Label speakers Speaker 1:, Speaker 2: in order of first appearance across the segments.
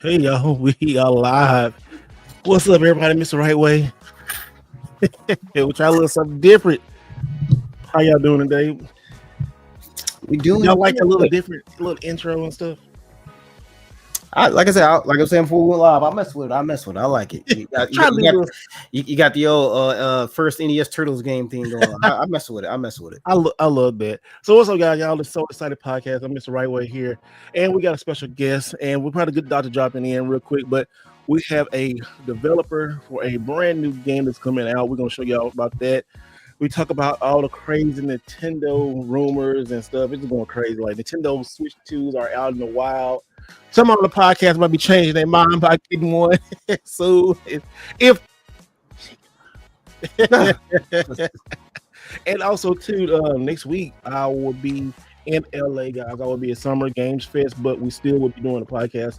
Speaker 1: Hey y'all, we are live. What's up, everybody? Mr. Right Way. We'll try a little something different. How y'all doing today?
Speaker 2: We doing
Speaker 1: Y'all like a little different, little intro and stuff?
Speaker 2: Like I was saying before we went live, I mess with it. I like it. You got the old first NES Turtles game thing going on. I mess with it.
Speaker 1: I love that. So what's up, guys? Y'all, it's So Excited Podcast. I'm Mr. Right Way here, and we got a special guest, and we're probably good Dr. dropping in real quick, but we have a developer for a brand new game that's coming out. We're gonna show y'all about that. We talk about all the crazy Nintendo rumors and stuff. It's going crazy. Like Nintendo Switch 2s are out in the wild. Some on the podcast might be changing their mind by getting one. So if and also too, next week I will be in LA, guys. I will be at Summer Games Fest, but we still will be doing the podcast.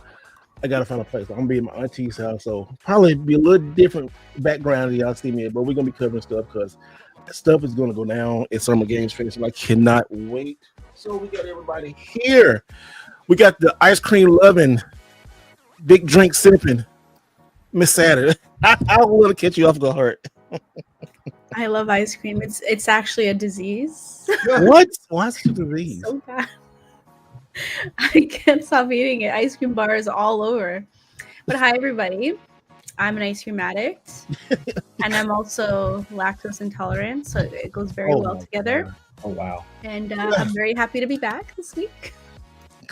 Speaker 1: I gotta find a place. I'm gonna be at my auntie's house, so probably be a little different background than y'all see me, but we're gonna be covering stuff because stuff is gonna go down at Summer Games Fest, and I cannot wait. So we got everybody here. We got the ice cream loving, big drink sipping, Miss Saturday. I want to catch you off guard.
Speaker 3: I love ice cream. It's actually a disease.
Speaker 1: What? Why is it a disease?
Speaker 3: So bad. I can't stop eating it. Ice cream bars all over. But hi, everybody. I'm an ice cream addict, and I'm also lactose intolerant, so it goes very well together.
Speaker 1: God. Oh wow!
Speaker 3: And I'm very happy to be back this week.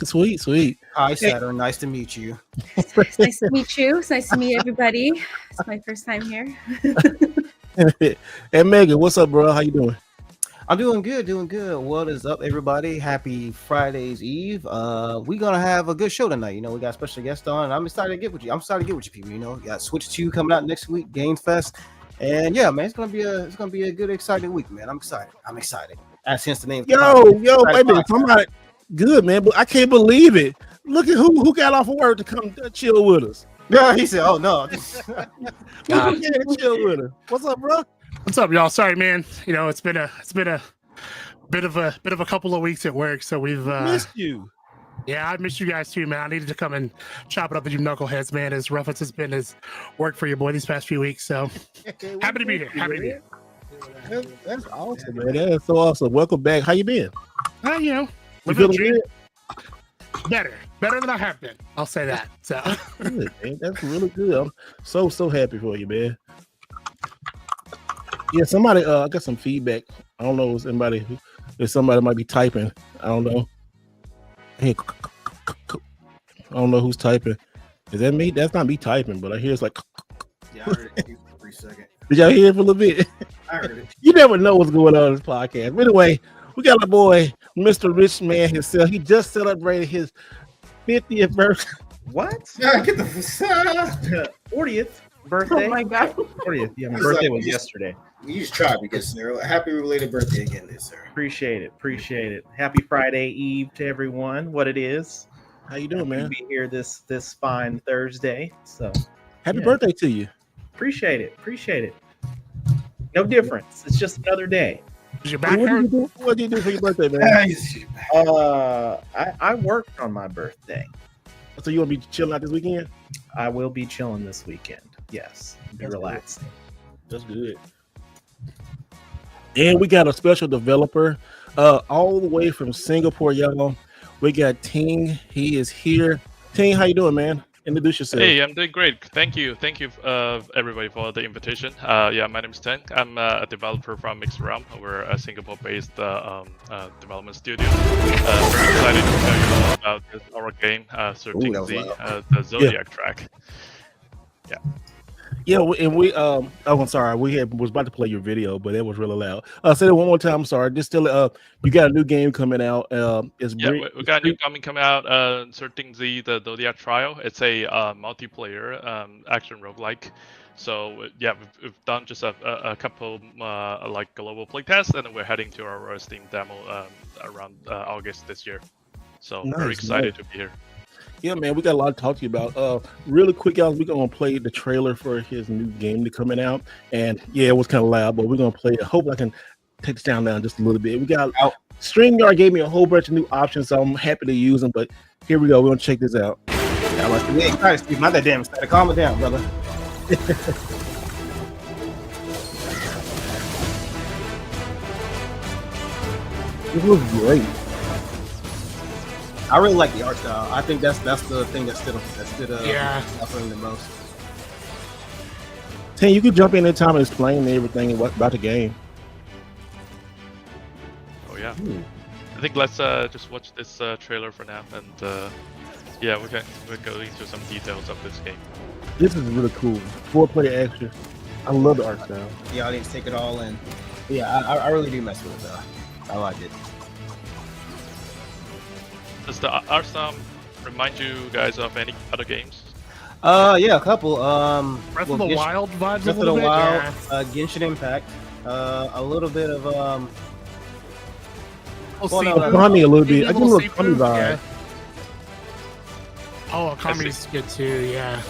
Speaker 1: Sweet.
Speaker 2: Hi, Saturn. Nice to meet you.
Speaker 3: It's nice to meet you. It's nice to meet everybody. It's my first time here.
Speaker 1: Hey, Megan, what's up, bro? How you doing?
Speaker 2: I'm doing good. What is up, everybody? Happy Friday's Eve. We're gonna have a good show tonight. You know, we got a special guest on. I'm excited to get with you. People. You know, we got Switch 2 coming out next week, Games Fest, and yeah, man, it's gonna be a good, exciting week, man. I'm excited. That's hence the name.
Speaker 1: Yo, baby, somebody good, man, but I can't believe it. Look at who got off of work to come chill with us.
Speaker 2: Yeah, he said, "Oh no."
Speaker 1: Who came to chill with us? What's up, bro?
Speaker 4: What's up, y'all? Sorry, man. You know, it's been a bit of a couple of weeks at work, so we've
Speaker 1: missed you.
Speaker 4: Yeah, I missed you guys too, man. I needed to come and chop it up with you knuckleheads, man. As rough as it's been as work for your boy these past few weeks. So happy to be here.
Speaker 1: That's awesome, man. That is so awesome. Welcome back. How you been?
Speaker 4: You know,
Speaker 1: You feeling good?
Speaker 4: Better than I have been. I'll say that. So
Speaker 1: good, man. That's really good. I'm so happy for you, man. Yeah, somebody. I got some feedback. I don't know if somebody might be typing. I don't know. Hey, I don't know who's typing. Is that me? That's not me typing, but I hear it's like.
Speaker 2: Yeah, I heard it for 3 seconds.
Speaker 1: Did y'all hear it for a little bit?
Speaker 2: I heard it.
Speaker 1: You never know what's going on in this podcast. But anyway, we got our boy, Mr. Rich Man himself. He just celebrated his 50th birthday.
Speaker 5: What?
Speaker 2: Yeah, get the
Speaker 5: 40th birthday.
Speaker 3: Oh my god.
Speaker 5: 40th. Yeah, my birthday was yesterday.
Speaker 2: You just tried me, good sir. Happy related birthday again, this sir.
Speaker 5: Appreciate it. Happy Friday Eve to everyone. What it is.
Speaker 1: How you doing, man?
Speaker 5: To be here this fine Thursday. So
Speaker 1: happy birthday to you.
Speaker 5: Appreciate it. No difference. It's just another day.
Speaker 4: is your back
Speaker 1: What
Speaker 4: hurt?
Speaker 1: did you do for your birthday, man?
Speaker 5: I worked on my birthday.
Speaker 1: So you want to be chilling out this weekend?
Speaker 5: I will be chilling this weekend. Yes. Be relaxing.
Speaker 1: That's good. And we got a special developer all the way from Singapore, y'all. We got Ting. He is here. Ting, how you doing, man? Introduce yourself.
Speaker 6: Hey, I'm doing great. Thank you, everybody for the invitation. Yeah, my name is Teng. I'm a developer from Mixaround. We're a Singapore-based development studio. Very excited to tell you all about our game, Searching the Zodiac track. Yeah.
Speaker 1: Yeah, and we I'm sorry, was about to play your video, but it was really loud. Say that one more time. I'm sorry. Just still you got a new game coming out.
Speaker 6: We got a new game coming out, Searching the Zodiac Trial. It's a multiplayer action roguelike. So yeah, we've done just a couple like global playtests, and then we're heading to our Steam demo around August this year. So very excited to be here.
Speaker 1: Yeah, man, we got a lot to talk to you about. Really quick, guys, we're gonna play the trailer for his new game that's coming out, and yeah, it was kind of loud, but we're gonna play it. I hope I can take the sound down just a little bit. We got StreamYard gave me a whole bunch of new options, so I'm happy to use them. But here we go. We're gonna check this out.
Speaker 2: I was really excited, Steve. Not that damn excited. Calm it down, brother.
Speaker 1: It was great.
Speaker 2: I really like the art style. I think that's the thing that stood
Speaker 4: Yeah.
Speaker 2: out for me the most.
Speaker 1: Tim, you could jump in anytime and explain everything about the game.
Speaker 6: Oh yeah. I think let's just watch this trailer for now, and yeah, we're going into some details of this game.
Speaker 1: This is really cool. 4-player action. I love the art style.
Speaker 2: The audience take it all in. Yeah, I really do mess with it. I like it.
Speaker 6: Does the art style remind you guys of any other games?
Speaker 2: Yeah, a couple.
Speaker 4: Breath of the Wild vibes
Speaker 2: Breath
Speaker 4: a
Speaker 2: of the
Speaker 4: little bit.
Speaker 2: Wild,
Speaker 4: Yeah.
Speaker 2: Genshin Impact, a little bit of
Speaker 4: Oh,
Speaker 2: Well, no,
Speaker 4: Sifu.
Speaker 1: Kami a little bit.
Speaker 4: Maybe
Speaker 1: I get a little
Speaker 4: Sifu,
Speaker 1: Kami vibe.
Speaker 4: yeah. Oh, Kami's good too. Yeah.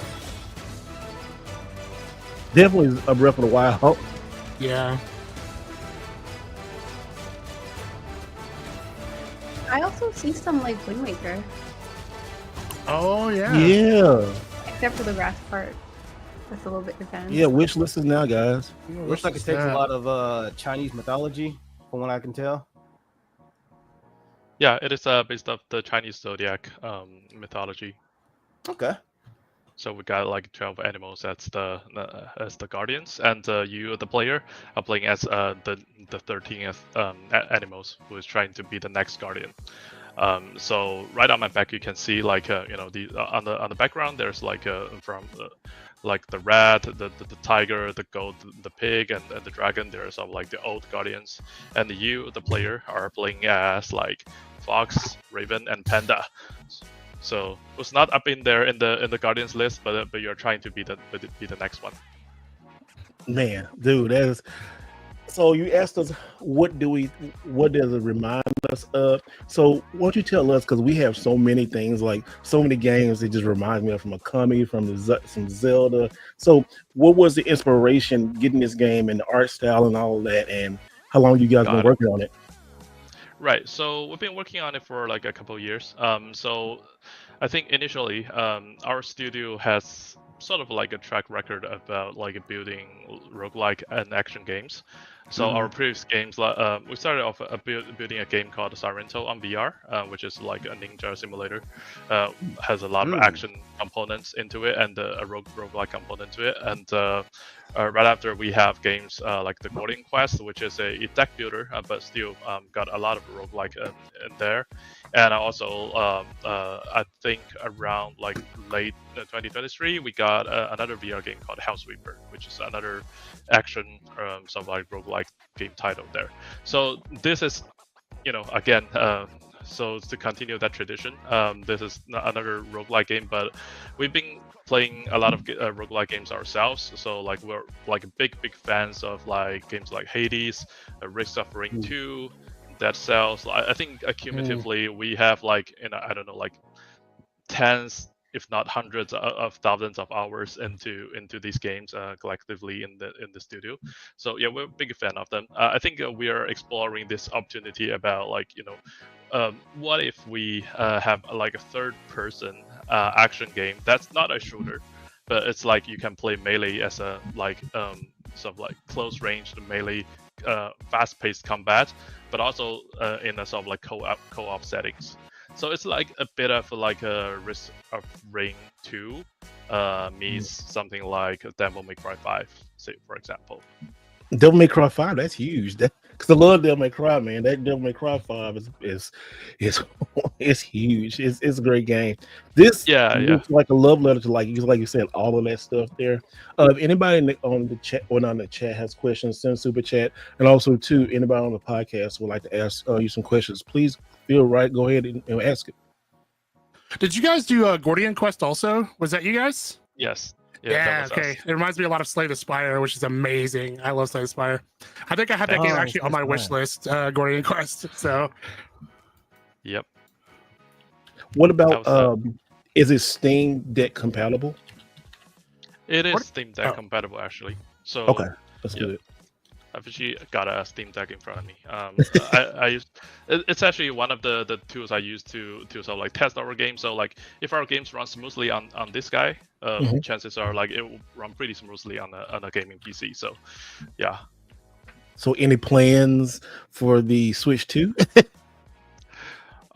Speaker 1: Definitely a Breath of the Wild.
Speaker 4: Yeah.
Speaker 3: I also see some like Wind Waker,
Speaker 4: Oh yeah.
Speaker 1: Yeah.
Speaker 3: except for the grass part. That's a little bit different.
Speaker 1: Yeah, wish list is now, guys.
Speaker 2: looks like it takes a lot of Chinese mythology, from what I can tell.
Speaker 6: Yeah, it is based off the Chinese Zodiac mythology.
Speaker 2: Okay.
Speaker 6: So we got like 12 animals as the guardians, and you, the player, are playing as the 13th animals who is trying to be the next guardian. So right on my back, you can see like the on the background there's like from like the rat, the tiger, the goat, the pig, and the dragon. There's some like the old guardians, and you, the player, are playing as like fox, raven, and panda. So it's not up in there in the Guardians list, but you're trying to be the next one.
Speaker 1: Man, dude, that is. So you asked us, what does it remind us of? So why don't you tell us, because we have so many things, like so many games, it just reminds me of from Akami, from Zelda. So what was the inspiration getting this game and the art style and all of that, and how long you guys been working on it?
Speaker 6: Right. So we've been working on it for like a couple of years. So I think initially our studio has sort of like a track record about like building roguelike and action games. So our previous games, we started off building a game called Sorrento on VR, which is like a ninja simulator. Has a lot of action components into it and a roguelike component to it. And right after we have games like the Golden Quest, which is a deck builder, but still got a lot of roguelike in there. And also, I think around like late 2023, we got another VR game called Hellsweeper, which is another action sort of like roguelike game title there. So this is, again, so to continue that tradition, this is another roguelike game, but we've been playing a lot of roguelike games ourselves. So like we're like big fans of like games like Hades, Risk of Ring 2, Dead Cells. I think cumulatively we have like I don't know, like tens, if not hundreds of thousands of hours into these games collectively in the studio. So yeah, we're a big fan of them. I think we are exploring this opportunity about like what if we have like a third person action game that's not a shooter, but it's like you can play melee as a like sort of like close range melee fast paced combat, but also in a sort of like co-op settings. So it's like a bit of like a Risk of Ring 2 meets something like Devil May Cry 5, say for example.
Speaker 1: Devil May Cry 5, that's huge. Because I love Devil May Cry, man. That Devil May Cry 5 is it's huge. It's a great game. This looks like a love letter to like you said, all of that stuff there. If anybody on the chat or on the chat has questions, send super chat. And also too, anybody on the podcast would like to ask you some questions, please feel right. Go ahead and ask it.
Speaker 4: Did you guys do Gordian Quest also? Was that you guys?
Speaker 6: Yes.
Speaker 4: Yeah, okay. Us. It reminds me a lot of Slay the Spire, which is amazing. I love Slay the Spire. I think I had that game actually on my wish list, Gordian Quest. So,
Speaker 6: yep.
Speaker 1: What about is it Steam Deck compatible?
Speaker 6: It is Steam Deck compatible actually. So
Speaker 1: okay, that's good.
Speaker 6: I've actually got a Steam Deck in front of me. I use it's actually one of the tools I use to sort of like test our game. So like if our games run smoothly on this guy, chances are like it will run pretty smoothly on a gaming PC. So yeah.
Speaker 1: So any plans for the Switch 2?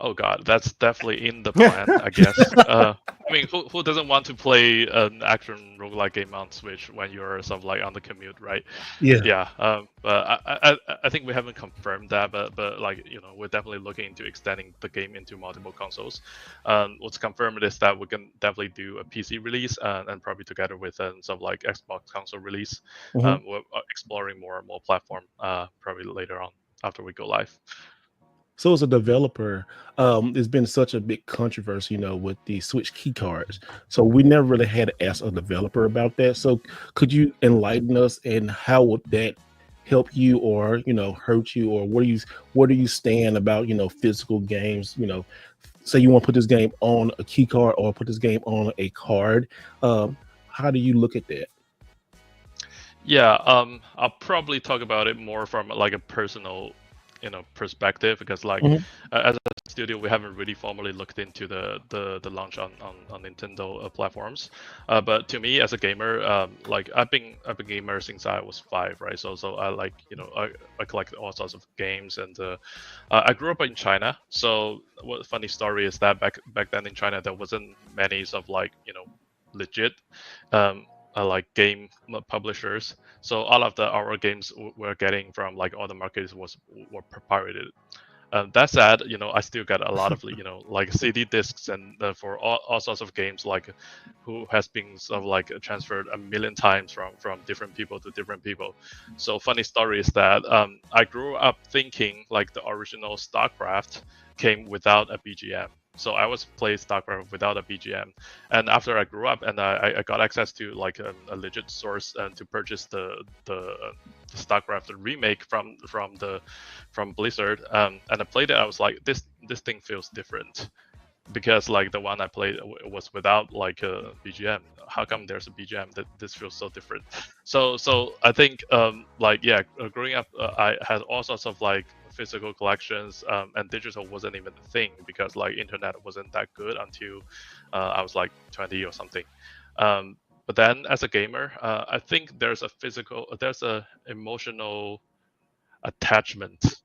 Speaker 6: Oh god, that's definitely in the plan, I guess. I mean, who doesn't want to play an action roguelike game on Switch when you're sort of like on the commute, right?
Speaker 1: Yeah.
Speaker 6: Yeah. But I think we haven't confirmed that, but like we're definitely looking into extending the game into multiple consoles. What's confirmed is that we can definitely do a PC release and probably together with sort of like Xbox console release. We're exploring more and more platform probably later on after we go live.
Speaker 1: So as a developer, there's been such a big controversy, with the Switch key cards. So we never really had to ask a developer about that. So could you enlighten us, and how would that help you or, hurt you, or where do you stand about, physical games? Say you want to put this game on a key card or put this game on a card. How do you look at that?
Speaker 6: Yeah, I'll probably talk about it more from like a personal perspective, because like as a studio we haven't really formally looked into the launch on Nintendo platforms, but to me as a gamer, like I've been a gamer since I was 5, right? So I like I collect all sorts of games, and I grew up in China. So what funny story is that back then in China there wasn't many sort of like legit like game publishers. So all of our games we're getting from like all the markets were pirated. That said, I still got a lot of like CD discs and for all sorts of games, like who has been sort of like transferred a million times from different people to different people. So funny story is that I grew up thinking like the original StarCraft came without a BGM. So I was playing StarCraft without a BGM, and after I grew up and I got access to like a legit source and to purchase the StarCraft remake from Blizzard, and I played it. I was like, this thing feels different, because like the one I played was without like a BGM. How come there's a BGM? That this feels so different. So I think growing up, I had all sorts of like physical collections, and digital wasn't even a thing, because like internet wasn't that good until I was like 20 or something. But then as a gamer, I think there's a emotional attachment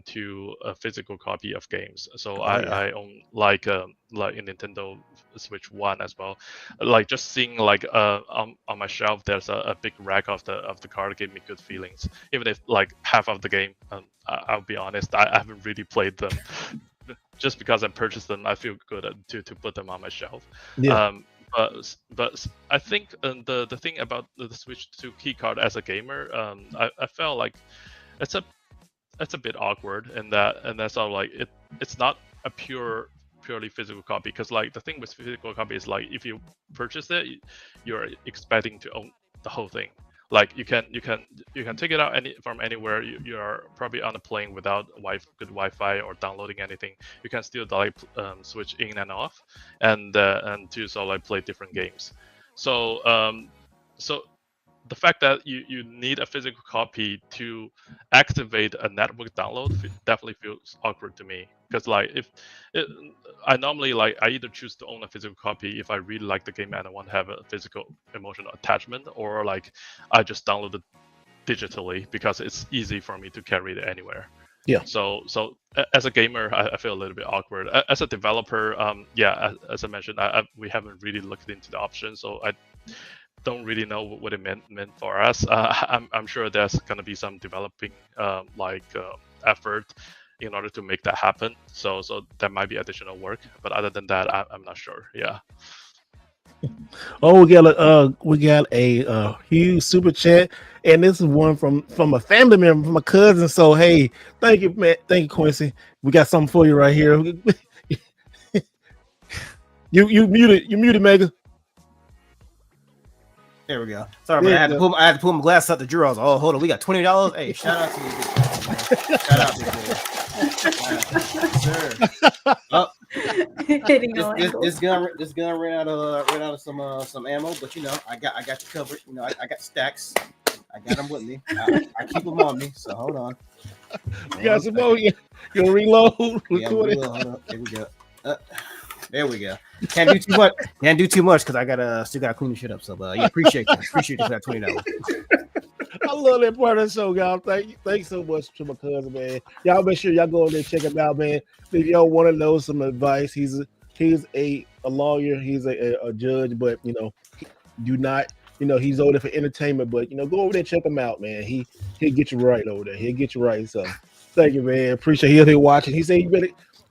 Speaker 6: to a physical copy of games. So I own like a Nintendo Switch 1 as well. Like just seeing like on my shelf there's a big rack of the card gave me good feelings. Even if like half of the game, I'll be honest, I haven't really played them. Just because I purchased them, I feel good to put them on my shelf.
Speaker 1: Yeah.
Speaker 6: But I think the thing about the Switch 2 keycard as a gamer, I felt like it's a bit awkward, and that's all like it's not a purely physical copy, because like the thing with physical copy is like if you purchase it, you're expecting to own the whole thing. Like you can take it out from anywhere. You're probably on a plane without good Wi-Fi or downloading anything. You can still like switch in and off, and to sort of like play different games. So the fact that you need a physical copy to activate a network download definitely feels awkward to me, because like I normally like I either choose to own a physical copy if I really like the game and I want to have a physical emotional attachment, or like I just download it digitally because it's easy for me to carry it anywhere.
Speaker 1: Yeah.
Speaker 6: So as a gamer, I feel a little bit awkward. As a developer, as I mentioned, we haven't really looked into the option, so I don't really know what it meant for us. I'm sure there's gonna be some developing effort in order to make that happen. So that might be additional work, but other than that, I'm not sure. Yeah.
Speaker 1: Oh, we got a huge super chat, and this is one from a family member, from a cousin. So hey, thank you, man. Thank you, Quincy. We got something for you right here. you muted, Mega.
Speaker 2: There we go. Sorry, man. I had to pull my glasses out the drawer. I was like, oh, hold on. We got $20. Hey, shout out to you. Shout out to you. Oh, this gun ran out of some ammo, but I got you covered. I got stacks. I got them with me. I keep them on me. So hold on.
Speaker 1: You got some more? You gonna reload?
Speaker 2: Yeah, reload. Hold up. Here we go. There we go. Can't do too much. Can't do too much because I gotta still gotta clean the shit up. So, yeah, appreciate you. Appreciate you for that $20.
Speaker 1: I love that part of the show, y'all. Thanks so much to my cousin, man. Y'all make sure y'all go over there and check him out, man. If y'all want to know some advice, he's a lawyer, he's a judge, but do not, he's over there for entertainment, but go over there and check him out, man. He'll get you right over there. He'll get you right. So thank you, man. Appreciate he'll be watching. He said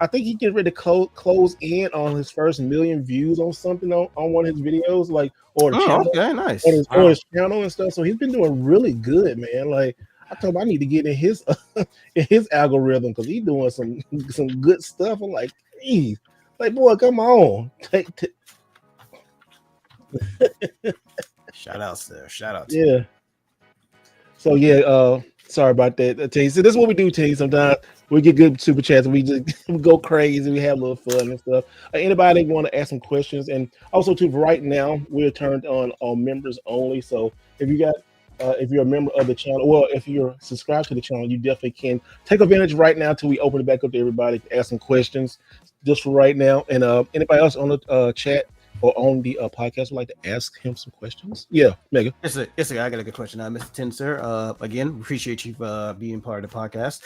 Speaker 1: I think he getting ready to close in on his first 1 million views on something on one of his videos, or the channel.
Speaker 2: Okay, nice.
Speaker 1: On his channel and stuff. So he's been doing really good, man. Like I told him I need to get in his in his algorithm because he's doing some good stuff. I'm like, geez, like boy, come on.
Speaker 2: Shout out, sir. Shout out.
Speaker 1: Yeah. So yeah, sorry about that. T. So this is what we do, T. Sometimes we get good super chats and we just we go crazy. We have a little fun and stuff. Anybody want to ask some questions? And also, too, right now we're turned on members only. So if you got, if you're a member of the channel, well, if you're subscribed to the channel, you definitely can take advantage right now till we open it back up to everybody to ask some questions just for right now. And anybody else on the chat or on the podcast would like to ask him some questions? Yeah, Mega.
Speaker 2: Yes, sir. I got a good question. Mr. Tin, sir. Again, appreciate you being part of the podcast.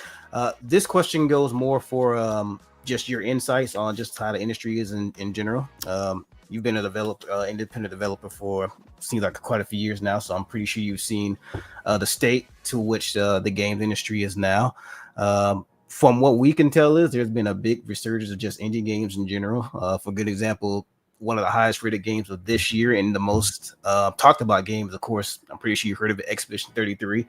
Speaker 2: This question goes more for just your insights on just how the industry is in general. You've been a independent developer for seems like quite a few years now, so I'm pretty sure you've seen the state to which the games industry is now. From what we can tell is there's been a big resurgence of just indie games in general. For good example, one of the highest rated games of this year and the most talked about games, of course, I'm pretty sure you heard of it, Expedition 33.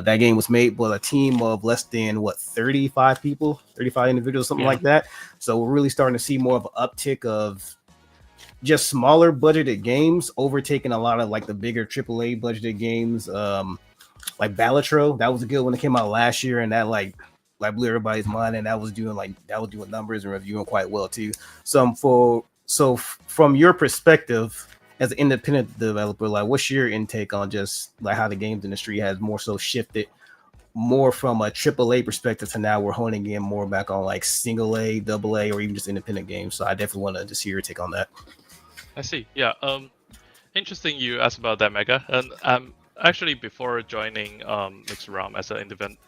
Speaker 2: That game was made by a team of less than 35 people, 35 individuals, something like that. So we're really starting to see more of an uptick of just smaller budgeted games overtaking a lot of like the bigger AAA budgeted games, like Balatro. That was a good one that came out last year, and that like blew everybody's mind, and that was doing numbers and reviewing quite well too. So from your perspective as an independent developer, like what's your intake on just like how the games industry has more so shifted more from a AAA perspective to now we're honing in more back on like single A, double A, or even just independent games. So I definitely want to just hear your take on that.
Speaker 6: I see. Yeah. Interesting you asked about that, Mega. And actually before joining Mixed Realm as an independent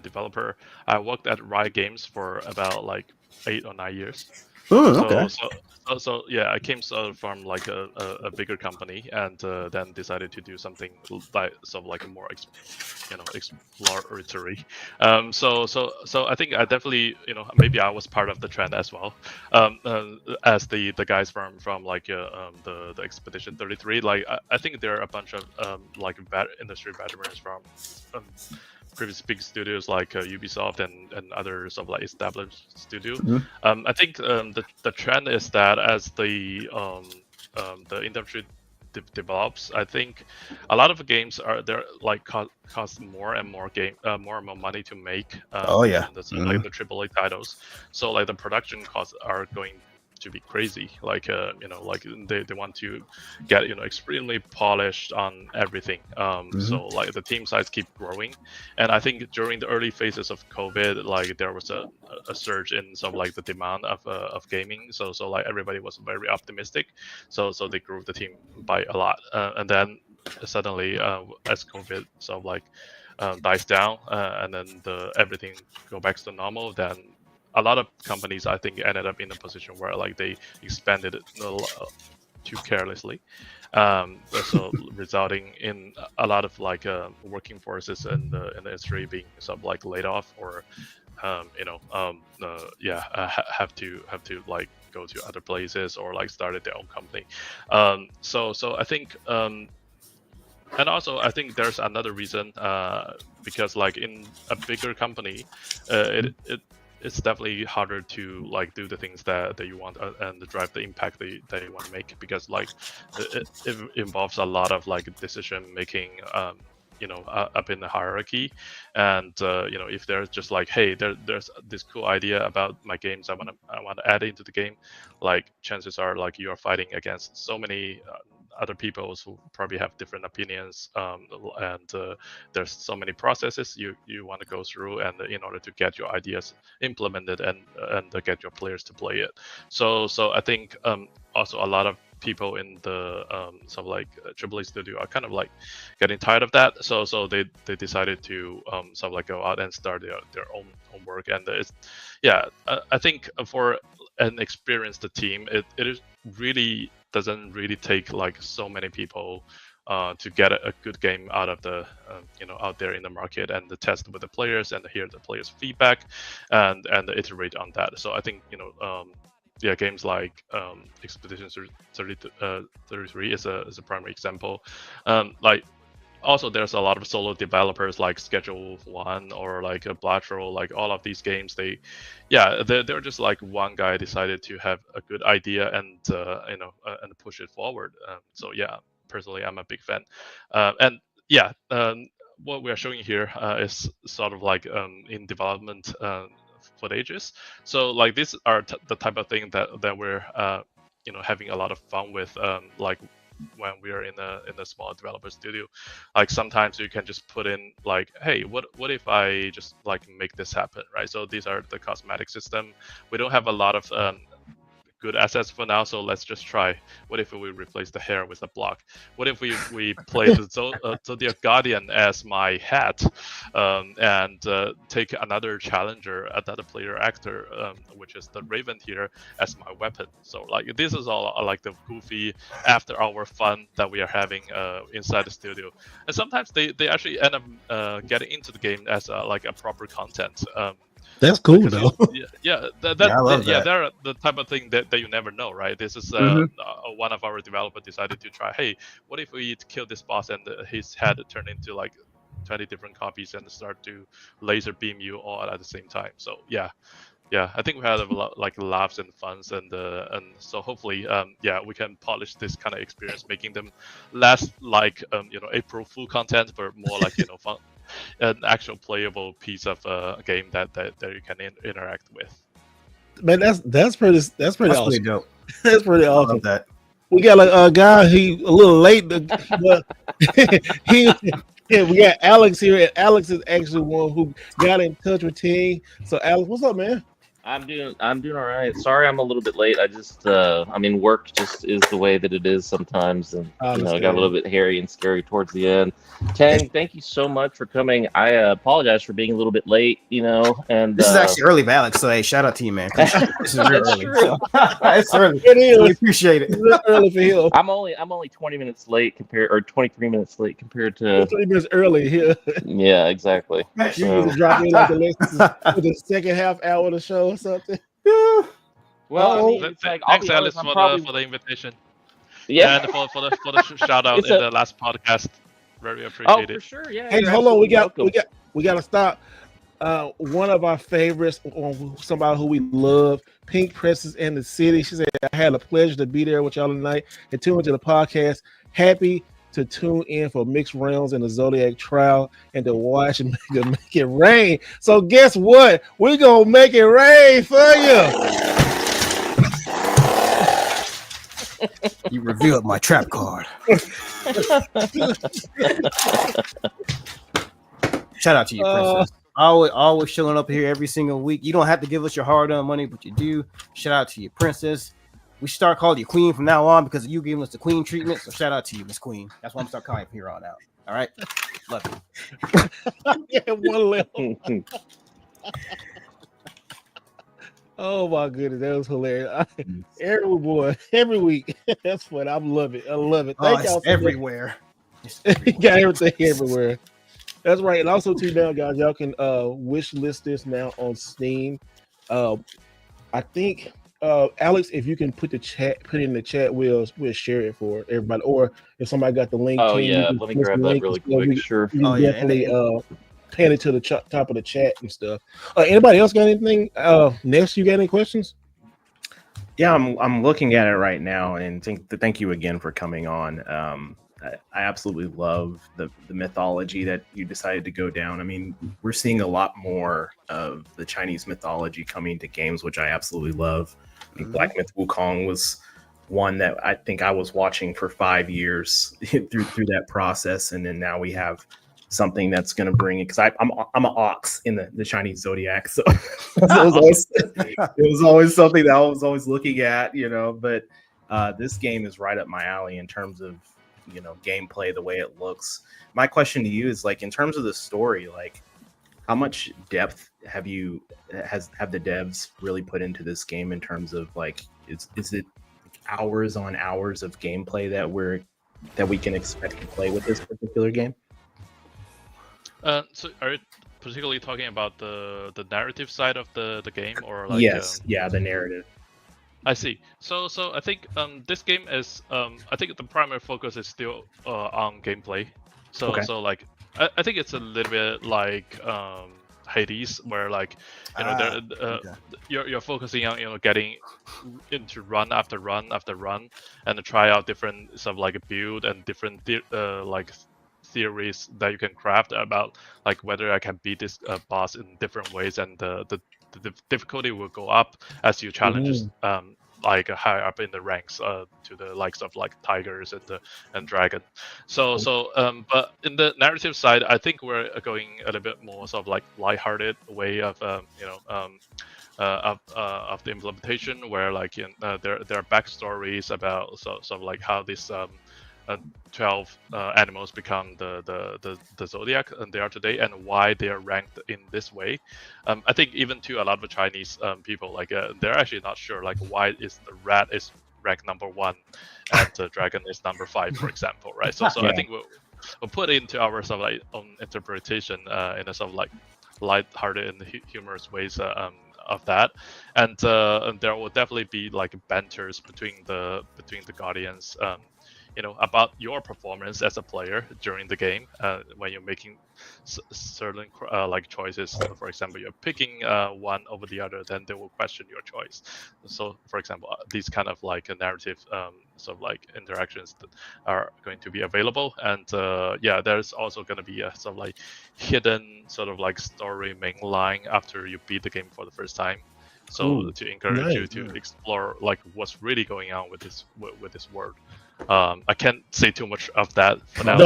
Speaker 6: developer, I worked at Riot Games for about like 8 or 9 years.
Speaker 2: Okay.
Speaker 6: So yeah, I came from like a bigger company, and then decided to do something like a more exploratory. So I think I definitely maybe I was part of the trend as well. As the guys from like the Expedition 33, like I think there are a bunch of like industry veterans from previous big studios like Ubisoft and other sort of like established studio. I think the trend is that as the industry develops, I think a lot of games are there like cost more and more money to make. Like the AAA titles. So like the production costs are going to be crazy. Like like they want to get extremely polished on everything. So like the team size keep growing, and I think during the early phases of COVID, like there was a surge in some like the demand of gaming. So like everybody was very optimistic. So they grew the team by a lot, and then suddenly as COVID dies down, and then everything go back to normal, then a lot of companies, I think, ended up in a position where like they expanded it too carelessly, so resulting in a lot of like working forces in the industry being sort of like laid off or have to like go to other places or like started their own company. So I think and also I think there's another reason because like in a bigger company, it's definitely harder to like do the things that you want and drive the impact that you want to make, because like it involves a lot of like decision making up in the hierarchy. And if there's just like, hey, there's this cool idea about my games I want to add into the game, like chances are like you are fighting against so many other people who probably have different opinions, and there's so many processes you want to go through, and in order to get your ideas implemented and get your players to play it. So I think also a lot of people in the sort of like AAA studio are kind of like getting tired of that, so they decided to sort of like go out and start their own work. And it's I think for an experienced team, it is really doesn't really take like so many people to get a good game out of the out there in the market, and to test with the players and hear the players' feedback and iterate on that. So I think games like Expedition 33 is a primary example. Like also there's a lot of solo developers like Schedule 1 or like a Blattrel, like all of these games, they're just like one guy decided to have a good idea and and push it forward. So personally I'm a big fan. And what we are showing here is sort of like in development footages. So like these are the type of thing that we're having a lot of fun with, like when we are in a small developer studio. Like sometimes you can just put in like, hey, what if I just like make this happen, right? So these are the cosmetic system. We don't have a lot of good assets for now, so let's just try. What if we replace the hair with a block? What if we play the Zodiac Guardian as my hat, and take another challenger, another player actor, which is the Raven here, as my weapon? So like this is all like the goofy after hour fun that we are having inside the studio. And sometimes they actually end up getting into the game as like a proper content.
Speaker 1: That's cool though.
Speaker 2: I love that.
Speaker 6: They're the type of thing that you never know, right? This is one of our developers decided to try. Hey, what if we kill this boss and his head turned into like 20 different copies and start to laser beam you all at the same time? So I think we had a lot like laughs and funs, and so hopefully we can polish this kind of experience, making them less like April Fool content, but more like fun. An actual playable piece of a game that you can interact with.
Speaker 1: Man, that's pretty awesome.
Speaker 2: Pretty dope.
Speaker 1: That's pretty
Speaker 2: I
Speaker 1: awesome.
Speaker 2: love that.
Speaker 1: We got a guy. He a little late, but we got Alex here, and Alex is actually one who got in touch with Ting. So Alex, what's up, man?
Speaker 7: I'm doing all right. Sorry, I'm a little bit late. I just, work just is the way that it is sometimes, and it got a little bit hairy and scary towards the end. Tang, thank you so much for coming. I apologize for being a little bit late. And
Speaker 2: this is actually early for Alex, so hey, shout out to you, man. This is real early.
Speaker 7: True.
Speaker 2: It's early.
Speaker 1: It is.
Speaker 2: We appreciate it.
Speaker 1: It's real early for him.
Speaker 7: I'm only 20 minutes late or 23 minutes late compared to
Speaker 1: 20 minutes early here.
Speaker 7: Yeah, exactly.
Speaker 1: You need to drop in like the second half hour of the show or something.
Speaker 7: Well,
Speaker 6: Thanks, Alice, for the invitation.
Speaker 7: Yeah,
Speaker 6: and for the shout out in the last podcast. Very appreciate it.
Speaker 7: For sure. Yeah.
Speaker 1: Hey, hold on. We got to stop. One of our favorites, somebody who we love, Pink Princess in the City. She said, "I had a pleasure to be there with y'all tonight and tune into the podcast. Happy to tune in for mixed rounds in the Zodiac Trial and to watch and make it rain." So guess what? We're gonna make it rain for you.
Speaker 2: You revealed my trap card. Shout out to you, Princess. Always showing up here every single week. You don't have to give us your hard-earned money, but you do. Shout out to you, Princess. We should start calling you Queen from now on because you giving us the Queen treatment. So shout out to you, Miss Queen. That's why I'm start calling you from here on out. All right, love you.
Speaker 1: Yeah, one level. Oh my goodness, that was hilarious. Every week. That's fun. I love it. Thank y'all.
Speaker 2: Everywhere.
Speaker 1: You got everything everywhere. That's right. And also too now, guys, y'all can wish list this now on Steam. I think Alex, if you can put in the chat, we'll share it for everybody. Or if somebody got the link,
Speaker 7: let me grab that really quick. Sure.
Speaker 1: Definitely pan it to the top of the chat and stuff. Anybody else got anything? Next, you got any questions?
Speaker 5: Yeah, I'm looking at it right now, and thank you again for coming on. I absolutely love the mythology that you decided to go down. I mean, we're seeing a lot more of the Chinese mythology coming to games, which I absolutely love. I think Black Myth Wukong was one that I think I was watching for 5 years through that process, and then now we have something that's going to bring it, because I'm an ox in the Chinese zodiac, so it was always something that I was always looking at, but this game is right up my alley in terms of gameplay, the way it looks. My question to you is, like, in terms of the story, like, how much depth have the devs really put into this game in terms of, like, is it hours on hours of gameplay that we can expect to play with this particular game?
Speaker 6: So are you particularly talking about the narrative side of the game, or like?
Speaker 5: Yes, the narrative.
Speaker 6: I see. So I think this game is I think the primary focus is still on gameplay. So
Speaker 5: Okay.
Speaker 6: so like I think it's a little bit like Hades, where like you're focusing on getting into run after run after run, and to try out different sort of like build and different like theories that you can craft about like whether I can beat this boss in different ways, and the difficulty will go up as you challenge like higher up in the ranks to the likes of like tigers and dragon. So but in the narrative side, I think we're going a little bit more sort of like lighthearted way of of the implementation, where like there are backstories about sort of like how this 12 animals become the Zodiac and they are today, and why they are ranked in this way. I think even to a lot of the Chinese people, like they're actually not sure like why is the rat is ranked number 1 and the dragon is number 5, for example, right? So I think we'll put into our sort of like own interpretation in a sort of like light-hearted and humorous ways of that, and there will definitely be like banters between the guardians. About your performance as a player during the game when you're making certain like choices. For example, you're picking one over the other, then they will question your choice. So, for example, these kind of like a narrative sort of like interactions that are going to be available, and there's also going to be a sort of like hidden sort of like story main line after you beat the game for the first time. So to encourage you to explore like what's really going on with this world. I can't say too much of that for now.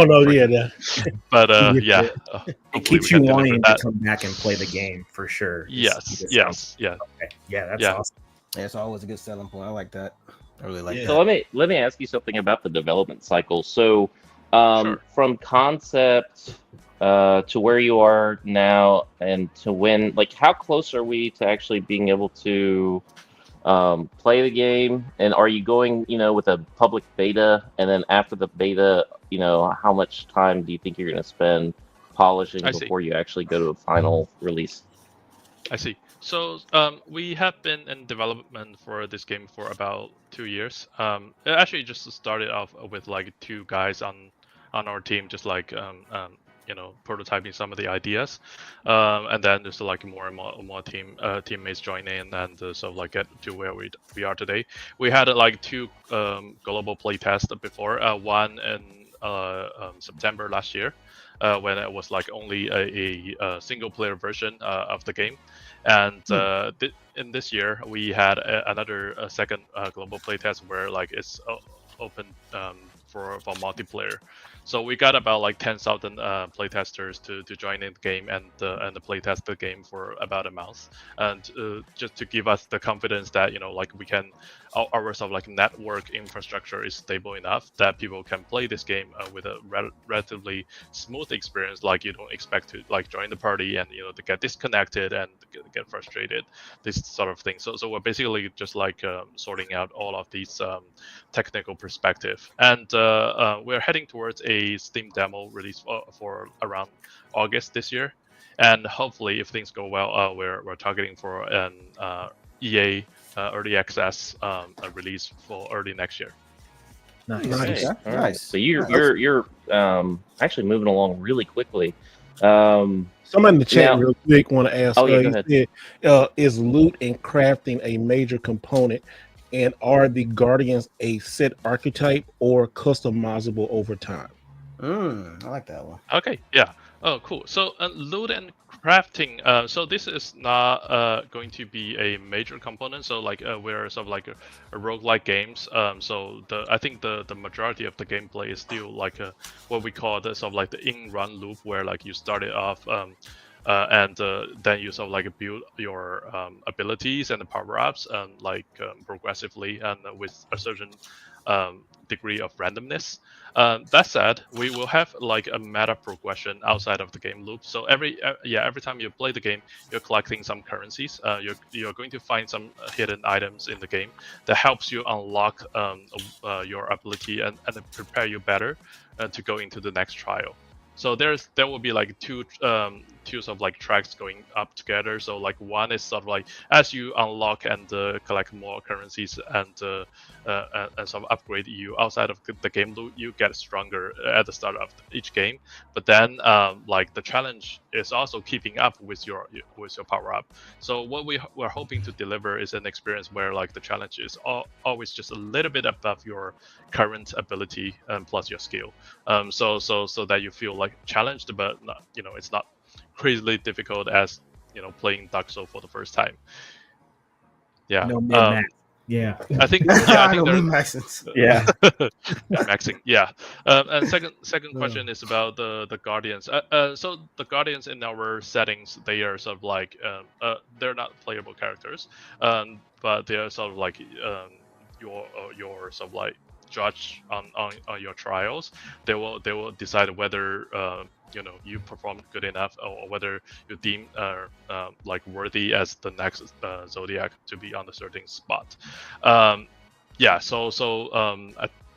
Speaker 6: But
Speaker 5: it keeps you wanting to come back and play the game for sure.
Speaker 6: Yes.
Speaker 5: Okay. That's awesome.
Speaker 2: Yeah, it's always a good selling point. I like that. I really like that.
Speaker 7: So let me ask you something about the development cycle. So from concept to where you are now, and to when, like, how close are we to actually being able to play the game? And are you going, with a public beta, and then after the beta, how much time do you think you're going to spend polishing before you actually go to a final release?
Speaker 6: I see. So we have been in development for this game for about 2 years. It actually just started off with like 2 guys on our team, just like prototyping some of the ideas, and then there's like more and more teammates join in, and sort of like get to where we are today. We had like 2 global playtests before, one in September last year, when it was like only a single player version of the game, and in this year we had another second global playtest where like it's open for multiplayer. So we got about like 10,000 playtesters to join in the game and the playtest the game for about a month, and just to give us the confidence that like we can, our sort of like network infrastructure is stable enough that people can play this game with a relatively smooth experience. Like you don't expect to like join the party and to get disconnected and get frustrated, this sort of thing. So we're basically just like sorting out all of these technical perspective, and we're heading towards a Steam demo release for around August this year, and hopefully, if things go well, we're targeting for an EA early access release for early next year.
Speaker 2: Nice.
Speaker 7: All right. So you're actually moving along really quickly.
Speaker 1: Somebody in the chat real quick want to ask.
Speaker 7: Go ahead.
Speaker 1: Is loot and crafting a major component? And are the Guardians a set archetype or customizable over time?
Speaker 2: I like that one.
Speaker 6: Okay, yeah. Oh, cool. So loot and crafting. So this is not going to be a major component. So like we're sort of like a roguelike games. So I think the majority of the gameplay is still like what we call the sort of like the in-run loop, where like you start it off. And then you sort of like build your abilities and the power-ups like progressively and with a certain degree of randomness. That said, we will have like a meta progression outside of the game loop. So every time you play the game, you're collecting some currencies. You're going to find some hidden items in the game that helps you unlock your ability and prepare you better to go into the next trial. So there will be like two sort of like tracks going up together. So like one is sort of like as you unlock and collect more currencies and sort of upgrade you outside of the game loop, you get stronger at the start of each game. But then like the challenge is also keeping up with your power up. So what we're hoping to deliver is an experience where like the challenge is always just a little bit above your current ability and plus your skill. So that you feel like challenged, but not, it's not crazily difficult as playing Dark Souls for the first time. Yeah.
Speaker 8: No min-max. Yeah.
Speaker 6: I think there.
Speaker 2: Min-maxing.
Speaker 5: Yeah.
Speaker 6: Maxing. Yeah. And second question is about the Guardians. So the Guardians in our settings, they are sort of like they're not playable characters, but they are sort of like your sort of like judge on your trials. They will decide whether you performed good enough or whether you deem like worthy as the next Zodiac to be on the certain spot. I'm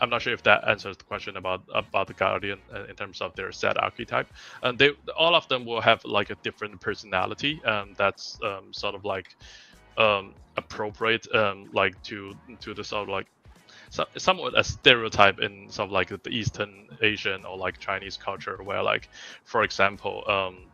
Speaker 6: not sure if that answers the question about the Guardian in terms of their set archetype. And all of them will have like a different personality, that's sort of like appropriate like to the sort of like somewhat a stereotype in sort of like the Eastern Asian or like Chinese culture, where like, for example,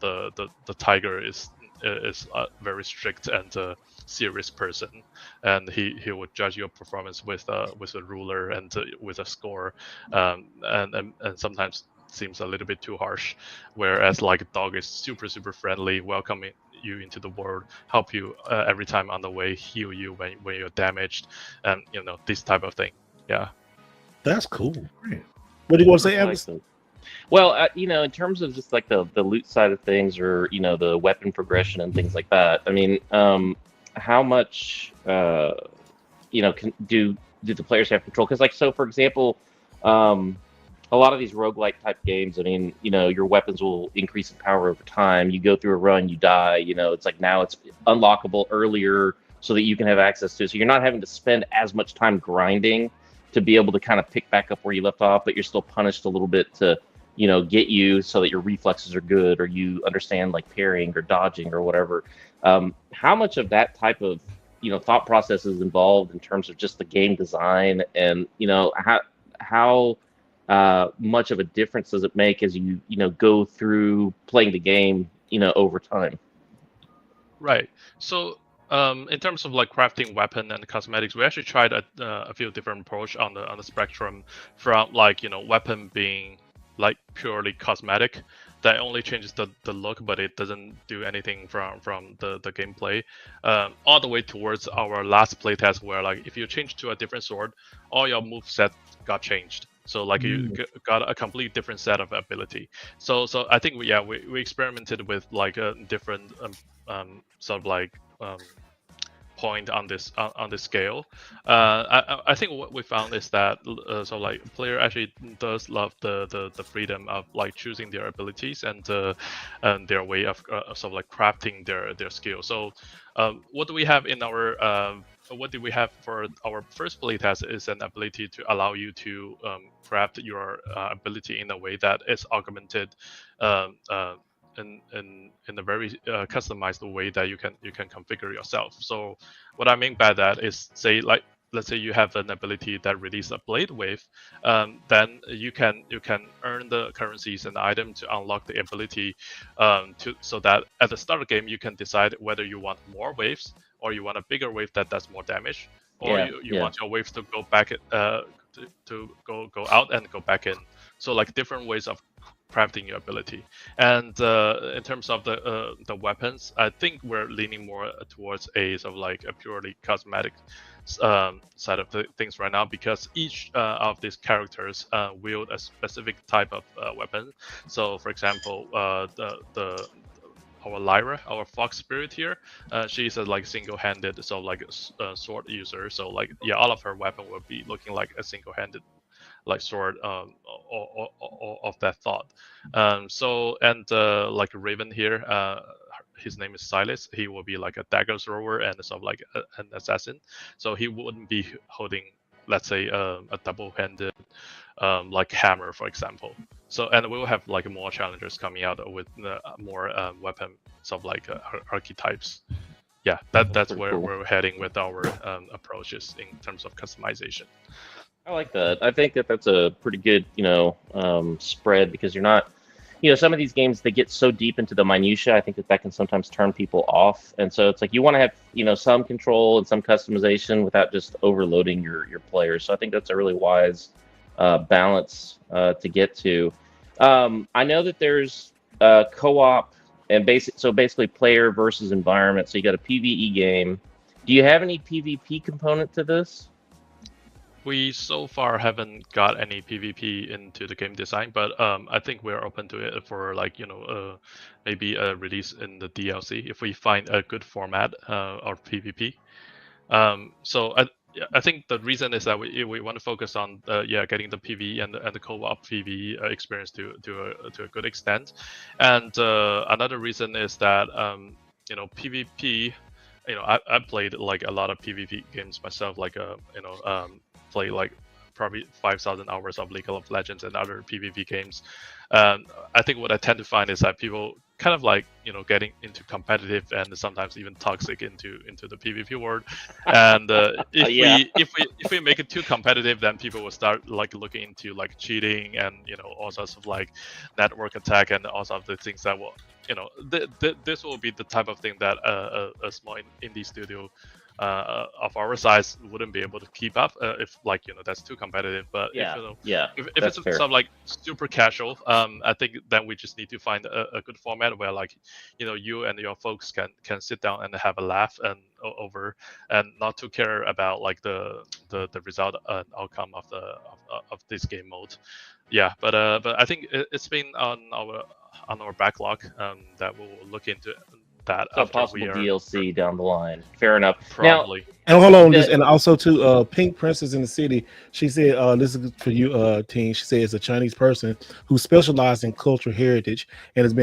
Speaker 6: the tiger is a very strict and serious person, and he would judge your performance with a ruler and with a score, and sometimes seems a little bit too harsh. Whereas like a dog is super friendly, welcoming you into the world, help you every time on the way, heal you when you're damaged, and this type of thing. Yeah,
Speaker 1: that's cool. What do you want to say, Alex?
Speaker 7: Well, in terms of just like the loot side of things, or the weapon progression and things like that. I mean, how much can do the players have control? Because like, so for example, a lot of these roguelike type games, I mean, your weapons will increase in power over time. You go through a run, you die. It's like now it's unlockable earlier so that you can have access to it. So you're not having to spend as much time grinding to be able to kind of pick back up where you left off, but you're still punished a little bit to, get you so that your reflexes are good, or you understand like parrying or dodging or whatever. How much of that type of, thought process is involved in terms of just the game design, and, how much of a difference does it make as you, go through playing the game, over time?
Speaker 6: Right. So in terms of like crafting weapon and cosmetics, we actually tried a few different approach on the spectrum, from like weapon being like purely cosmetic that only changes the look, but it doesn't do anything from the gameplay, all the way towards our last playtest, where like if you change to a different sword, all your move set got changed. So like you got a complete different set of ability. So I think we experimented with like a different sort of like point on this scale. I think what we found is that so like player actually does love the freedom of like choosing their abilities and their way of sort of like crafting their skill. So what do we have in our what did we have for our first playtest is an ability to allow you to craft your ability in a way that is augmented in a very customized way that you can configure yourself. So what I mean by that is, say like let's say you have an ability that releases a blade wave, then you can earn the currencies and item to unlock the ability, so that at the start of the game you can decide whether you want more waves or you want a bigger wave that does more damage, or you want your waves to go back to go out and go back in. So like different ways of crafting ability. And in terms of the weapons, I think we're leaning more towards a sort of like a purely cosmetic side of the things right now, because each of these characters wield a specific type of weapon. So, for example, our Lyra, our fox spirit here, she's a like single-handed, so like a sword user. So like all of her weapon will be looking like a single-handed like sword or of that thought. So and like Raven here, his name is Silas. He will be like a dagger thrower and sort of like an assassin. So he wouldn't be holding, let's say, a double-handed like hammer, for example. So and we will have like more challengers coming out with more weapon sort of like archetypes. Yeah, that's where
Speaker 7: cool.
Speaker 6: we're heading with our approaches in terms of customization.
Speaker 7: I like that. I think that's a pretty good, spread, because you're not, some of these games, they get so deep into the minutia. I think that can sometimes turn people off. And so it's like you want to have, some control and some customization without just overloading your players. So I think that's a really wise balance to get to. I know that there's co-op and basically player versus environment. So you got a PvE game. Do you have any PvP component to this?
Speaker 6: We so far haven't got any PvP into the game design, but I think we're open to it for like maybe a release in the DLC if we find a good format of PvP. So I think the reason is that we want to focus on getting the PvE and the co-op PvE experience to a good extent, and another reason is that PvP. I played like a lot of PvP games myself, like play like probably 5,000 hours of League of Legends and other PvP games. I think what I tend to find is that people kind of like getting into competitive and sometimes even toxic into the PvP world. And if we make it too competitive, then people will start like looking into like cheating and all sorts of like network attack and all sorts of the things that will this will be the type of thing that a small indie studio of our size wouldn't be able to keep up if like that's too competitive. But if it's sort of like super casual, I think then we just need to find a good format where like you and your folks can sit down and have a laugh and over and not to care about like the result and outcome of this game mode. But I think it's been on our backlog that we'll look into that
Speaker 7: so
Speaker 6: after
Speaker 7: possible
Speaker 6: we are
Speaker 7: DLC down the line. Fair enough.
Speaker 6: Probably.
Speaker 7: Now,
Speaker 1: and hold on, and also to Pink Princess in the City. She said, "This is for you, Teen." She said, "It's a Chinese person who specializes in cultural heritage, and it's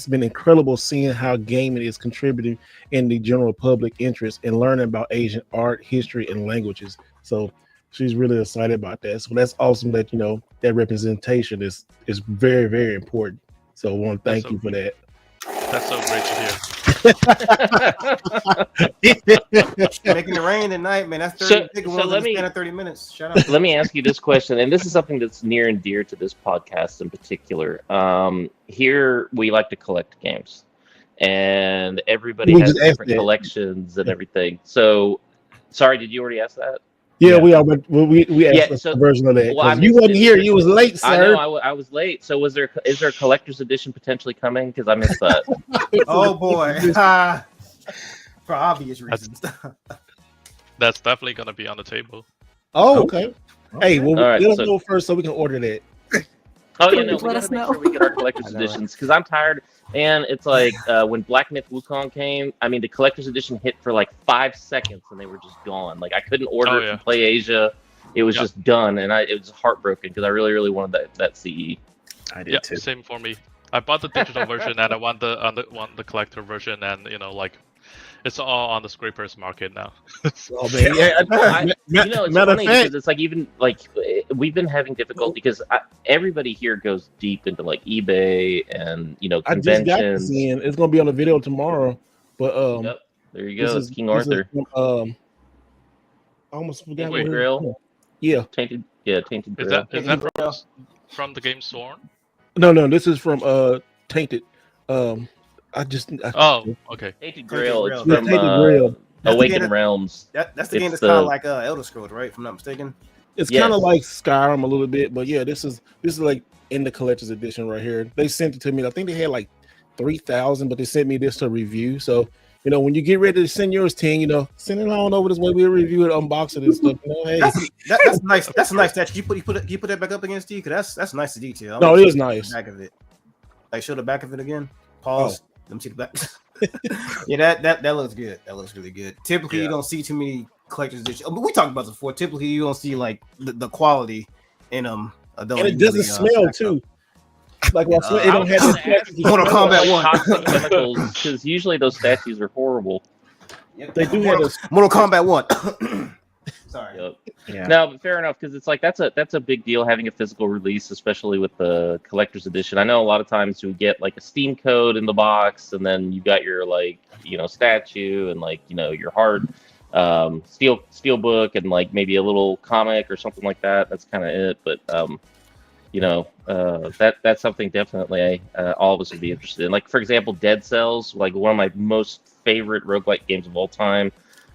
Speaker 1: been incredible seeing how gaming is contributing in the general public interest and learning about Asian art, history, and languages." So she's really excited about that. So that's awesome that that representation is very, very important. So I want to thank you for that.
Speaker 6: That's so great to hear.
Speaker 2: Making it rain tonight, man. That's 30.
Speaker 7: So let me
Speaker 2: 30 minutes. Shut up.
Speaker 7: Let me ask you this question, and this is something that's near and dear to this podcast in particular. Here we like to collect games, and everybody has different collections and everything. So, sorry, did you already ask that?
Speaker 1: Yeah, we asked a version of that. Well, you wasn't here. You was late, sir.
Speaker 7: I know. I was late. So is there a collector's edition potentially coming? Because I missed that.
Speaker 2: Oh boy, for obvious reasons.
Speaker 6: That's definitely gonna be on the table.
Speaker 1: Oh, okay. Hey, well,
Speaker 7: right,
Speaker 1: let us know first so we can order that.
Speaker 7: Oh yeah, no, we gotta make sure we get our collector's editions because I'm tired. And it's like when Black Myth Wukong came, I mean, the collector's edition hit for like 5 seconds and they were just gone. Like I couldn't order it from Play Asia. It was just done, and it was heartbroken because I really, really wanted that CE.
Speaker 5: I did too.
Speaker 6: Same for me. I bought the digital version and I want the collector version, and like it's all on the scrapers market now.
Speaker 1: Oh man, yeah.
Speaker 7: It's funny because it's like even like we've been having difficulty because everybody here goes deep into like eBay and conventions.
Speaker 1: I just got this in. It's gonna be on the video tomorrow, but
Speaker 7: yep. There you go. It's King Arthur.
Speaker 1: I almost forgot.
Speaker 7: Tainted Grail.
Speaker 1: Yeah.
Speaker 7: Tainted Grail.
Speaker 6: Is that from the game Sworn?
Speaker 1: No. This is from Tainted.
Speaker 6: Okay.
Speaker 7: Tainted Grail. It's
Speaker 1: from
Speaker 7: Tainted Grail. Awakened Realms.
Speaker 2: That's the game that's kind of like Elder Scrolls, right? If I'm not mistaken.
Speaker 1: It's kind of like Skyrim a little bit, but yeah, this is like in the collector's edition right here. They sent it to me. I think they had like 3,000, but they sent me this to review. So, when you get ready to send yours, 10, send it on over this way. We'll review it, unbox it and stuff. Hey,
Speaker 2: that's nice. That's a nice statue. You put that back up again, Steve? Because that's nice to detail.
Speaker 1: No, it is nice.
Speaker 2: Back of it. Like, show the back of it again. Pause. Let me see the back. Yeah, that looks good. That looks really good. Typically, you don't see too many collector's editions. But we talked about this before. Typically, you don't see like the quality in them.
Speaker 1: And it doesn't smell too. Like it don't have
Speaker 2: Mortal Kombat 1
Speaker 7: toxic chemicals, because usually those statues are horrible.
Speaker 1: Yep, they do have this.
Speaker 2: Mortal Kombat 1. Sorry.
Speaker 7: Yep. Yeah. No, but fair enough, because it's like that's a big deal having a physical release, especially with the collector's edition. I know a lot of times we get like a Steam code in the box, and then you got your statue and your hard steel book and like maybe a little comic or something like that. That's kind of it. But that's something definitely all of us would be interested in. Like, for example, Dead Cells, like one of my most favorite roguelike games of all time.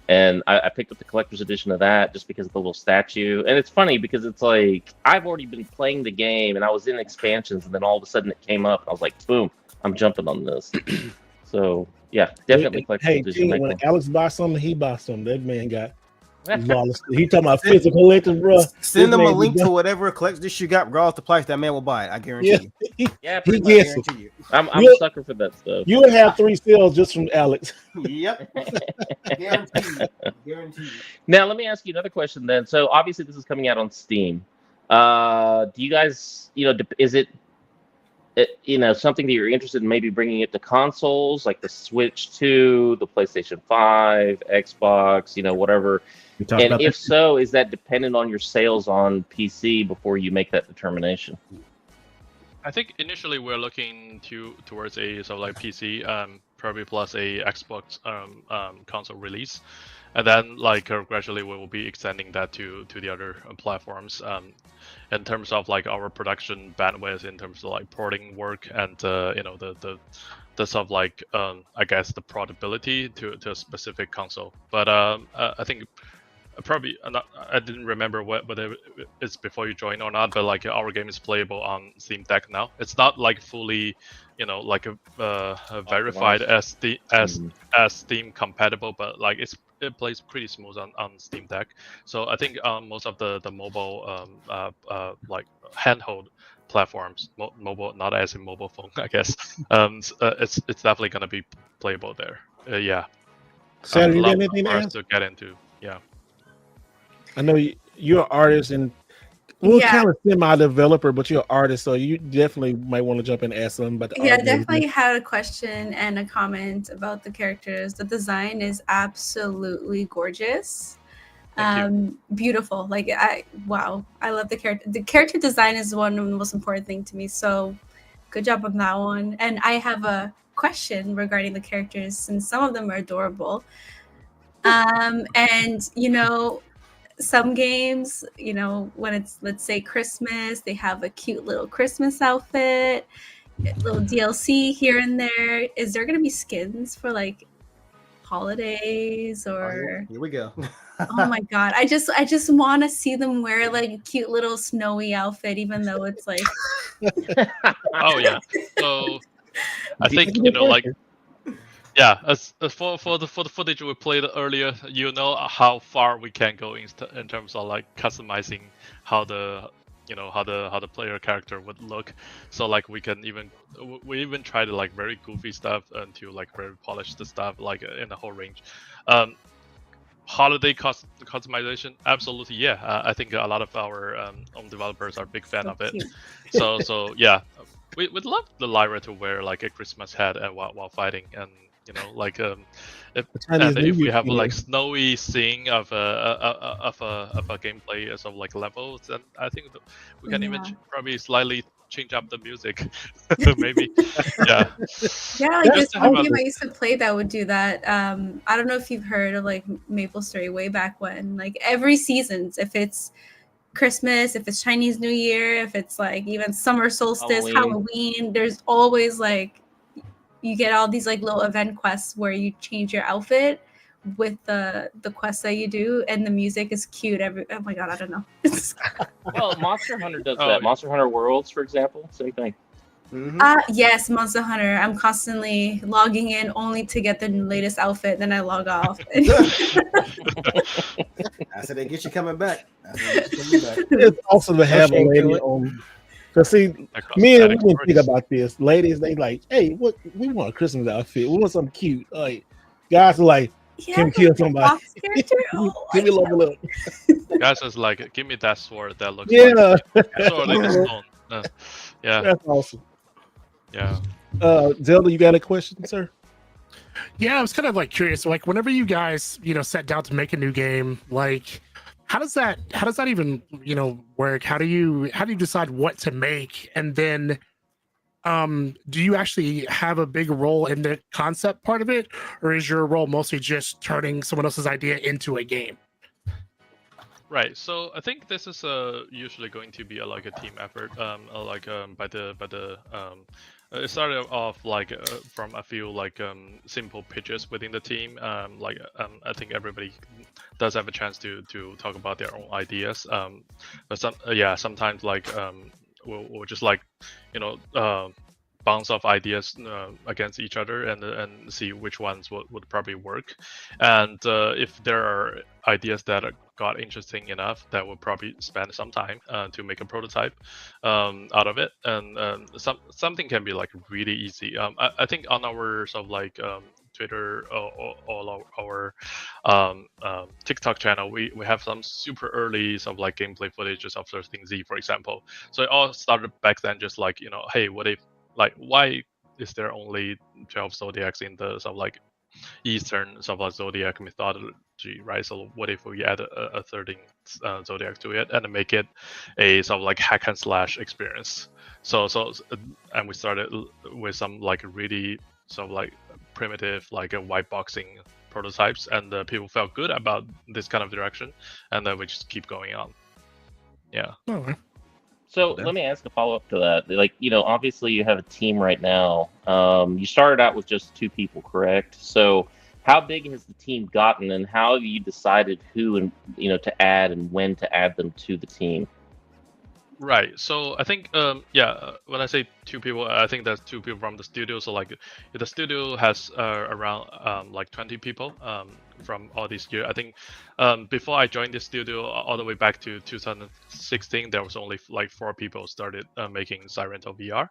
Speaker 7: And I picked up the collector's edition of that just because of the little statue. And it's funny because it's like I've already been playing the game and I was in expansions, and then all of a sudden it came up and I was like, boom, I'm jumping on this. So yeah, definitely collector's edition.
Speaker 1: When Alex buys something, he buys something. That man got he talking about physical collectors, bro.
Speaker 2: Send them a link to whatever collector's edition you got, regardless of the price. That man will buy it. I guarantee you.
Speaker 7: Yeah,
Speaker 1: he gets
Speaker 7: it. I'm a sucker for that stuff.
Speaker 1: You would have 3 sales just from Alex.
Speaker 2: Yep. Guaranteed.
Speaker 7: Now let me ask you another question then. So obviously this is coming out on Steam. Do you guys, is it something that you're interested in maybe bringing it to consoles like the Switch 2, the PlayStation 5, Xbox, whatever? And if so, is that dependent on your sales on PC before you make that determination?
Speaker 6: I think initially we're looking towards a sort of like PC, probably plus a Xbox console release, and then gradually we will be extending that to the other platforms. In terms of like our production bandwidth, in terms of like porting work and the sort of like I guess the portability to a specific console. But I think probably I didn't remember whether it's before you joined or not, but like our game is playable on Steam Deck now. It's not like fully verified as Steam compatible, but like it plays pretty smooth on Steam Deck. So I think most of the mobile like handheld platforms, mobile, not as a mobile phone, I guess. It's definitely gonna be playable there. Yeah.
Speaker 1: Sam, you got anything
Speaker 6: to get into? Yeah.
Speaker 1: I know you're an artist and kind of semi-developer, but you're an artist, so you definitely might want to jump in and ask them about the art.
Speaker 3: Definitely had a question and a comment about the characters. The design is absolutely gorgeous. Beautiful. I love the character. The character design is one of the most important thing to me. So good job on that one. And I have a question regarding the characters, since some of them are adorable. And some games, when it's, let's say, Christmas, they have a cute little Christmas outfit, little DLC here and there. Is there going to be skins for like holidays or?
Speaker 2: Here we go.
Speaker 3: Oh my god! I just want to see them wear like a cute little snowy outfit, even though it's like.
Speaker 6: Oh yeah. So I think yeah, as for the footage we played earlier, how far we can go in terms of like customizing how the player character would look. So like we even try to like very goofy stuff until like very polished stuff, like in the whole range. Holiday customization, absolutely, yeah. I think a lot of our own developers are big fan of it. So yeah, we'd love the Lyra to wear like a Christmas hat and while fighting, and if we have like snowy scene of a gameplay sort of like levels, then I think we can even probably slightly change up the music. Maybe. Yeah,
Speaker 3: there's one game I used to play that would do that. I don't know if you've heard of like Maple Story way back when, like every seasons, if it's Christmas, if it's Chinese New Year, if it's like even summer solstice, Halloween, there's always like you get all these like little event quests where you change your outfit with the quest that you do, and the music is cute. Oh my god, I don't know.
Speaker 7: Well, Monster Hunter does
Speaker 6: Oh,
Speaker 7: that. Monster Hunter Worlds, for example, same thing.
Speaker 3: Yes, Monster Hunter. I'm constantly logging in only to get the latest outfit, then I log off.
Speaker 2: I said they get you coming back.
Speaker 1: It's awesome to have a lady on. Because see, men, we didn't think about this. Ladies, they like, hey, what we want a Christmas outfit. We want something cute. Like guys are like, can we kill somebody? Give me a level up.
Speaker 6: Guys is like, give me that sword that looks
Speaker 1: Yeah.
Speaker 6: like sword in the stone. Yeah.
Speaker 1: That's awesome.
Speaker 6: Yeah.
Speaker 1: Zelda, you got a question, sir?
Speaker 4: Yeah, I was kind of like curious. Like, whenever you guys, sat down to make a new game, like, how does that even, work? How do you decide what to make? And then, do you actually have a big role in the concept part of it, or is your role mostly just turning someone else's idea into a game?
Speaker 6: Right. So I think this is usually going to be like a team effort. It started off like from a few like simple pitches within the team. I think everybody does have a chance to talk about their own ideas. But sometimes like we'll just like bounce off ideas against each other and see which ones would probably work. And if there are ideas that got interesting enough, that would probably spend some time to make a prototype out of it. And something can be like really easy. I think on our sort of like Twitter or our TikTok channel, we have some super early sort of like gameplay footages of Certain Z, for example. So it all started back then, just like hey, what if why is there only 12 zodiacs in the sort of like Eastern sort of like zodiac mythology, right? So what if we add a 13th zodiac to it and make it a sort of like hack and slash experience? And we started with some like really sort of like primitive like a white boxing prototypes, and people felt good about this kind of direction, and then we just keep going on. Yeah.
Speaker 4: Oh.
Speaker 7: So let me ask a follow-up to that. Like, obviously you have a team right now. You started out with just 2 people, correct? So how big has the team gotten, and how have you decided who and to add and when to add them to the team?
Speaker 6: Right. So I think when I say 2 people, I think that's 2 people from the studio. So like the studio has around like 20 people from all these years. I think before I joined the studio all the way back to 2016, there was only like 4 people started making Sirento VR.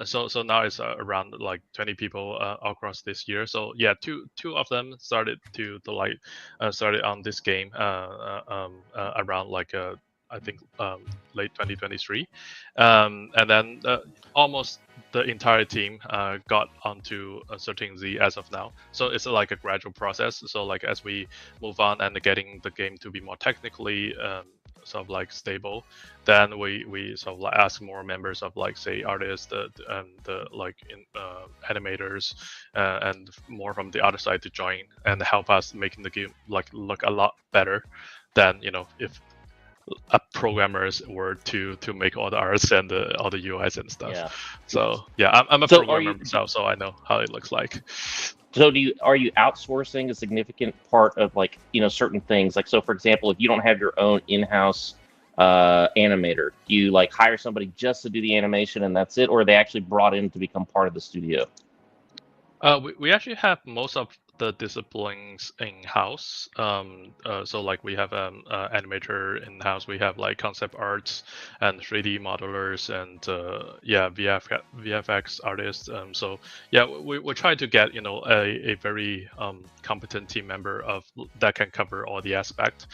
Speaker 6: So now it's around like 20 people across this year. So yeah, two of them started started on this game around like I think late 2023, and then almost the entire team got onto a Certain Z as of now. So it's like a gradual process. So like as we move on and getting the game to be more technically sort of like stable, then we sort of like ask more members of like say artists, the animators, and more from the other side to join and help us making the game like look a lot better than if programmers were to make all the arts and all the UIs and stuff. Yeah. So yeah, I'm a programmer myself, so I know how it looks like.
Speaker 7: So are you outsourcing a significant part of like certain things? Like, so for example, if you don't have your own in-house animator, do you like hire somebody just to do the animation and that's it, or are they actually brought in to become part of the studio?
Speaker 6: We actually have most of the disciplines in-house. So like we have animator in-house, we have like concept arts and 3D modelers and VFX artists. So yeah, we try to get a very competent team member that can cover all the aspects.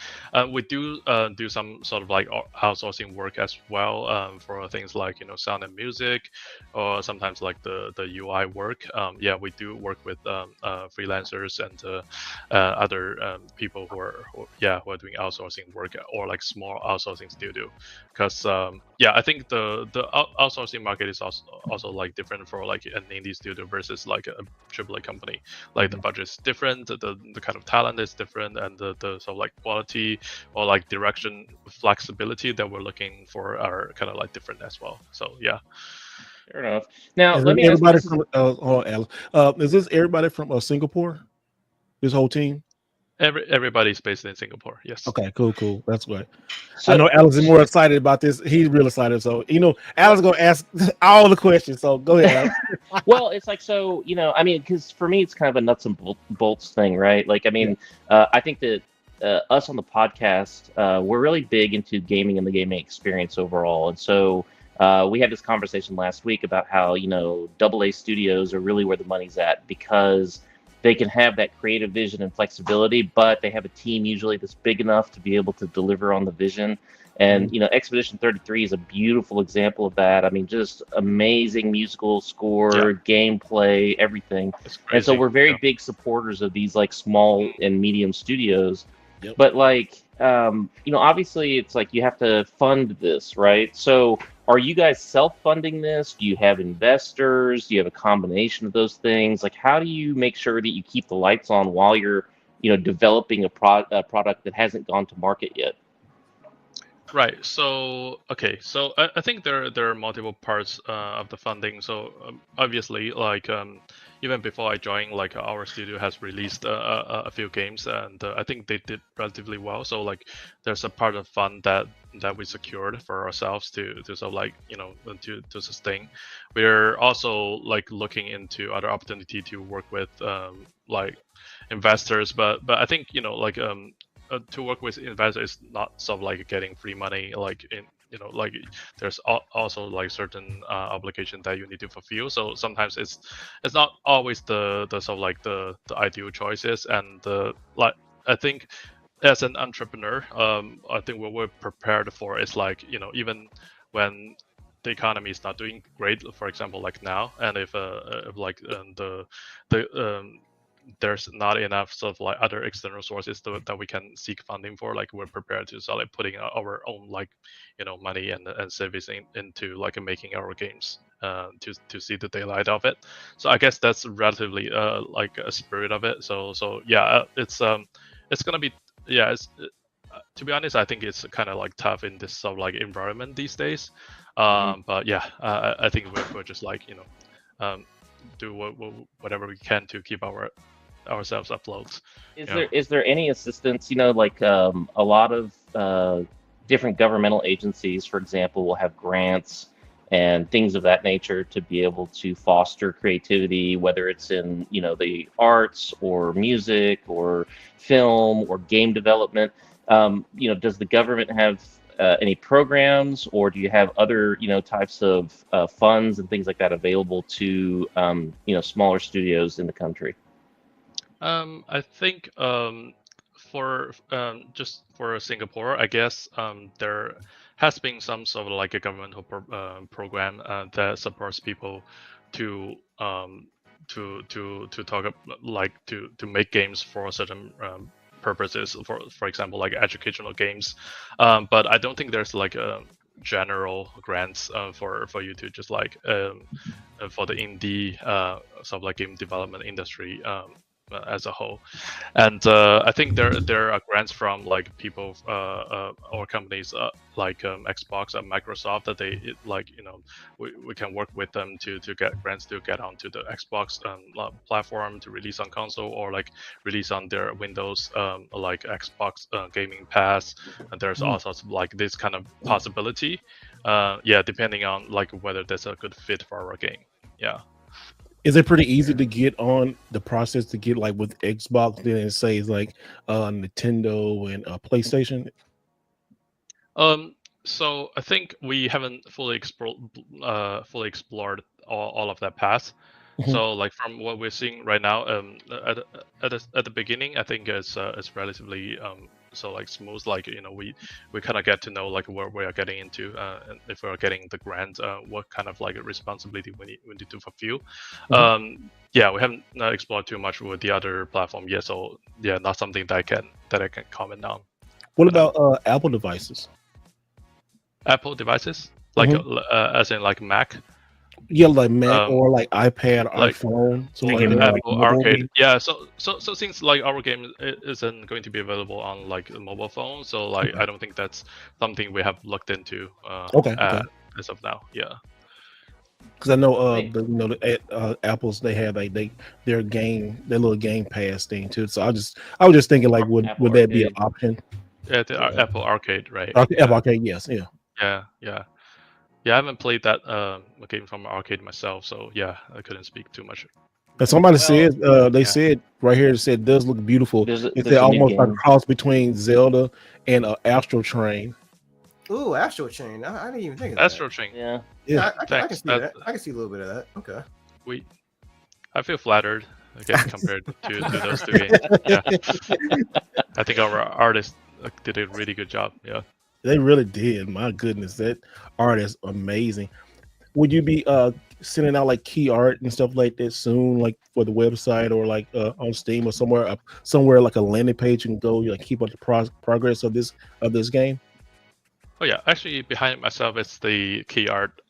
Speaker 6: We do some sort of like outsourcing work as well for things like sound and music, or sometimes like the UI work. We do work with freelancers and other people who are doing outsourcing work, or like small outsourcing studio, because I think the outsourcing market is also like different for like an indie studio versus like a AAA company. Like the budget is different, the kind of talent is different, and the sort of like quality or like direction flexibility that we're looking for are kind of like different as well. So yeah.
Speaker 7: Fair enough. Now, let me ask you,
Speaker 1: is this everybody from Singapore? This whole team?
Speaker 6: Everybody's based in Singapore. Yes.
Speaker 1: Okay, cool. That's great.
Speaker 7: So,
Speaker 1: I know Alex is more excited about this. He's real excited. So Alex is gonna ask all the questions. So go ahead, Alex.
Speaker 7: well, it's like, so, I mean, because for me, it's kind of a nuts and bolts thing, right? Like, I mean, I think that us on the podcast, we're really big into gaming and the gaming experience overall. And so we had this conversation last week about how, AA studios are really where the money's at, because they can have that creative vision and flexibility, but they have a team usually that's big enough to be able to deliver on the vision. And Expedition 33 is a beautiful example of that. I mean, just amazing musical score, gameplay, everything. And so we're very big supporters of these like small and medium studios.
Speaker 1: Yep.
Speaker 7: But like, obviously it's like you have to fund this, right? So are you guys self-funding this? Do you have investors? Do you have a combination of those things? Like, how do you make sure that you keep the lights on while you're, developing a product that hasn't gone to market yet?
Speaker 6: Right. So So I think there are multiple parts of the funding. So obviously, like even before I joined, like our studio has released a few games, and I think they did relatively well. So like there's a part of fund that we secured for ourselves to sort of like to sustain. We're also like looking into other opportunity to work with like investors, but I think to work with investors is not sort of like getting free money, like like there's also like certain obligation that you need to fulfill. So sometimes it's not always the sort of like the ideal choices, and like I think as an entrepreneur, I think what we're prepared for is like even when the economy is not doing great, for example, like now, and if like there's not enough sort of like other external sources that we can seek funding for, like we're prepared to start like putting our own like money and savings into like making our games to see the daylight of it. So I guess that's relatively like a spirit of it. So yeah, it's gonna be it's to be honest, I think it's kind of like tough in this sort of like environment these days. But yeah, I think we're just like do whatever we can to keep ourselves afloat.
Speaker 7: Is there any assistance? Like a lot of different governmental agencies, for example, will have grants and things of that nature to be able to foster creativity, whether it's in the arts or music or film or game development. Does the government have any programs, or do you have other types of funds and things like that available to smaller studios in the country?
Speaker 6: I think for just for Singapore, I guess there has been some sort of like a governmental program that supports people to talk like to make games for certain purposes, for example, like educational games. But I don't think there's like a general grants for you to just like for the indie sort of like game development industry as a whole. And I think there are grants from like people or companies like Xbox and Microsoft that we can work with them to get grants to get onto the Xbox platform to release on console, or like release on their Windows like Xbox Gaming Pass. And there's all sorts of like this kind of possibility, depending on like whether that's a good fit for our game.
Speaker 1: Is it pretty easy to get on the process to get like with Xbox, then it says like Nintendo and PlayStation?
Speaker 6: So I think we haven't fully explored all of that path. So like from what we're seeing right now, at the beginning, I think it's relatively so like smooth. Like we kind of get to know like where we are getting into, and if we're getting the grant, what kind of like responsibility we need to fulfill. We haven't explored too much with the other platform yet, so not something that I can comment on.
Speaker 1: What about Apple devices?
Speaker 6: Apple devices, like as in like Mac.
Speaker 1: Yeah, like Mac or like iPad,
Speaker 6: like
Speaker 1: iPhone. So
Speaker 6: like
Speaker 1: like
Speaker 6: Apple Arcade. Yeah. So since like our game isn't going to be available on like a mobile phone, so like I don't think that's something we have looked into.
Speaker 1: Okay.
Speaker 6: As of now. Yeah.
Speaker 1: Because I know
Speaker 7: Right.
Speaker 1: Apple's they have their little Game Pass thing too. So I was just thinking like would
Speaker 7: Apple
Speaker 1: that be an
Speaker 7: Arcade.
Speaker 1: option?
Speaker 6: Yeah, the
Speaker 7: Yeah.
Speaker 6: Apple Arcade, right?
Speaker 1: Apple
Speaker 6: Yeah,
Speaker 1: Arcade, yes, yeah.
Speaker 6: yeah. I haven't played that game from arcade myself, so yeah, I couldn't speak too much.
Speaker 1: And somebody
Speaker 7: Well,
Speaker 1: said they
Speaker 6: yeah.
Speaker 1: said right here, it said does look beautiful.
Speaker 7: There's
Speaker 1: It said
Speaker 7: a new
Speaker 1: almost like a
Speaker 7: game.
Speaker 1: cross between Zelda and Astro Train.
Speaker 2: Ooh, Astro Chain. I didn't even think of that.
Speaker 6: Astro Chain.
Speaker 7: Yeah.
Speaker 1: Yeah.
Speaker 2: I can
Speaker 6: Thanks.
Speaker 2: see that. I can see a little bit of that. Okay.
Speaker 6: I feel flattered again compared to those two games. Yeah, I think our artists did a really good job. Yeah.
Speaker 1: They really did. My goodness, that art is amazing. Would you be sending out like key art and stuff like that soon, like for the website or like on Steam or somewhere like a landing page you can go, you like keep up the progress of this game?
Speaker 6: Oh yeah, actually behind myself it's the key art.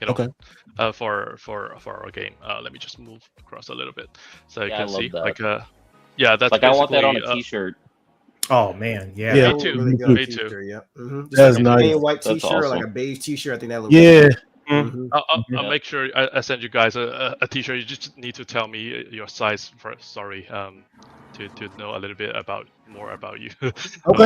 Speaker 1: Okay.
Speaker 6: For our game. Let me just move across a little bit so you
Speaker 7: Yeah, I
Speaker 6: can
Speaker 7: love
Speaker 6: see.
Speaker 7: that.
Speaker 6: Like yeah, that's
Speaker 7: Like I want that on a
Speaker 6: basically,
Speaker 7: T-shirt.
Speaker 5: Oh man, yeah.
Speaker 1: Yeah.
Speaker 6: Me too.
Speaker 2: Really good
Speaker 6: Me too.
Speaker 2: t-shirt, yeah. Just
Speaker 1: That's
Speaker 2: like a
Speaker 1: nice.
Speaker 2: plain white
Speaker 7: That's
Speaker 2: t-shirt or like
Speaker 7: awesome.
Speaker 2: a beige t-shirt. I think that looks
Speaker 1: Yeah.
Speaker 2: Mhm.
Speaker 6: I'll
Speaker 7: Yeah.
Speaker 6: make sure I send you guys a t-shirt. You just need to tell me your size first. Sorry, to know a little bit more about you.
Speaker 1: Okay,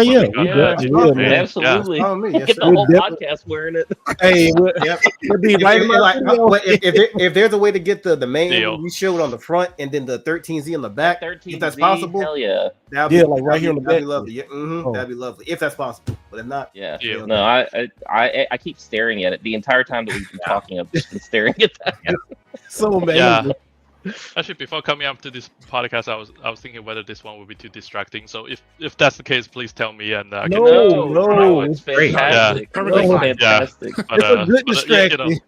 Speaker 1: yeah.
Speaker 6: What we
Speaker 7: Yeah,
Speaker 6: got,
Speaker 1: yeah, man.
Speaker 6: yeah.
Speaker 7: Absolutely.
Speaker 2: Oh, me, yes,
Speaker 7: Get the
Speaker 2: sir.
Speaker 7: whole
Speaker 1: We're
Speaker 7: podcast wearing it.
Speaker 1: Hey,
Speaker 2: Yep.
Speaker 1: we'll be right in my
Speaker 2: Like,
Speaker 1: video.
Speaker 2: if there's a way to get the main
Speaker 6: Deal.
Speaker 2: we showed on the front and then the 13Z on the back, if
Speaker 7: 13Z,
Speaker 2: that's possible,
Speaker 7: hell yeah.
Speaker 2: that'd
Speaker 1: Yeah,
Speaker 2: be,
Speaker 1: like right here on the
Speaker 2: that'd be
Speaker 1: back.
Speaker 2: lovely. Yeah,
Speaker 1: Oh.
Speaker 2: that'd be lovely if that's possible. But if not,
Speaker 7: Yeah.
Speaker 6: Yeah.
Speaker 7: No, I keep staring at it the entire time that we've been talking. I've just been staring at that.
Speaker 1: So amazing.
Speaker 6: Yeah. Actually, before coming up to this podcast, I was thinking whether this one would be too distracting. So if that's the case, please tell me and I can.
Speaker 1: No.
Speaker 7: It's
Speaker 5: Great.
Speaker 7: fantastic.
Speaker 4: Yeah.
Speaker 7: It's
Speaker 1: No.
Speaker 7: fantastic.
Speaker 6: But,
Speaker 1: It's a good
Speaker 6: but,
Speaker 1: distraction.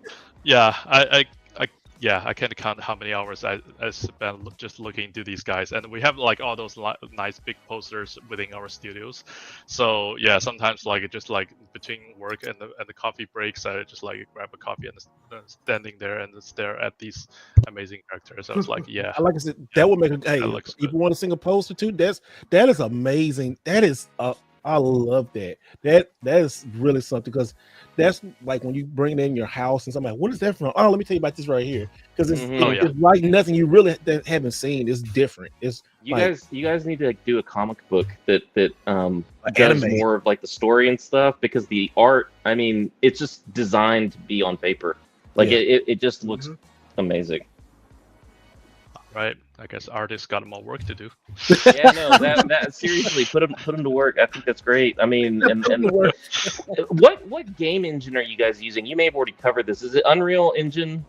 Speaker 6: I can't count how many hours I spent just looking into these guys, and we have like all those nice big posters within our studios. So yeah, sometimes like just like between work and the coffee breaks, I just like grab a coffee and standing there and stare at these amazing characters. I was like, yeah,
Speaker 1: Like I said, that would make a hey.
Speaker 6: looks
Speaker 1: If you
Speaker 6: good.
Speaker 1: want to sing a poster too, that is amazing. That is I love that. That is really something because that's like when you bring it in your house and somebody, what is that from? Oh, let me tell you about this right here because
Speaker 7: Mhm.
Speaker 6: Oh, yeah.
Speaker 1: it's like nothing you really haven't seen. It's different. It's
Speaker 7: You
Speaker 1: like,
Speaker 7: guys need to like do a comic book that does
Speaker 1: anime.
Speaker 7: more of like the story and stuff because the art, I mean, it's just designed to be on paper. Like
Speaker 1: Yeah.
Speaker 7: it just looks amazing.
Speaker 6: Right. I guess artists got more work to do.
Speaker 7: Yeah, no, that seriously put them to work. I think that's great. I mean, and what game engine are you guys using? You may have already covered this. Is it Unreal Engine?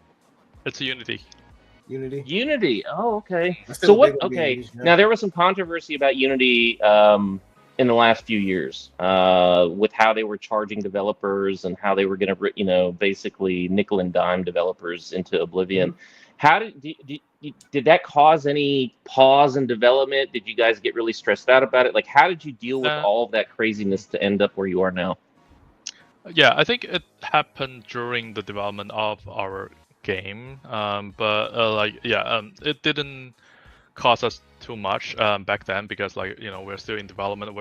Speaker 6: It's a Unity.
Speaker 2: Unity.
Speaker 7: Unity. Oh, okay.
Speaker 2: That's
Speaker 7: So
Speaker 2: still
Speaker 7: what?
Speaker 2: big on being
Speaker 7: Okay.
Speaker 2: used, yeah.
Speaker 7: Now there was some controversy about Unity in the last few years with how they were charging developers and how they were going to, basically nickel and dime developers into oblivion. How did that cause any pause in development? Did you guys get really stressed out about it? Like, how did you deal with all of that craziness to end up where you are now?
Speaker 6: Yeah, I think it happened during the development of our game, but it didn't cost us too much back then because we're still in development.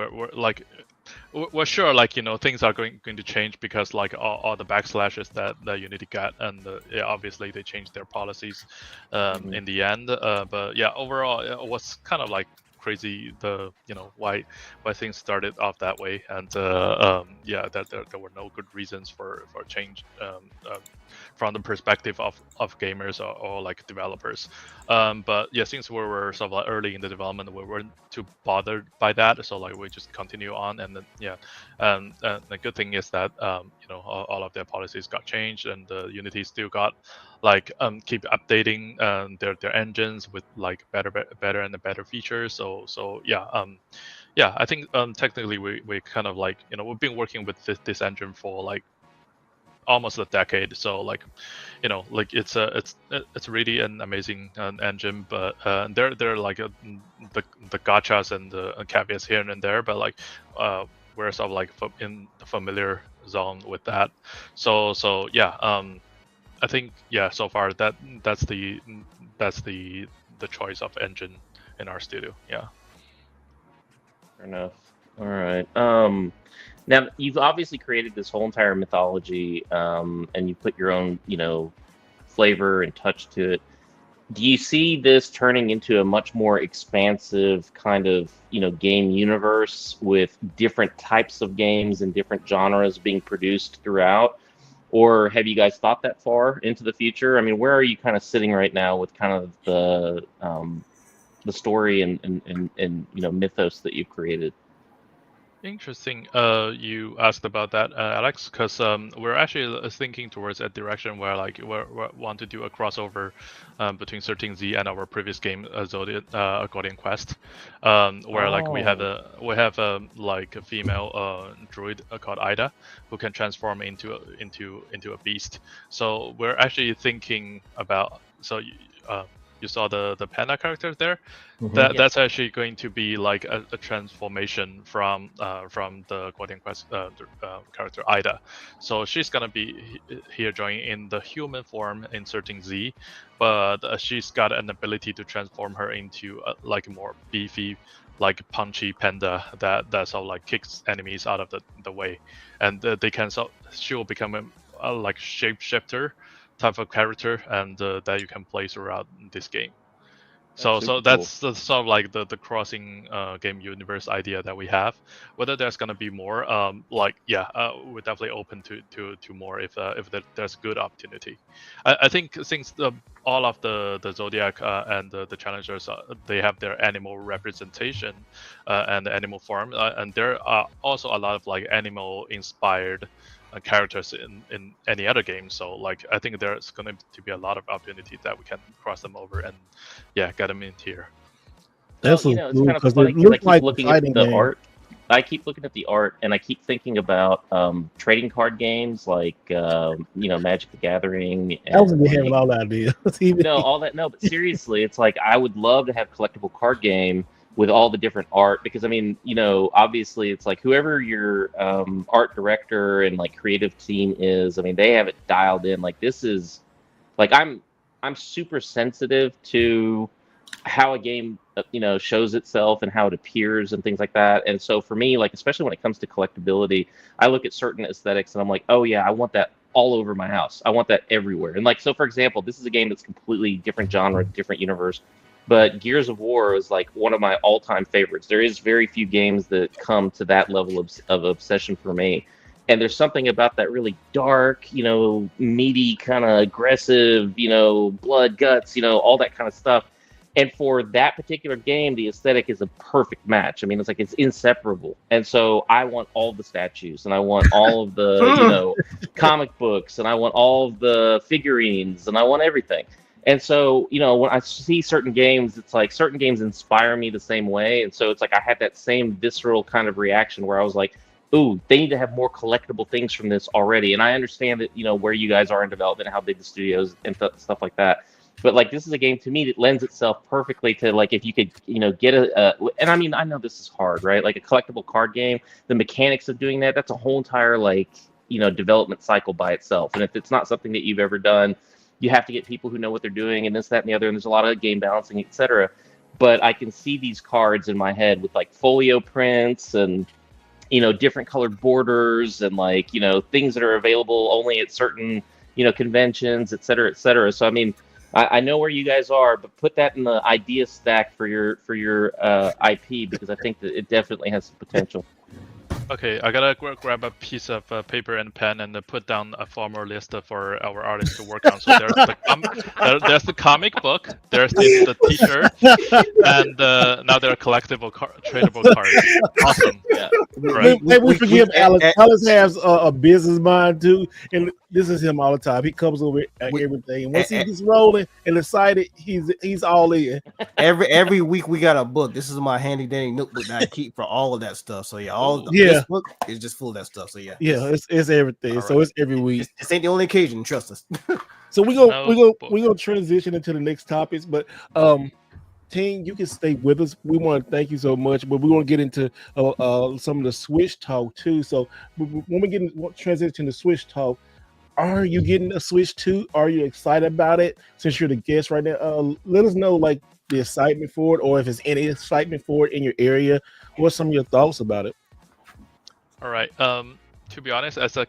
Speaker 6: We're sure things are going to change because all the backslashes that Unity got, and obviously they changed their policies in the end. But yeah, overall it was kind of like crazy why things started off that way, and that there were no good reasons for change from the perspective of gamers or like developers. But yeah, since we were sort of like early in the development, we weren't too bothered by that, so like we just continue on, and then the good thing is that all of their policies got changed, and Unity still got keep updating their engines with like better and better features. So yeah, I think technically we kind of we've been working with this engine for like almost a decade, so it's really an amazing engine, but there are like the gotchas and the caveats here and there, but we're sort of like in the familiar zone with that. So yeah, I think so far that's the choice of engine in our studio. Yeah.
Speaker 7: Fair enough. All right. Now you've obviously created this whole entire mythology, and you put your own, flavor and touch to it. Do you see this turning into a much more expansive kind of, game universe with different types of games and different genres being produced throughout? Or have you guys thought that far into the future? I mean, where are you kind of sitting right now with kind of the story and mythos that you've created?
Speaker 6: Interesting. You asked about that, Alex, because we're actually thinking towards a direction where like we want to do a crossover between 13Z and our previous game, Zodiac Guardian Quest, where like we have a like a female druid called Ida who can transform into a beast. So we're actually thinking about you saw the panda character there.
Speaker 1: Mhm.
Speaker 6: That's actually going to be like a transformation from the Guardian Quest character Ida. So she's gonna be here joining in the human form in 13Z, but she's got an ability to transform her into like a more beefy, like punchy panda that sort of like kicks enemies out of the way, and she will become a like shapeshifter type of character, and that you can play throughout this game. So that's the sort of like the crossing game universe idea that we have. Whether there's gonna be more, we're definitely open to more if there's good opportunity. I think since all of the Zodiac and the challengers they have their animal representation and the animal form, and there are also a lot of like animal inspired characters in any other game. So like I think there's going to be a lot of opportunity that we can cross them over and get them in here.
Speaker 1: That's
Speaker 7: it's
Speaker 1: cool,
Speaker 7: kind of
Speaker 1: 'cause
Speaker 7: funny
Speaker 1: it
Speaker 7: because I
Speaker 1: looks
Speaker 7: keep
Speaker 1: like a
Speaker 7: looking at
Speaker 1: fighting
Speaker 7: the
Speaker 1: game.
Speaker 7: art. I keep looking at the art, and I keep thinking about trading card games like Magic the Gathering.
Speaker 1: I was
Speaker 7: And
Speaker 1: gonna be having all the ideas.
Speaker 7: no, all that. No, but seriously, it's like I would love to have a collectible card game with all the different art, because I mean, obviously it's like whoever your art director and like creative team is, I mean, they have it dialed in. Like this is like I'm super sensitive to how a game shows itself and how it appears and things like that. And so for me, like especially when it comes to collectability, I look at certain aesthetics and I'm like, oh yeah, I want that all over my house. I want that everywhere. And like, so for example, this is a game that's completely different genre, different universe, but Gears of War is like one of my all-time favorites. There is very few games that come to that level of obsession for me. And there's something about that really dark, meaty, kind of aggressive, blood, guts, all that kind of stuff. And for that particular game, the aesthetic is a perfect match. I mean, it's like it's inseparable. And so I want all the statues, and I want all of the, comic books, and I want all of the figurines, and I want everything. And so, when I see certain games, it's like certain games inspire me the same way. And so it's like I had that same visceral kind of reaction where I was like, ooh, they need to have more collectible things from this already. And I understand that, where you guys are in development, how big the studios and stuff like that. But like this is a game to me that lends itself perfectly to like if you could get and I mean I know this is hard, right? Like a collectible card game, the mechanics of doing that's a whole entire like development cycle by itself. And if it's not something that you've ever done, you have to get people who know what they're doing and this, that, and the other. And there's a lot of game balancing, etc. But I can see these cards in my head with like folio prints and different colored borders and like things that are available only at certain conventions, etc., etc. So I mean, I know where you guys are, but put that in the idea stack for your IP, because I think that it definitely has some potential.
Speaker 6: Okay, I gotta grab a piece of paper and pen and put down a formal list for our artists to work on. So there's there's the comic book, there's the T-shirt, and now there are collectible tradable cards. Awesome.
Speaker 7: Yeah.
Speaker 6: Right.
Speaker 1: Maybe we forgive Alex. Alex has a business mind too, and this is him all the time. He comes over everything, and once he gets rolling and excited, he's all in.
Speaker 2: Every week we got a book. This is my handy dandy notebook that I keep for all of that stuff. So yeah, this book is just full of that stuff. So yeah,
Speaker 1: it's everything. So it's every week.
Speaker 2: This ain't the only occasion. Trust us.
Speaker 1: So we're gonna transition into the next topics, but Ting, you can stay with us. We want to thank you so much, but we want to get into some of the Switch talk too. So when we transition to Switch talk, are you getting a Switch 2? Are you excited about it? Since you're the guest right now, let us know like the excitement for it, or if there's any excitement for it in your area. What's some of your thoughts about it?
Speaker 6: All right. To be honest, as a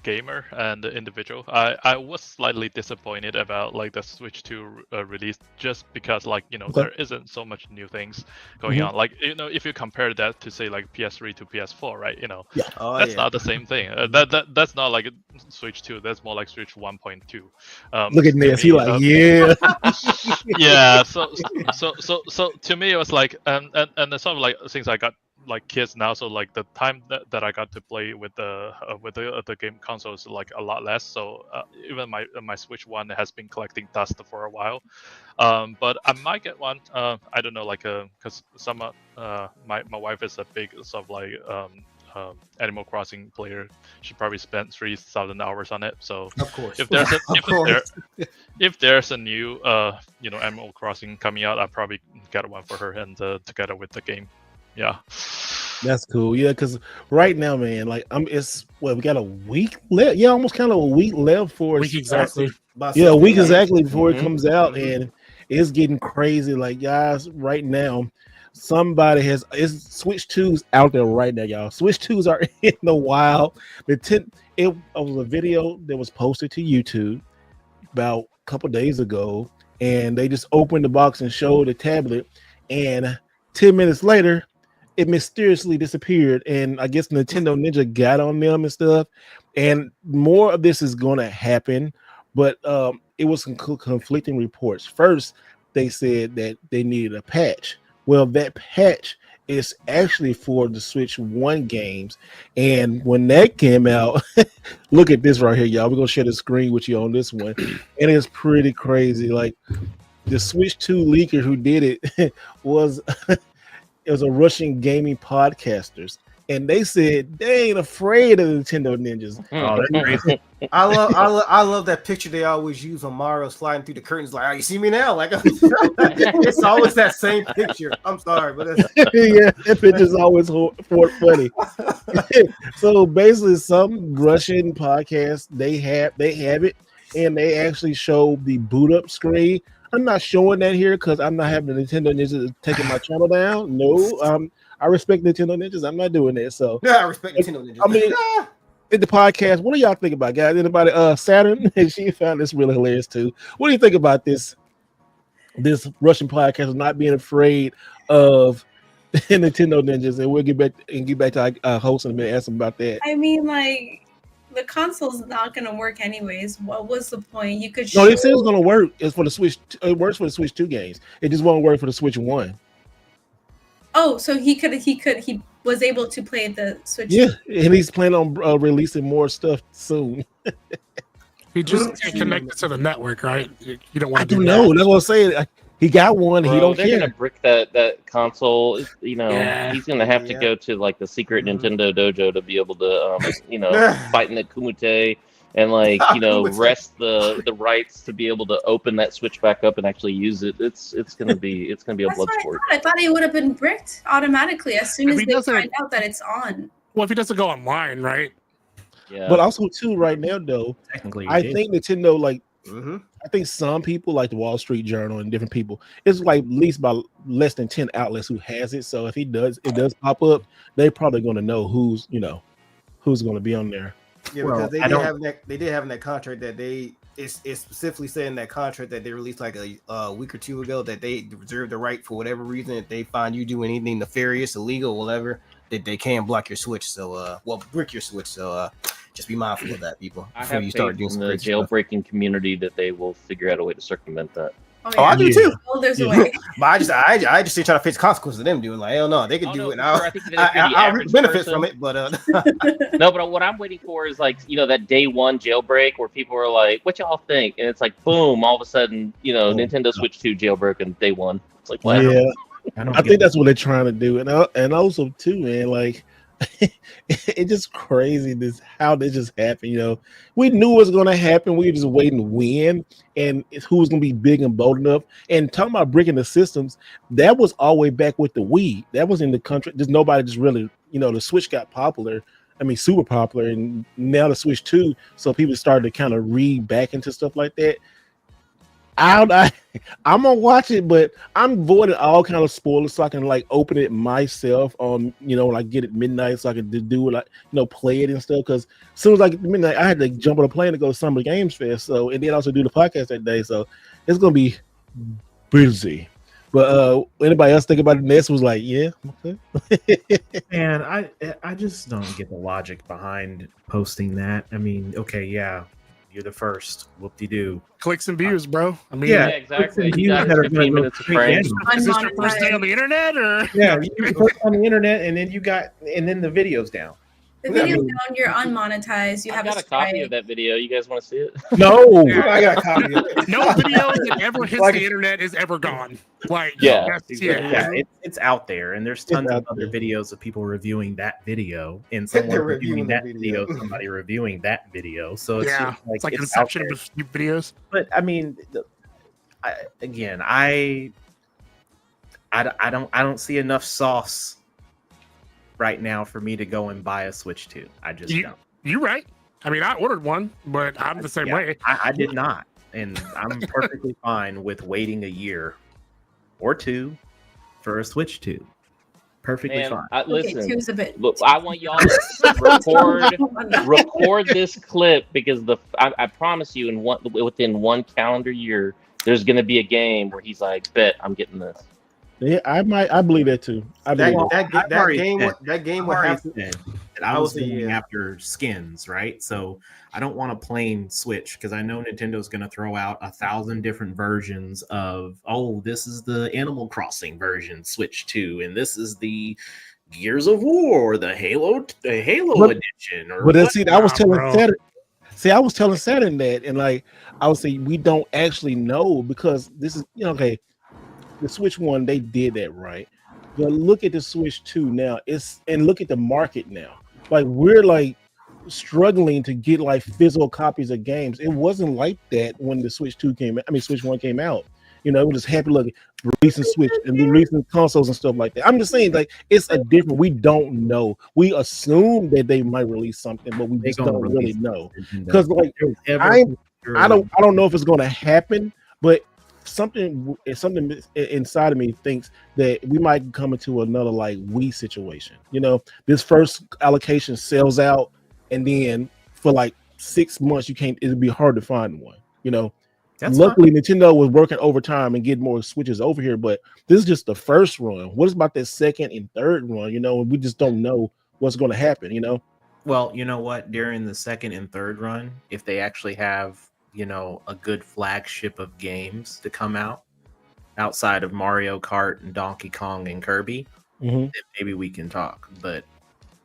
Speaker 6: gamer and the individual, I was slightly disappointed about like the Switch 2 release, just because like there isn't so much new things going on. Like if you compare that to say like PS3 to PS4, right? That's not the same thing. That's not like Switch 2. That's more like Switch 1.2.
Speaker 1: Look at this. He like
Speaker 6: yeah. So to me it was like and the sort of like since I got like kids now, so like the time that I got to play with the game console is like a lot less. So even my Switch 1 has been collecting dust for a while. But I might get one. I don't know, like because my wife is a big sort of like Animal Crossing player. She probably spent 3,000 hours on it. So
Speaker 2: of course,
Speaker 6: if there's a new Animal Crossing coming out, I probably get one for her and together with the game. Yeah,
Speaker 1: that's cool. Yeah, because right now, man, like we got a week left. Yeah, almost kind of a week left for
Speaker 4: a week exactly.
Speaker 1: A week exactly before it comes out, and it's getting crazy. Like guys, right now, somebody it's Switch 2s out there right now, y'all. Switch 2s are in the wild. It was a video that was posted to YouTube about a couple days ago, and they just opened the box and showed the tablet, and 10 minutes later it mysteriously disappeared, and I guess Nintendo Ninja got on them and stuff, and more of this is going to happen, but it was some conflicting reports. First, they said that they needed a patch. Well, that patch is actually for the Switch 1 games, and when that came out, look at this right here, y'all. We're going to share the screen with you on this one, and it's pretty crazy. Like, the Switch 2 leaker who did it was it was a Russian gaming podcasters, and they said they ain't afraid of the Nintendo Ninjas.
Speaker 5: Oh, that's crazy.
Speaker 2: I love that picture they always use on Mario sliding through the curtains. Like, oh, you see me now? Like, it's always that same picture. I'm sorry, but
Speaker 1: yeah, that picture's always funny. So basically, some Russian podcast they have it, and they actually show the boot up screen. I'm not showing that here because I'm not having the Nintendo Ninjas taking my channel down. No, I respect Nintendo Ninjas. I'm not doing that. So
Speaker 2: yeah, I respect Nintendo Ninjas. I
Speaker 1: mean, in the podcast, what do y'all think about, guys? Anybody? Saturn, she found this really hilarious too. What do you think about this Russian podcast not being afraid of Nintendo Ninjas? And we'll get back to our host in a minute. Ask them about that.
Speaker 3: I mean, like, the console's not going to work anyways. What was the point? You could
Speaker 1: No, it says it's going to work. It's for the Switch. It works for the Switch 2 games. It just won't work for the Switch 1.
Speaker 3: Oh, so he was able to play the Switch.
Speaker 1: Yeah, and he's planning on releasing more stuff soon.
Speaker 4: He just can't connect it to the network, right? You don't want to
Speaker 1: do that. No, that's what I'm saying. He got one.
Speaker 7: Bro,
Speaker 1: he don't
Speaker 7: they're
Speaker 1: care.
Speaker 7: Gonna brick that console. He's gonna have to go to like the secret Nintendo dojo to be able to fight in the Kumite and wrest the rights to be able to open that Switch back up and actually use it. It's gonna be a blood sport.
Speaker 3: I thought he would have been bricked automatically as soon as they find out that it's on.
Speaker 4: Well, if he doesn't go online, right?
Speaker 7: Yeah.
Speaker 1: But also too, right now though,
Speaker 5: technically,
Speaker 1: I think Nintendo I think some people like the Wall Street Journal and different people, it's like at least by less than 10 outlets who has it. So if it does pop up, they're probably going to know who's going to be on there.
Speaker 2: Yeah, because they did have in that contract that it's specifically saying in that contract that they released like a week or two ago that they reserve the right for whatever reason if they find you doing anything nefarious, illegal, whatever, that they can block your Switch. So brick your Switch. So just be mindful of that, people.
Speaker 7: Before you start doing some the jailbreaking community that they will figure out a way to circumvent that.
Speaker 2: Oh, I do too.
Speaker 3: Oh, there's a way.
Speaker 2: But I just try to face consequences of them doing like, hell no, they can do it. I benefit from it, but
Speaker 7: no. But what I'm waiting for is that day one jailbreak where people are like, "What y'all think?" And it's like, boom! All of a sudden, Nintendo Switch 2 jailbroke and day one. It's like, wow.
Speaker 1: Yeah, I think that's what they're trying to do, and also too, man, like. It's just crazy how this just happened. We knew it was going to happen. We were just waiting to win, and who was going to be big and bold enough. And talking about breaking the systems, that was all the way back with the Wii. That was in the country. Just nobody just really, the Switch got popular. I mean, super popular, and now the Switch 2. So people started to kind of read back into stuff like that. I'm gonna watch it, but I'm avoiding all kind of spoilers so I can like open it myself on like get it midnight so I can do it, like play it and stuff. Because as soon as I get to midnight, I had to jump on a plane to go to Summer Games Fest, so and then also do the podcast that day. So it's gonna be busy. But anybody else think about it? Ness was like, yeah, okay.
Speaker 5: Man, I just don't get the logic behind posting that. I mean, okay, yeah, you're the first. Whoop-de-doo.
Speaker 4: Clicks and views, bro. I mean,
Speaker 5: Yeah,
Speaker 7: exactly.
Speaker 5: You
Speaker 7: You got
Speaker 5: that are
Speaker 7: 15
Speaker 5: gonna go
Speaker 7: minutes of
Speaker 5: straight
Speaker 7: frame.
Speaker 5: down.
Speaker 4: is this your first day on the internet, or
Speaker 5: Yeah, you're first on the internet, and then the video's down.
Speaker 3: The video's down, you're unmonetized. You
Speaker 7: I
Speaker 3: have
Speaker 7: got a copy of that video. You guys want to see it?
Speaker 1: No,
Speaker 5: I got a copy of it.
Speaker 4: no video that ever hits
Speaker 5: Like-
Speaker 4: the internet is ever gone. Like,
Speaker 7: Yeah,
Speaker 4: that's-
Speaker 7: exactly.
Speaker 5: Yeah, it's out there, and there's tons of
Speaker 1: out
Speaker 5: other
Speaker 1: there.
Speaker 5: videos of people reviewing that video, and
Speaker 2: They're
Speaker 5: someone
Speaker 2: reviewing
Speaker 5: reviewing
Speaker 2: the
Speaker 5: that
Speaker 2: video.
Speaker 5: video, somebody reviewing that video. So it's
Speaker 4: yeah,
Speaker 5: just like
Speaker 4: it's like
Speaker 5: it's
Speaker 4: Inception
Speaker 5: out
Speaker 4: of videos.
Speaker 5: But I mean, I don't see enough sauce right now for me to go and buy a Switch 2. I just don't.
Speaker 4: You're right. I mean, I ordered one, but I'm the same
Speaker 5: Yeah,
Speaker 4: way.
Speaker 5: I did not, and I'm perfectly fine with waiting a year or two for a Switch 2. Perfectly
Speaker 7: Man,
Speaker 5: fine.
Speaker 7: listen.
Speaker 3: Two's a bit.
Speaker 7: Look, I want y'all to record this clip because I promise you, within one calendar year, there's going to be a game where he's like, "Bet I'm getting this."
Speaker 1: Yeah, I believe that too. I believe
Speaker 2: That game would have to.
Speaker 5: I was
Speaker 2: the,
Speaker 5: going after skins, right? So I don't want a plain Switch because I know Nintendo's going to throw out 1,000 different versions of, this is the Animal Crossing version, Switch 2, and this is the Gears of War, the Halo edition. Or
Speaker 1: But then, see, I was telling
Speaker 4: bro.
Speaker 1: Saturn. See, I was telling Saturn that, and like I was saying, we don't actually know because this is okay. The Switch 1, they did that right. But look at the Switch 2 now. And look at the market now. Like we're like struggling to get like physical copies of games. It wasn't like that when the Switch 2 came out. I mean, Switch 1 came out. It was just happy looking, releasing Switch and releasing consoles and stuff like that. I'm just saying, like, it's a different. We don't know. We assume that they might release something, but we just don't really know. Because like I don't know if it's going to happen, but something inside of me thinks that we might come into another like Wii situation. This first allocation sells out, and then for like 6 months it'll be hard to find one. Luckily Nintendo was working overtime and getting more Switches over here, but this is just the first run. What about that second and third run? We just don't know what's going to happen.
Speaker 5: Well, you know what? During the second and third run, if they actually have a good flagship of games to come out outside of Mario Kart and Donkey Kong and Kirby, then maybe we can talk. But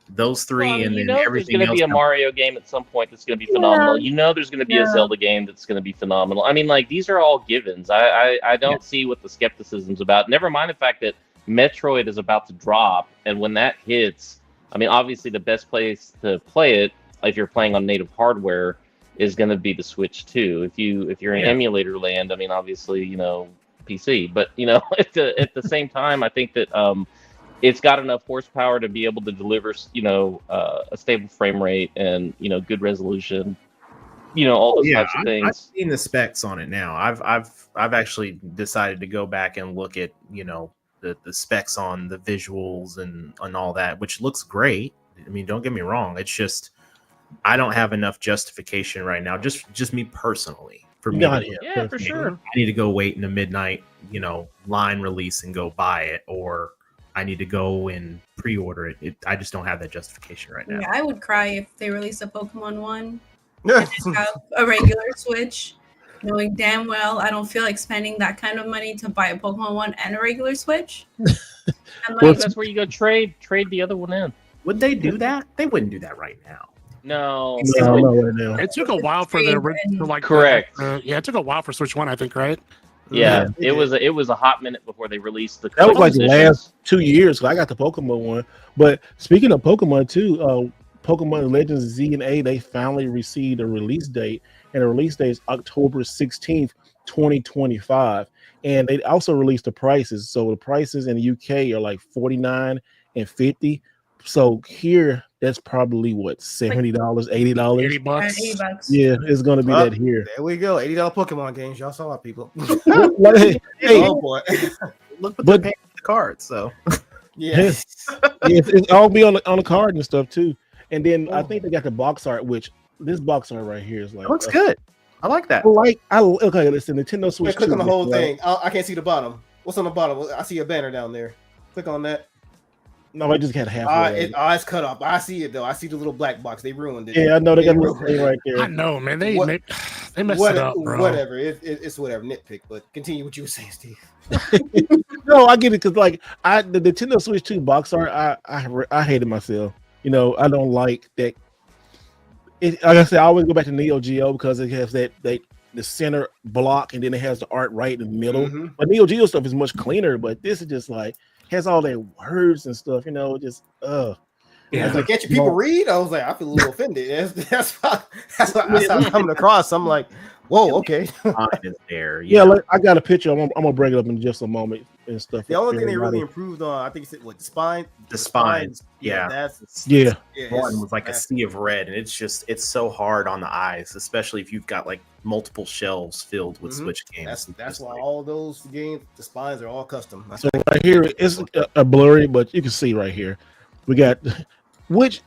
Speaker 5: those three, and then everything
Speaker 7: there's going to
Speaker 5: else.
Speaker 7: be a Mario game at some point that's going to be phenomenal. There's going to be a Zelda game that's going to be phenomenal. I mean, like, these are all givens. I don't see what the skepticism's about. Never mind the fact that Metroid is about to drop, and when that hits, I mean, obviously the best place to play it, if you're playing on native hardware, is going to be the Switch 2. If you're in emulator land, I mean, obviously, PC. But at the same time, I think that it's got enough horsepower to be able to deliver, a stable frame rate and good resolution. All those types of things.
Speaker 5: I've seen the specs on it now. I've actually decided to go back and look at the specs on the visuals and all that, which looks great. I mean, don't get me wrong. It's just I don't have enough justification right now. Just me personally. For me,
Speaker 7: for sure.
Speaker 5: I need to go wait in the midnight, line release and go buy it, or I need to go and pre-order it. I just don't have that justification right now.
Speaker 3: Yeah, I would cry if they released a Pokemon one. Have a regular Switch, knowing damn well I don't feel like spending that kind of money to buy a Pokemon one and a regular Switch.
Speaker 7: That's where you go trade the other one in.
Speaker 5: Would they do that? They wouldn't do that right now.
Speaker 7: No.
Speaker 4: It took a while for the original, like,
Speaker 7: correct.
Speaker 4: It took a while for Switch 1, I think, right?
Speaker 7: Yeah, it was a hot minute before they released the.
Speaker 1: That was like the last 2 years. I got the Pokemon one. But speaking of Pokemon too, Pokemon Legends Z and A, they finally received a release date, and the release date is October 16th, 2025. And they also released the prices. So the prices in the UK are like $49 and $50. So here that's probably what $70, $80.
Speaker 4: $80.
Speaker 3: $80.
Speaker 1: Yeah, it's gonna be that here.
Speaker 2: There we go. $80 Pokemon games. Y'all saw it, people.
Speaker 1: Like, hey,
Speaker 2: Oh boy.
Speaker 5: Look what
Speaker 1: But-
Speaker 5: they're paying for the cards. So
Speaker 2: Yes.
Speaker 1: it's all be on the card and stuff too. And then I think they got the box art, which this box art right here is like
Speaker 5: it looks good. I like that.
Speaker 1: Okay, listen, Nintendo Switch.
Speaker 2: Wait, click
Speaker 1: 2
Speaker 2: on the whole
Speaker 1: right?
Speaker 2: thing. I can't see the bottom. What's on the bottom? I see a banner down there. Click on that.
Speaker 1: No, I just got half.
Speaker 2: It's cut off. I see it though. I see the little black box. They ruined it.
Speaker 1: Yeah, I know they got a little
Speaker 2: ruined it.
Speaker 1: thing right
Speaker 4: I
Speaker 1: there.
Speaker 4: know, man. They
Speaker 2: What-
Speaker 4: messed it up, bro.
Speaker 2: Whatever. It's whatever. Nitpick. But continue what you were saying, Steve.
Speaker 1: No, I get it because like the Nintendo Switch 2 box art, I hated myself. You know, I don't like that. Like I said, I always go back to Neo Geo because it has the center block and then it has the art right in the middle.
Speaker 2: Mhm.
Speaker 1: But Neo Geo stuff is much cleaner. But this is just like has all that words and stuff. You know, just
Speaker 2: I was like, can't you people read? I was like, I feel a little offended. That's how I'm coming across. I'm like, whoa, okay.
Speaker 5: Mine is there.
Speaker 1: Yeah, like, I got a picture. I'm gonna bring it up in just a moment and stuff.
Speaker 2: The only thing they really improved on, I think, is the spine.
Speaker 5: The spines. Yeah.
Speaker 2: That's
Speaker 1: Yeah.
Speaker 5: One was like a sea of red, and it's so hard on the eyes, especially if you've got like multiple shelves filled with
Speaker 2: Mhm.
Speaker 5: Switch games.
Speaker 2: That's why all those games, the spines are all custom.
Speaker 1: So right here it's a blurry, but you can see right here. We got which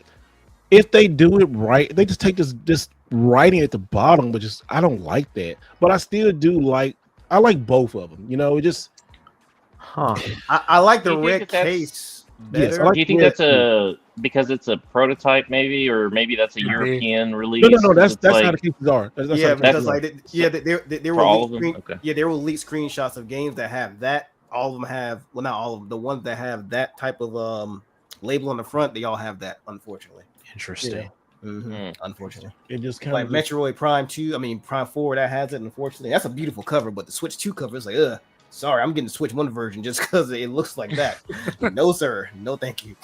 Speaker 1: if they do it right, they just take this writing at the bottom, but just I don't like that. But I still do like I like both of them. You know, it just
Speaker 2: I like the
Speaker 7: Do you think
Speaker 2: red
Speaker 7: that's-
Speaker 2: case
Speaker 1: Yes,
Speaker 2: better.
Speaker 1: I like
Speaker 7: Do you think
Speaker 1: red
Speaker 7: that's because it's a prototype, maybe, or maybe that's a
Speaker 4: Maybe.
Speaker 7: European release?
Speaker 1: no. That's
Speaker 7: It's like,
Speaker 1: how the pieces are. That's
Speaker 2: Yeah,
Speaker 1: how the
Speaker 2: because
Speaker 1: pieces are.
Speaker 2: like there
Speaker 7: For all
Speaker 2: were
Speaker 7: of them? Okay.
Speaker 2: there were leaked screenshots of games that have that. All of them have, well, not all of them. The ones that have that type of label on the front, they all have that. Unfortunately,
Speaker 5: Interesting.
Speaker 2: unfortunately,
Speaker 1: It just kind
Speaker 2: like
Speaker 1: of
Speaker 2: Metroid Prime 2, I mean Prime 4, that has it. Unfortunately, that's a beautiful cover, but the Switch 2 cover is like, sorry, I'm getting the Switch 1 version just because it looks like that. No, sir, no, thank you.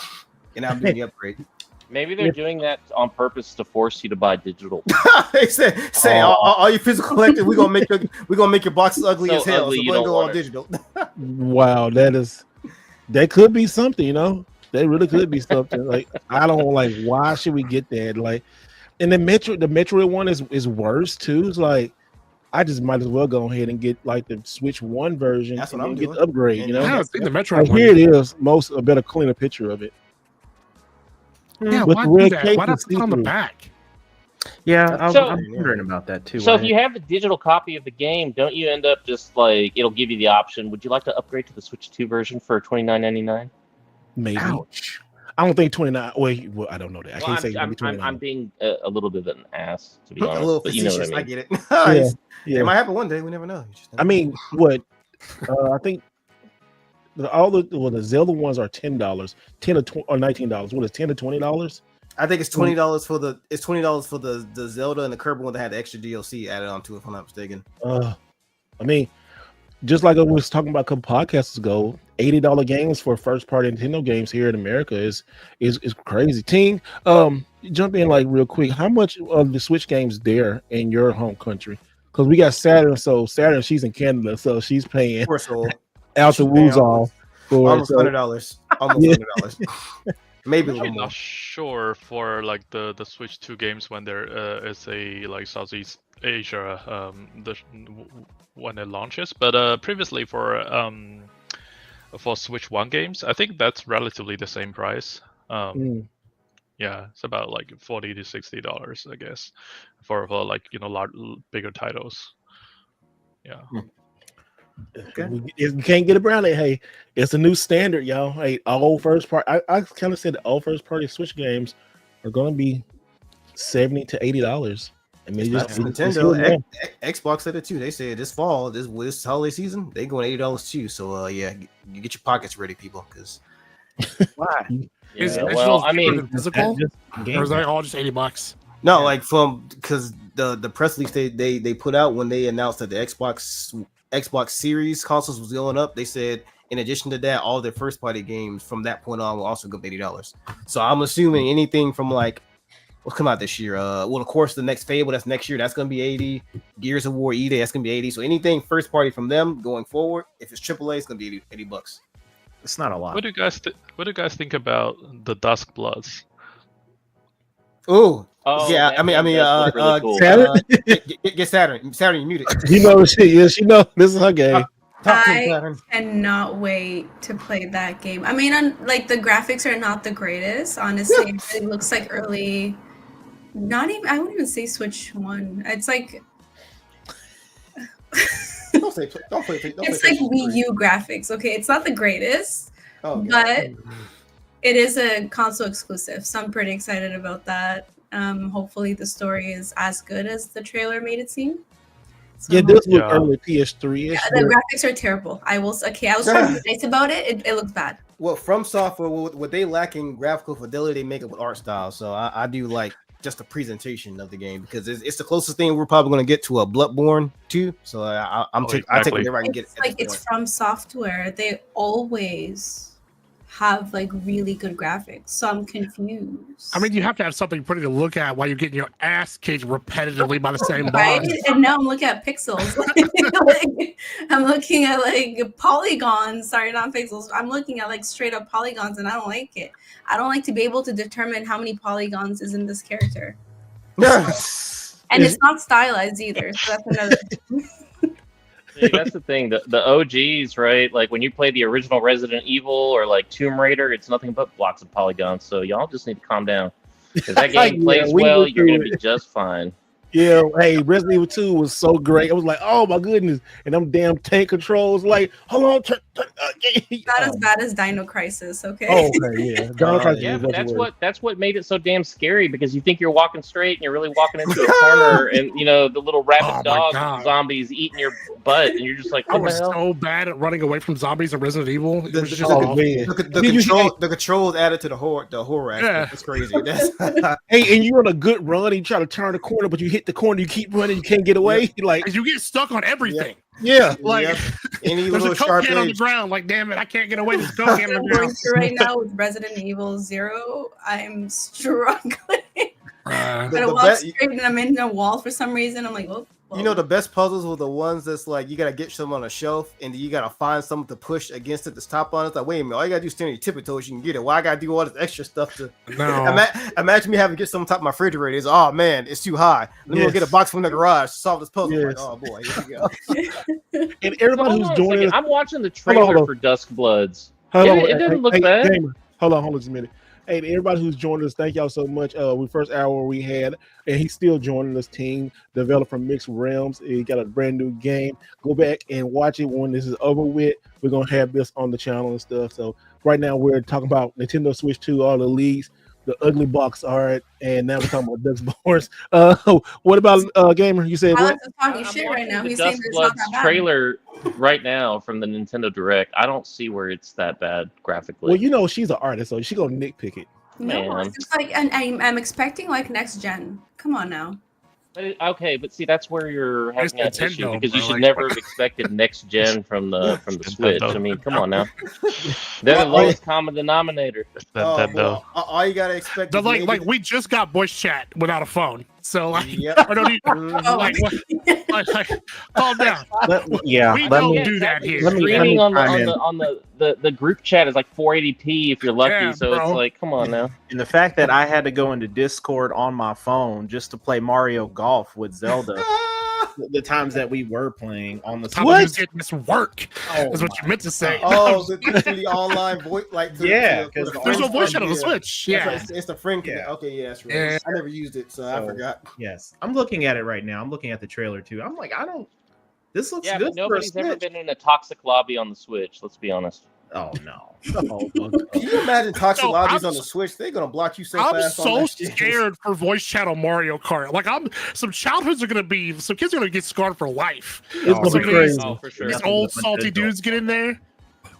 Speaker 2: And I'm doing the upgrade.
Speaker 7: Maybe they're doing that on purpose to force you to buy digital.
Speaker 2: They say all you physical collectors, we're gonna make your boxes ugly
Speaker 7: So
Speaker 2: as hell.
Speaker 7: ugly,
Speaker 2: So
Speaker 7: you
Speaker 2: we're gonna
Speaker 7: don't
Speaker 2: go all
Speaker 7: want it.
Speaker 2: digital.
Speaker 1: wow, that could be something, you know. That really could be something. Like I don't like why should we get that? Like and the Metroid one is worse too. It's like I just might as well go ahead and get like the Switch 1 version.
Speaker 2: That's what
Speaker 1: and
Speaker 2: I'm
Speaker 1: then get
Speaker 2: doing.
Speaker 1: the upgrade,
Speaker 2: And
Speaker 1: you know.
Speaker 4: Yeah, I
Speaker 2: that's-
Speaker 4: think the Metro
Speaker 1: Like
Speaker 4: one.
Speaker 1: here it is, a better cleaner picture of it.
Speaker 4: Yeah,
Speaker 1: With
Speaker 4: why
Speaker 1: the
Speaker 4: do
Speaker 1: red
Speaker 4: that?
Speaker 1: cake
Speaker 4: Why not
Speaker 1: and
Speaker 4: put it on the
Speaker 1: see-through.
Speaker 4: back?
Speaker 5: Yeah,
Speaker 7: So-
Speaker 5: I'm wondering about that too.
Speaker 7: So if you have a digital copy of the game, don't you end up just like it'll give you the option? Would you like to upgrade to the Switch 2 version for $29.99?
Speaker 1: Maybe.
Speaker 5: Ouch.
Speaker 1: I don't think 29. Wait, well, I don't know that. I
Speaker 7: Well,
Speaker 1: can't say maybe
Speaker 7: I'm
Speaker 1: 29.
Speaker 7: being a little bit of an ass, to be
Speaker 2: A
Speaker 7: honest,
Speaker 2: little
Speaker 7: but you know what
Speaker 2: facetious.
Speaker 7: I
Speaker 2: I
Speaker 7: mean.
Speaker 2: get it.
Speaker 1: Yeah,
Speaker 2: It
Speaker 1: yeah.
Speaker 2: might happen one day. We never know. You just never
Speaker 1: I mean, what? I think the Zelda ones are $10, or $19. What is $10 to $20?
Speaker 2: I think it's $20 for the Zelda and the Kirby one that had the extra DLC added onto it, if I'm not mistaken.
Speaker 1: I mean, just like I was talking about a couple podcasts ago, $80 games for first party Nintendo games here in America is crazy. Ting, jump in like real quick. How much of the Switch games there in your home country? Because we got Saturn, so Saturn, she's in Canada, so she's paying
Speaker 2: For soul,
Speaker 1: out the
Speaker 2: she's paying
Speaker 1: woozall for it.
Speaker 2: almost
Speaker 1: So,
Speaker 2: $100. Almost
Speaker 1: Yeah.
Speaker 2: $100. Maybe a
Speaker 6: I'm
Speaker 2: little more.
Speaker 6: not sure for like the Switch 2 games when there is a like Southeast Asia when it launches, but previously for Switch 1 games, I think that's relatively the same price.
Speaker 1: mm,
Speaker 6: Yeah, it's about like $40 to $60, I guess, for like bigger titles. Yeah.
Speaker 1: you can't get around it. Hey, it's a new standard, y'all. Hey, all first part. I kind of said that all first party Switch games are going to be $70 to $80. I mean,
Speaker 2: That's
Speaker 1: just
Speaker 2: Nintendo. Xbox said it too. They said this fall, this holiday season, they going $80 too. So yeah, you get your pockets ready, people, because
Speaker 5: Why?
Speaker 4: Is
Speaker 7: Yeah,
Speaker 4: digital
Speaker 7: well, I mean,
Speaker 4: cheaper than physical, or is that all just $80?
Speaker 2: no, like because the press release they put out when they announced that the Xbox Series consoles was going up, they said in addition to that, all their first party games from that point on will also go $80. So I'm assuming anything from like what's come out this year. Well, of course, the next Fable that's next year, that's gonna be 80. Gears of War E-Day, that's gonna be 80. So anything first party from them going forward, if it's AAA, it's gonna be $80.
Speaker 5: It's not a lot.
Speaker 6: What do you guys think about the Dusk Bloods?
Speaker 2: Oh,
Speaker 7: Oh,
Speaker 2: yeah.
Speaker 7: that
Speaker 2: I mean,
Speaker 7: game does look really cool.
Speaker 1: Saturn?
Speaker 2: Get Saturn. Saturn, you muted.
Speaker 1: You know shit. Yes, you know this is her game.
Speaker 2: Talk to him,
Speaker 3: I
Speaker 2: Saturn.
Speaker 3: cannot wait to play that game. I mean, like the graphics are not the greatest, honestly. It really looks like early. Not even. I wouldn't even say Switch 1. It's like
Speaker 2: Don't say.
Speaker 3: it's like Wii U graphics. Okay, it's not the greatest,
Speaker 2: Oh, God.
Speaker 3: but it is a console exclusive, so I'm pretty excited about that. Hopefully, the story is as good as the trailer made it seem. So
Speaker 1: Yeah, it does look
Speaker 6: Yeah.
Speaker 1: early PS3.
Speaker 3: yeah, the graphics are terrible. I was trying to be nice about it. It looks bad.
Speaker 2: Well, From Software, what they lack in graphical fidelity, they make it with art style. So I do like just the presentation of the game because it's the closest thing we're probably going to get to a Bloodborne 2. So I take whatever I can get.
Speaker 3: It's like it's From Software. They always have like really good graphics, so I'm confused.
Speaker 4: I mean, you have to have something pretty to look at while you're getting your ass kicked repetitively by the same
Speaker 3: right?
Speaker 4: boss.
Speaker 3: And now I'm looking at pixels. Like, I'm looking at like polygons. Sorry, not pixels. I'm looking at like straight up polygons, and I don't like it. I don't like to be able to determine how many polygons is in this character. And it's not stylized either. So that's another.
Speaker 7: See, that's the thing. The OGs, right? Like when you play the original Resident Evil or like Tomb Raider, it's nothing but blocks of polygons. So y'all just need to calm down. If that game plays well, you're gonna be just fine.
Speaker 1: Yeah, hey, Resident Evil 2 was so great. I was like, oh my goodness. And them damn tank controls, like, hold on.
Speaker 3: Not as bad as Dino Crisis, okay?
Speaker 1: Oh, okay, yeah. Dino Crisis
Speaker 7: Yeah,
Speaker 1: was
Speaker 7: but
Speaker 1: much
Speaker 7: that's what made it so damn scary because you think you're walking straight and you're really walking into a corner and you know the little rabid dog zombies eating your butt and you're just like,
Speaker 4: I
Speaker 7: what
Speaker 4: was
Speaker 7: the hell?
Speaker 4: so bad at running away from zombies in Resident Evil. It was just
Speaker 1: Oh, man.
Speaker 2: The controls added to the horror aspect.
Speaker 4: Yeah.
Speaker 2: It's crazy. That's
Speaker 1: Hey, and you're on a good run, and you try to turn the corner, but you hit the corner, you keep running, you can't get away. Like,
Speaker 4: And you get stuck on everything.
Speaker 1: yeah.
Speaker 4: Like,
Speaker 2: any
Speaker 4: there's
Speaker 2: little
Speaker 4: a coke
Speaker 2: sharp
Speaker 4: can on the
Speaker 2: edge.
Speaker 4: ground. Like, damn it, I can't get away. There's a coke
Speaker 3: What
Speaker 4: can on
Speaker 3: I'm
Speaker 4: the
Speaker 3: going
Speaker 4: ground.
Speaker 3: through right now with Resident Evil 0, I'm struggling.
Speaker 4: Uh,
Speaker 3: I walk straight and I'm in a wall for some reason. I'm like, oh.
Speaker 2: You know, the best puzzles were the ones that's like you gotta get something on a shelf and you gotta find something to push against it to stop on it. It's like, wait a minute, all you gotta do is stand on your tippy toes, you can get it. Why I gotta do all this extra stuff to
Speaker 4: no.
Speaker 2: imagine me having to get something on top of my refrigerator? It's oh man, it's too high. Let me go get a box from the garage to solve this puzzle.
Speaker 1: Yes.
Speaker 2: Like, oh boy, here we go.
Speaker 1: And everybody
Speaker 7: Hold
Speaker 1: who's
Speaker 7: on a
Speaker 1: joining
Speaker 7: second.
Speaker 1: us,
Speaker 7: I'm watching the trailer for Dusk Bloods. It didn't look bad.
Speaker 1: Gamer, hold on just a minute. Hey, to everybody who's joined us, thank y'all so much. We first hour we had, and he's still joining us. Team developed from Mixed Realms. He got a brand new game. Go back and watch it when this is over with. We're gonna have this on the channel and stuff. So right now we're talking about Nintendo Switch 2, all the leaks, the ugly box art, and now we're talking about Dusk Bloods. What about Gamer? You said what?
Speaker 3: Alex is talking shit right now.
Speaker 7: The
Speaker 3: He's saying
Speaker 7: Dusk
Speaker 3: it's not
Speaker 7: Bloods
Speaker 3: that bad.
Speaker 7: trailer right now from the Nintendo Direct. I don't see where it's that bad graphically.
Speaker 1: Well, you know she's an artist, so she gonna nitpick it.
Speaker 3: No,
Speaker 7: Man.
Speaker 3: it's just like, and I'm expecting like next gen. Come on now.
Speaker 7: Okay, but see, that's where you're having an
Speaker 4: It's
Speaker 7: issue
Speaker 4: Nintendo,
Speaker 7: because you
Speaker 4: bro,
Speaker 7: should
Speaker 4: like-
Speaker 7: never have expected next gen from the Switch.
Speaker 6: Nintendo.
Speaker 7: I mean, come on now. They're the lowest common denominator.
Speaker 6: Nintendo.
Speaker 2: Well, all you gotta expect
Speaker 4: The,
Speaker 2: is
Speaker 4: like,
Speaker 2: maybe-
Speaker 4: like we just got voice chat without a phone, so like,
Speaker 2: Yep.
Speaker 4: I don't need,
Speaker 3: Oh.
Speaker 4: like, like, calm down.
Speaker 8: Yeah,
Speaker 4: We
Speaker 8: let
Speaker 4: don't
Speaker 8: me
Speaker 4: do that here.
Speaker 8: let me
Speaker 7: Streaming on
Speaker 8: chime in.
Speaker 7: the group chat is like 480p if you're lucky.
Speaker 4: Yeah,
Speaker 7: so
Speaker 4: bro.
Speaker 7: it's like, come on now.
Speaker 8: And the fact that I had to go into Discord on my phone just to play Mario Golf with Zelda, the times that we were playing on the
Speaker 4: Top of you getting this work
Speaker 8: Oh
Speaker 4: is what you meant to say.
Speaker 2: Oh, the online voice, like
Speaker 8: Yeah,
Speaker 2: the
Speaker 8: 'cause
Speaker 4: There's no
Speaker 2: friend
Speaker 4: voice
Speaker 2: chat,
Speaker 4: chat on the
Speaker 2: yeah.
Speaker 4: Switch.
Speaker 2: That's
Speaker 4: Yeah.
Speaker 2: right, it's the friend.
Speaker 8: Yeah.
Speaker 2: Okay, yeah, that's right.
Speaker 4: Yeah.
Speaker 2: I never used it, so I
Speaker 8: So-
Speaker 2: forgot.
Speaker 8: Yes, I'm looking at it right now. I'm looking at the trailer too. I'm like, I don't. This looks
Speaker 7: Yeah,
Speaker 8: good
Speaker 7: but
Speaker 8: for a
Speaker 7: nobody's ever
Speaker 8: Switch.
Speaker 7: been in a toxic lobby on the Switch. Let's be honest.
Speaker 8: Oh no. Oh, my God.
Speaker 2: Can you imagine toxic
Speaker 4: No,
Speaker 2: lobbies
Speaker 4: I'm
Speaker 2: on the Switch? They're gonna block you so
Speaker 4: I'm
Speaker 2: fast. on
Speaker 4: so
Speaker 2: that shit.
Speaker 4: scared for voice chat on Mario Kart. Like, some childhoods are gonna be, some kids are gonna get scarred for life.
Speaker 1: It's gonna
Speaker 4: So
Speaker 1: be
Speaker 4: these-
Speaker 1: crazy.
Speaker 7: Oh, for sure.
Speaker 4: These
Speaker 8: Nothing
Speaker 4: old
Speaker 8: but
Speaker 4: salty
Speaker 8: adult.
Speaker 4: dudes get in there.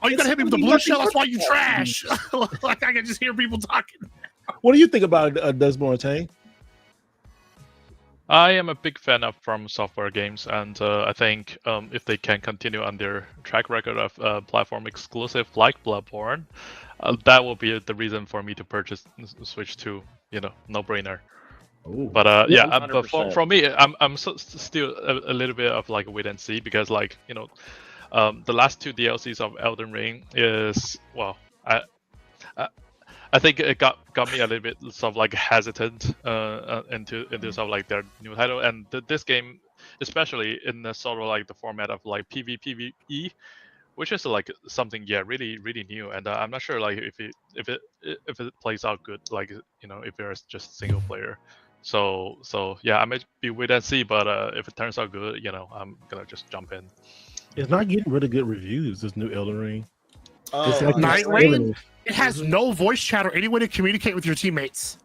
Speaker 4: Oh, you gotta hit me with the blue shell. That's why you trash. Like, I can just hear people talking.
Speaker 1: What do you think about Dusk Bloods, Tang?
Speaker 6: I am a big fan of From Software games, and I think if they can continue on their track record of platform exclusive like Bloodborne, that will be the reason for me to purchase Switch 2. You know, no brainer.
Speaker 8: Ooh.
Speaker 6: But
Speaker 7: Yeah,
Speaker 6: but for
Speaker 7: 100%.
Speaker 6: me, I'm still a little bit of like wait and see because like you know, the last two DLCs of Elden Ring is well, I I think it got me a little bit sort of like hesitant into sort of like their new title, and this game, especially in the sort of like the format of like PvPvE, which is like something really new, and I'm not sure like if it plays out good, like if there's just single player. So yeah, I might be wait and see, but if it turns out good, I'm gonna just jump in.
Speaker 1: It's not getting really good reviews. This new Elden Ring.
Speaker 2: Oh,
Speaker 1: like
Speaker 4: Night Rain. It has
Speaker 2: Mhm.
Speaker 4: no voice chat or any way to communicate with your teammates.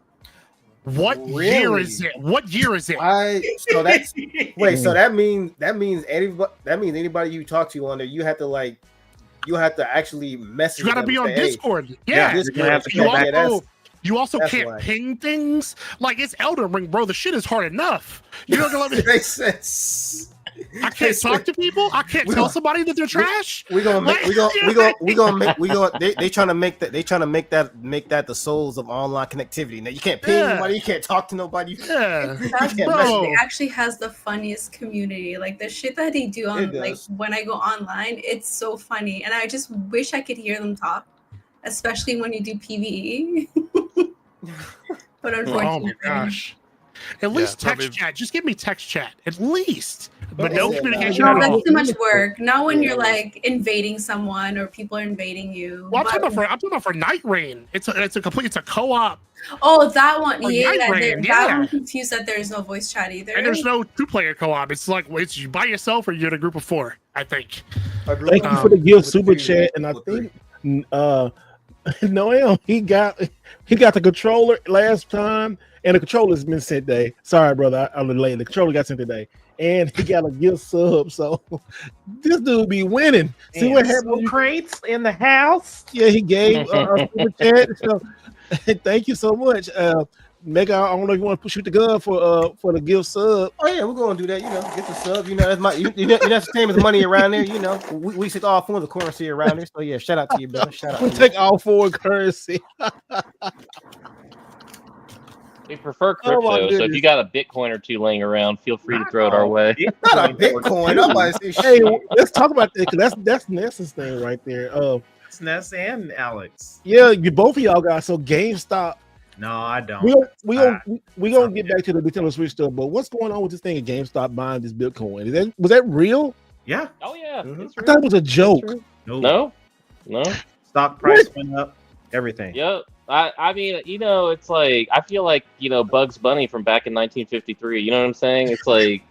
Speaker 4: What
Speaker 2: Really?
Speaker 4: year is it? What year is it?
Speaker 2: So that's wait. So that means anybody you talk to on there, you have to actually message.
Speaker 4: You got to
Speaker 2: them
Speaker 4: be
Speaker 2: and
Speaker 4: on
Speaker 2: say, hey,
Speaker 4: Discord. Yeah.
Speaker 2: Discord.
Speaker 8: You're gonna have to
Speaker 4: You
Speaker 8: go back.
Speaker 4: you also
Speaker 2: that's
Speaker 4: can't
Speaker 2: why.
Speaker 4: ping things. Like, it's Elden Ring, bro. The shit is hard enough. You don't let me.
Speaker 2: Makes sense.
Speaker 4: I can't talk to people. I can't tell somebody that they're trash.
Speaker 2: They trying to make that the souls of online connectivity. Now you can't ping nobody, you can't talk to nobody.
Speaker 4: Yeah,
Speaker 3: That's
Speaker 2: can't
Speaker 4: bro.
Speaker 3: it actually has the funniest community. Like the shit that they do on like when I go online, it's so funny, and I just wish I could hear them talk, especially when you do PvE. But unfortunately,
Speaker 4: Oh my gosh. At least text chat. Just give me text chat. At least. But no communication
Speaker 3: no,
Speaker 4: at all.
Speaker 3: that's too much work. Not when you're like invading someone or people are invading you.
Speaker 4: Well, I'm talking about for Night Rain. It's a co-op.
Speaker 3: Oh, that one.
Speaker 4: Or
Speaker 3: Yeah,
Speaker 4: Night Rain,
Speaker 3: that one. I'm confused that there's no voice chat either.
Speaker 4: And there's no 2-player co-op. It's like it's you by yourself or you're in a group of 4, I think.
Speaker 1: Thank you for the gift super chat, and I think Noel he got the controller last time, and the controller's been sent today. Sorry, brother, I'm late. The controller got sent today, and he got a gift sub. So this dude be winning. See what happened?
Speaker 8: Crates in the house.
Speaker 1: Yeah, he gave super chat. So thank you so much. Mega, I don't know if you want to shoot the gun for the gift sub.
Speaker 2: Oh yeah, we're gonna do that. Get the sub. That's my. That's the same as money around there. We take all forms of currency around there. So yeah, shout out to you, brother. Shout out.
Speaker 1: We take all foreign currency.
Speaker 7: We prefer crypto, so if you got a Bitcoin or 2 laying around, feel free to throw it our way.
Speaker 2: Not a Bitcoin. Nobody say
Speaker 1: Hey,
Speaker 2: shit.
Speaker 1: let's talk about that because that's Ness's thing right there.
Speaker 8: It's Ness and Alex.
Speaker 1: Yeah, both of y'all got so GameStop.
Speaker 8: No, I don't.
Speaker 1: We gonna get back to the Nintendo Switch stuff, but what's going on with this thing of GameStop buying this Bitcoin? Was that real?
Speaker 8: Yeah.
Speaker 7: Oh yeah.
Speaker 1: I thought it was a joke.
Speaker 7: No.
Speaker 8: Stock price went up. Everything.
Speaker 7: Yep. I mean, it's like I feel like Bugs Bunny from back in 1953. You know what I'm saying? It's like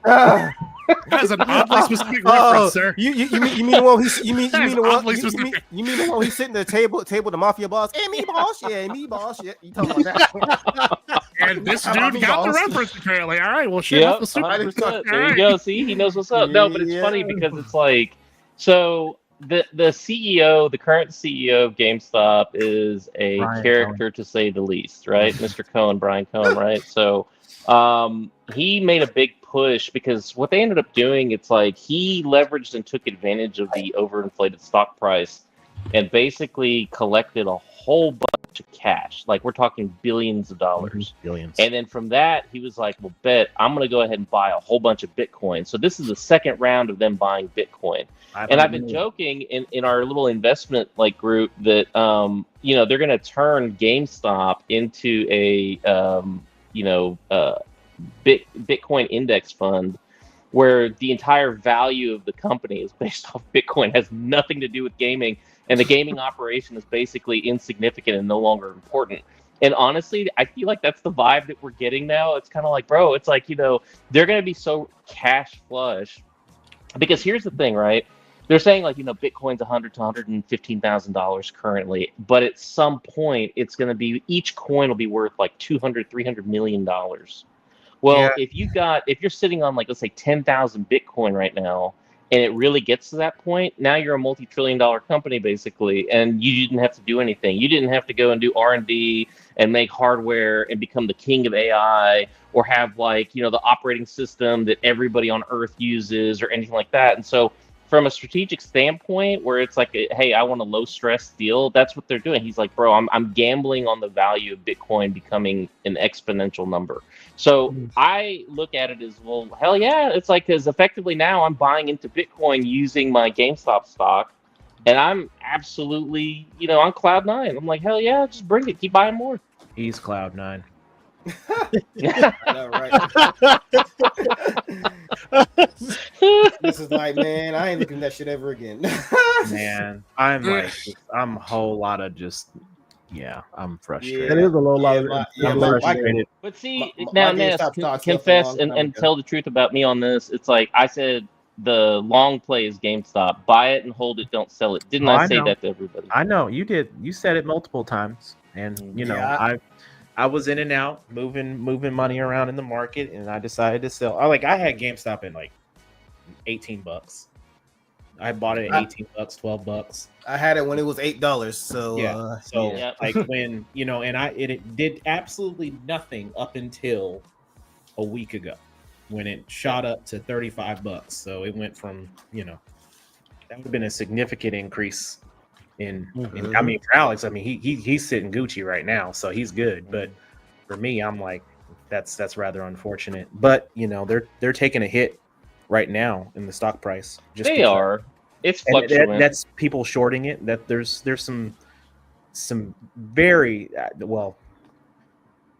Speaker 4: that's an oddly specific reference, sir.
Speaker 2: You mean the one you mean the one he's sitting at the table the mafia boss? Hey, me boss, yeah. You talking about that?
Speaker 4: And this dude got the reference apparently. All right, well, shit.
Speaker 7: Yep, 100%. There you go. See, he knows what's up. No, but it's funny because it's like so. The CEO, the current CEO of GameStop, is a character to say the least, right? Mr. Cohen, Brian Cohen, right? So he made a big push because what they ended up doing, it's like he leveraged and took advantage of the overinflated stock price and basically collected a whole bunch of cash. Like we're talking billions of dollars.
Speaker 8: Billions.
Speaker 7: And then from that, he was like, well, I'm going to go ahead and buy a whole bunch of Bitcoin. So this is the second round of them buying Bitcoin. And I've been joking in our little investment group that they're going to turn GameStop into a Bitcoin index fund where the entire value of the company is based off Bitcoin, has nothing to do with gaming, and the gaming operation is basically insignificant and no longer important. And honestly, I feel like that's the vibe that we're getting now. It's kind of like, bro, it's like they're going to be so cash flush because here's the thing, right? They're saying Bitcoin's $100,000 to $115,000 currently, but at some point it's going to be each coin will be worth like $200-300 million. Well, if you're sitting on let's say 10,000 Bitcoin right now, and it really gets to that point, now you're a multi-trillion-dollar company basically, and you didn't have to do anything. You didn't have to go and do R&D and make hardware and become the king of AI or have the operating system that everybody on Earth uses or anything like that. And so from a strategic standpoint where it's like, hey, I want a low stress deal, that's what they're doing. He's like, bro, I'm gambling on the value of Bitcoin becoming an exponential number. So I look at it as, well, hell yeah. It's like, because effectively now I'm buying into Bitcoin using my GameStop stock. And I'm absolutely, on cloud nine. I'm like, hell yeah, just bring it. Keep buying more.
Speaker 8: He's Cloud9.
Speaker 2: I know, right? This is like, man, I ain't looking at that shit ever again.
Speaker 8: Man, I'm a whole lot of just, I'm frustrated.
Speaker 1: That is a low lot of
Speaker 8: I'm frustrated.
Speaker 7: But see,
Speaker 2: my
Speaker 7: now, Ness,
Speaker 2: GameStop stock
Speaker 7: confess
Speaker 2: stuff a long time
Speaker 7: and
Speaker 2: ago.
Speaker 7: tell the truth about me on this. It's like I said, the long play is GameStop. Buy it and hold it. Don't sell it. Didn't I say that to everybody?
Speaker 8: I know you did. You said it multiple times, and I was in and out, moving money around in the market, and I decided to sell. I had GameStop at like $18. I bought it at $18, $12.
Speaker 2: I had it when it was $8. So
Speaker 8: like when it did absolutely nothing up until a week ago, when it shot up to $35. So it went from that would have been a significant increase in I mean, for Alex, I mean he's sitting Gucci right now, so he's good. But for me, I'm like, that's rather unfortunate. But they're taking a hit right now in the stock price.
Speaker 7: They are. It's fluctuating.
Speaker 8: That's people shorting it. That there's some very well.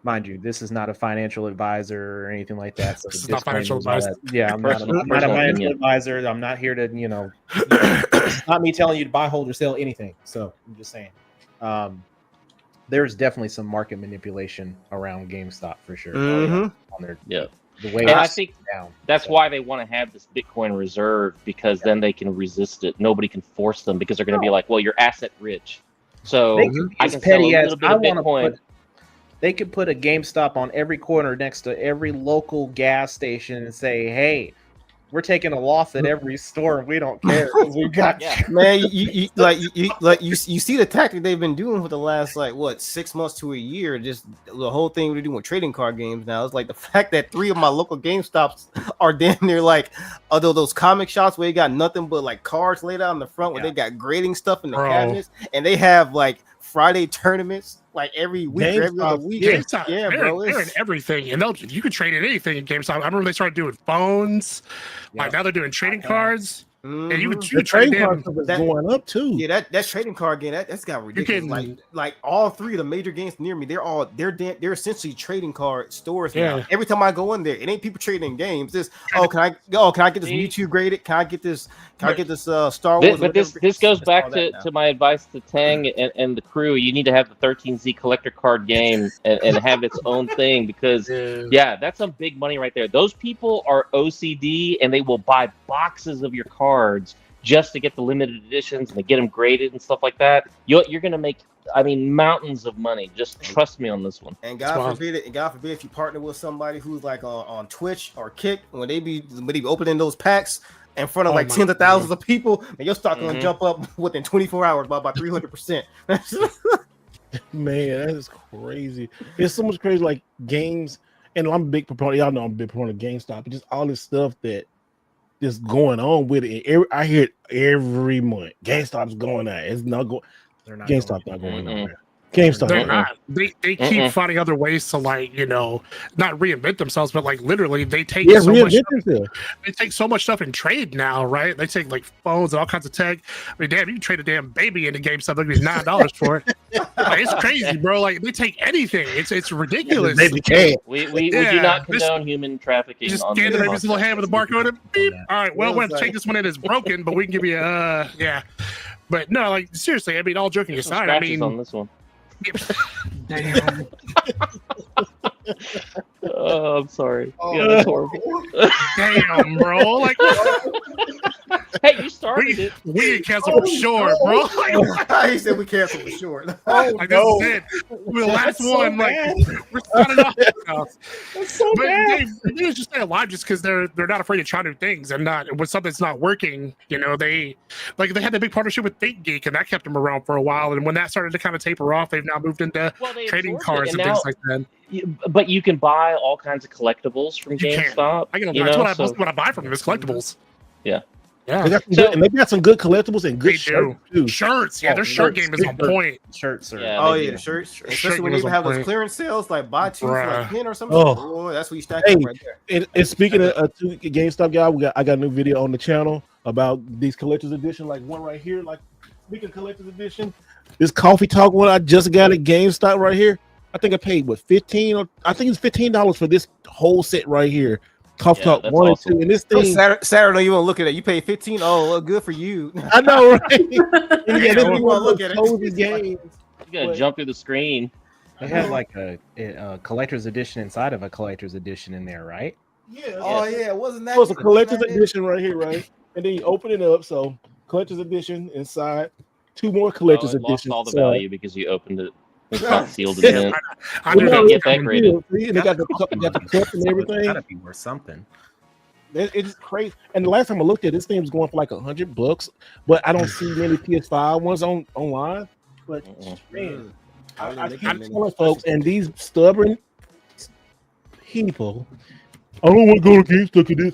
Speaker 8: Mind you, this is not a financial advisor or anything like that. So
Speaker 4: this is not financial advice.
Speaker 8: Yeah, I'm not a financial advisor. I'm not here to, it's not me telling you to buy, hold, or sell anything. So I'm just saying, there's definitely some market manipulation around GameStop for sure. On their, the way
Speaker 7: I think that's why they want to have this Bitcoin reserve, because then they can resist it. Nobody can force them, because they're going to be like, well, you're asset rich. So I can sell a little bit of Bitcoin.
Speaker 8: They could put a GameStop on every corner next to every local gas station and say, "Hey, we're taking a loss at every store. We don't care. We got
Speaker 2: man." You see the tactic they've been doing for the last 6 months to a year. Just the whole thing we're doing with trading card games now. It's like the fact that 3 of my local GameStops are damn near although those comic shops where you got nothing but cards laid out in the front, where they got grading stuff in the cabinets, and they have Friday tournaments every week or every other week.
Speaker 4: GameStop, bro, they're in everything, and you can trade in anything in GameStop. I remember they started doing phones. Now they're doing trading cards. And you could trade
Speaker 1: card stuff is going up too.
Speaker 2: Yeah, that trading card game that's got ridiculous. Like all 3 of the major games near me, they're essentially trading card stores now. Every time I go in there, it ain't people trading games. This can I get this Mewtwo graded? Can I get this Star Wars?
Speaker 7: But this goes back to my advice to Tang and the crew. You need to have the 13Z collector card game and have its own thing, because that's some big money right there. Those people are OCD, and they will buy boxes of your cards just to get the limited editions and to get them graded and stuff like that. You're going to make, mountains of money. Just trust me on this one.
Speaker 2: And God forbid if you partner with somebody who's on Twitch or Kick, when they be opening those packs in front of tens of thousands of people, and your stock going to jump up within 24 hours by about 300%.
Speaker 1: Man, that is crazy. It's so much crazy, games, and I'm a big proponent. Y'all know I'm a big proponent of GameStop, but just all this stuff that just going on with it. I hear it every month. GameStop's going out. It's not going. GameStop's not going nowhere. GameStop.
Speaker 4: They're not. They keep finding other ways to not reinvent themselves, but literally they take so much. They take so much stuff and trade now, right? They take phones and all kinds of tech. Damn, you can trade a damn baby into GameStop. They'll give you $9 for it. It's crazy, bro. They take anything. It's ridiculous.
Speaker 7: We do not condone human trafficking.
Speaker 4: You just scan the baby's little hand with a barcode and beep. All right, well, we'll take this one in. It's broken, but we can give you But no, seriously, all joking aside,
Speaker 7: on this one.
Speaker 4: Damn.
Speaker 7: Oh, I'm sorry. That's horrible.
Speaker 4: Damn, bro.
Speaker 7: Hey, you started it.
Speaker 4: We didn't cancel for sure, bro.
Speaker 2: He said we canceled for sure.
Speaker 4: This is it. We're the last one. We're starting off now.
Speaker 8: That's so bad.
Speaker 4: They just stay alive just because they're not afraid to try new things, and not when something's not working. They had the big partnership with ThinkGeek, and that kept them around for a while. And when that started to kind of taper off, they've now moved into trading cards and things like that.
Speaker 7: But you can buy all kinds of collectibles from GameStop.
Speaker 4: That's what I buy from them is collectibles.
Speaker 7: Yeah.
Speaker 1: They got some good collectibles and good shirts too.
Speaker 4: Shirts, their shirt game is on point.
Speaker 8: Shirts are
Speaker 2: the shirts. Especially when they even have those clearance sales, buy 2 for 10 or something. Oh, that's what you stack up right there.
Speaker 1: And speaking of GameStop, guy, I got a new video on the channel about these collector's edition. One right here, Speaking of collector's edition, this coffee talk one I just got at GameStop right here. I think I paid what I think it's $15 for this whole set right here. Coffee Talk
Speaker 7: that's
Speaker 1: 1
Speaker 7: awesome.
Speaker 1: and 2. And this thing
Speaker 2: Saturday, you won't look at it. You pay 15. Oh, well, good for you.
Speaker 1: I know, right? And yeah, this is one of
Speaker 2: look
Speaker 1: those
Speaker 2: at it.
Speaker 1: cozy games.
Speaker 7: You gotta jump through the screen.
Speaker 8: They had like a collector's edition inside of a collector's edition in there, right?
Speaker 1: Yeah.
Speaker 2: Oh yeah, wasn't that?
Speaker 1: So it's a collector's edition right here, right? And then you open it up. So collector's edition inside, 2 more collector's
Speaker 7: It lost
Speaker 1: editions.
Speaker 7: all the
Speaker 1: inside.
Speaker 7: value because you opened it. It's not sealed
Speaker 4: Yeah,
Speaker 7: again.
Speaker 4: I
Speaker 1: Well,
Speaker 4: knew
Speaker 1: no,
Speaker 4: that.
Speaker 7: Get that graded.
Speaker 1: and they got the cup and everything.
Speaker 8: Gotta be worth something.
Speaker 1: It's crazy. And the last time I looked at it, this thing was going for like $100, but I don't see many PS5 ones online. But man, I keep telling folks, and these stubborn people, I don't want to go to GameStop to this.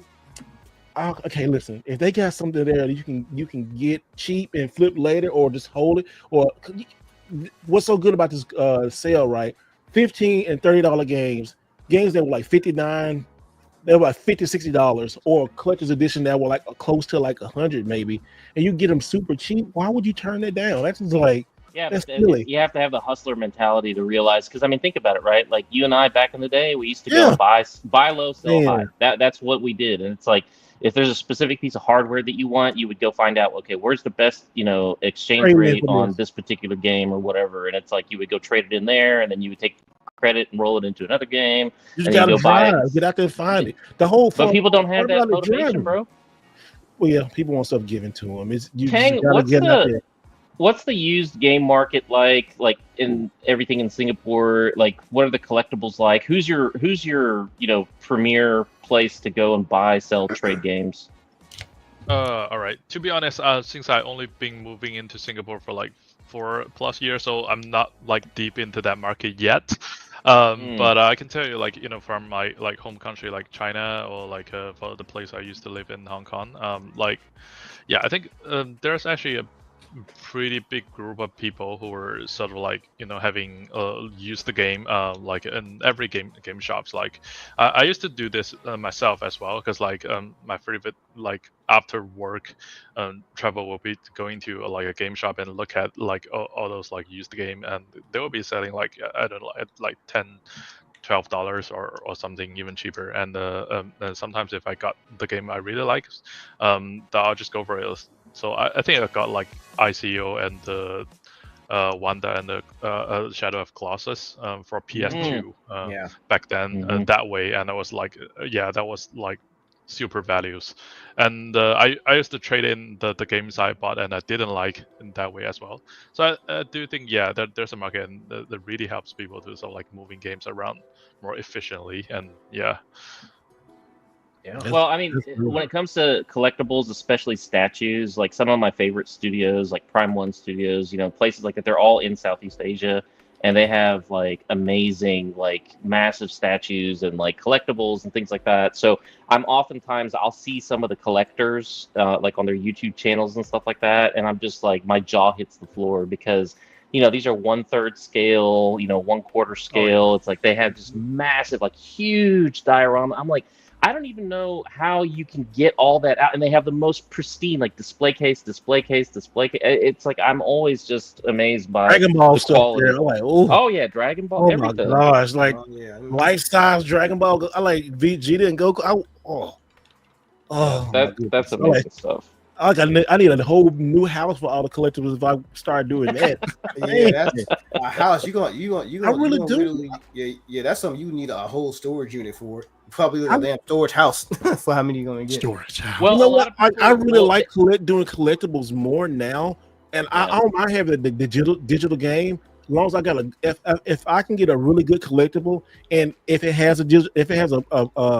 Speaker 1: Okay, listen. If they got something there that you can get cheap and flip later, or just hold it, or what's so good about this sale, right? $15 and $30 games that were like $59, they were like $50-$60, or collector's edition that were like close to like $100 maybe, and you get them super cheap. Why would you turn that down? That's just like,
Speaker 7: Yeah,
Speaker 1: that's
Speaker 7: but
Speaker 1: silly.
Speaker 7: you have to have the hustler mentality to realize, because I mean, think about it, right? Like you and I back in the day, we used to go buy low, sell high. That's what we did, and it's like if there's a specific piece of hardware that you want, you would go find out, okay, where's the best, exchange rate on this particular game or whatever, and it's like you would go trade it in there, and then you would take credit and roll it into another game.
Speaker 1: You just gotta drive. Get out there and find it. The whole
Speaker 7: but people don't have that motivation,
Speaker 1: driving.
Speaker 7: bro.
Speaker 1: Well, yeah, people want stuff given to them. It's you
Speaker 7: Tang,
Speaker 1: gotta get out there.
Speaker 7: What's the used game market like in everything in Singapore? Like, what are the collectibles like? Who's your premier place to go and buy, sell, trade games?
Speaker 6: All right. To be honest, since I only been moving into Singapore for like 4+ years, so I'm not like deep into that market yet. But I can tell you, from my home country, like China, or for the place I used to live in, Hong Kong. I think there's actually a pretty big group of people who were sort of having used the game in every game shops. I used to do this myself as well, because my favorite after work travel will be going to a game shop and look at all those used game, and they will be selling I don't know, at $10-$12 or something even cheaper, and sometimes if I got the game I really like, I'll just go for it. So I think I got ICO and the Wanda and the Shadow of Colossus for PS2 back then, that way, and I was that was super values, and I used to trade in the games I bought and I didn't like in that way as well. So I do think there's a market, and that really helps people to sort of moving games around more efficiently, and
Speaker 7: Yeah. Well, I mean, when it comes to collectibles, especially statues, some of my favorite studios, like Prime One Studios, places like that, they're all in Southeast Asia, and they have amazing, massive statues and collectibles and things like that. So I'll see some of the collectors on their YouTube channels and stuff like that, and I'm just my jaw hits the floor, because these are 1/3 scale, 1/4 scale. It's they have just massive, huge diorama. I'm I don't even know how you can get all that out, and they have the most pristine display case. It's I'm always just amazed by
Speaker 1: Dragon Ball
Speaker 7: the
Speaker 1: stuff
Speaker 7: quality.
Speaker 1: there.
Speaker 7: Oh yeah, Dragon Ball.
Speaker 1: Oh
Speaker 7: everything.
Speaker 1: my gosh, life size Dragon Ball. I like Vegeta and Goku.
Speaker 7: That's amazing stuff.
Speaker 1: I need a whole new house for all the collectibles if I start doing that.
Speaker 2: That's a house. You
Speaker 1: I really do.
Speaker 2: That's something you need a whole storage unit for. Probably a damn storage house for how many you're gonna get.
Speaker 4: Storage house.
Speaker 1: Well, you know what? I really like doing collectibles more now, and I don't mind having the digital game, as long as I got if I can get a really good collectible, and if it has a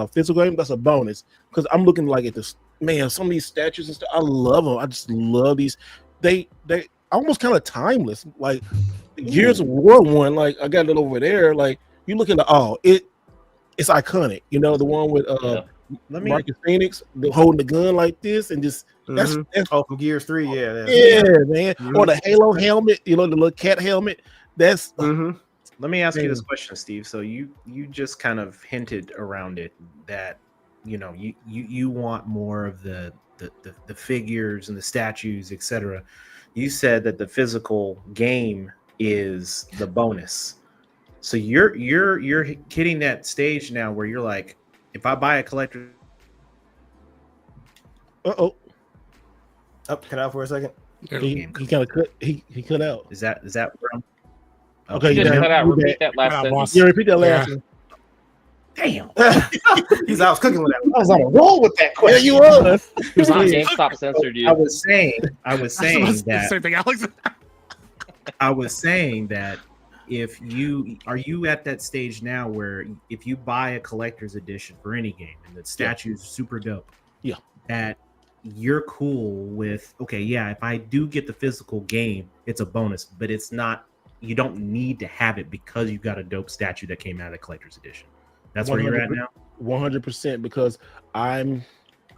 Speaker 1: physical game, that's a bonus, because I'm looking at this. Man, some of these statues and stuff, I love them. I just love these. They almost kind of timeless. Gears of War one, I got it over there. You look at it's iconic. The one with Marcus Phoenix holding the gun like this, and just that's
Speaker 2: from Gears 3,
Speaker 1: man. Or the Halo helmet, the little cat helmet. That's.
Speaker 8: Let me ask you this question, Steve. So you just kind of hinted around it that you want more of the figures and the statues, etc. you said that the physical game is the bonus. So you're hitting that stage now where you're like, if I buy a collector,
Speaker 2: Oh, cut out for a second.
Speaker 1: He kind of cut. He cut out.
Speaker 8: is that where I'm?
Speaker 1: Okay,
Speaker 7: You just
Speaker 1: yeah,
Speaker 7: cut out.
Speaker 1: repeat
Speaker 7: Repeat that last
Speaker 4: Wow,
Speaker 7: sentence.
Speaker 4: boss.
Speaker 1: Yeah, repeat that last
Speaker 4: Yeah.
Speaker 1: one.
Speaker 8: Damn,
Speaker 2: I was cooking with that.
Speaker 8: I was on a roll with that
Speaker 1: Yeah,
Speaker 8: question.
Speaker 1: you was.
Speaker 4: He was on
Speaker 7: GameStop censored you.
Speaker 8: I was saying
Speaker 4: the
Speaker 8: that
Speaker 4: same thing, Alex.
Speaker 8: I was saying that if you at that stage now where if you buy a collector's edition for any game and the statue's super dope,
Speaker 1: Yeah.
Speaker 8: that you're cool with, okay, yeah, if I do get the physical game, it's a bonus, but it's not, you don't need to have it because you got a dope statue that came out of the collector's edition. That's where you're at now.
Speaker 1: 100%, because I'm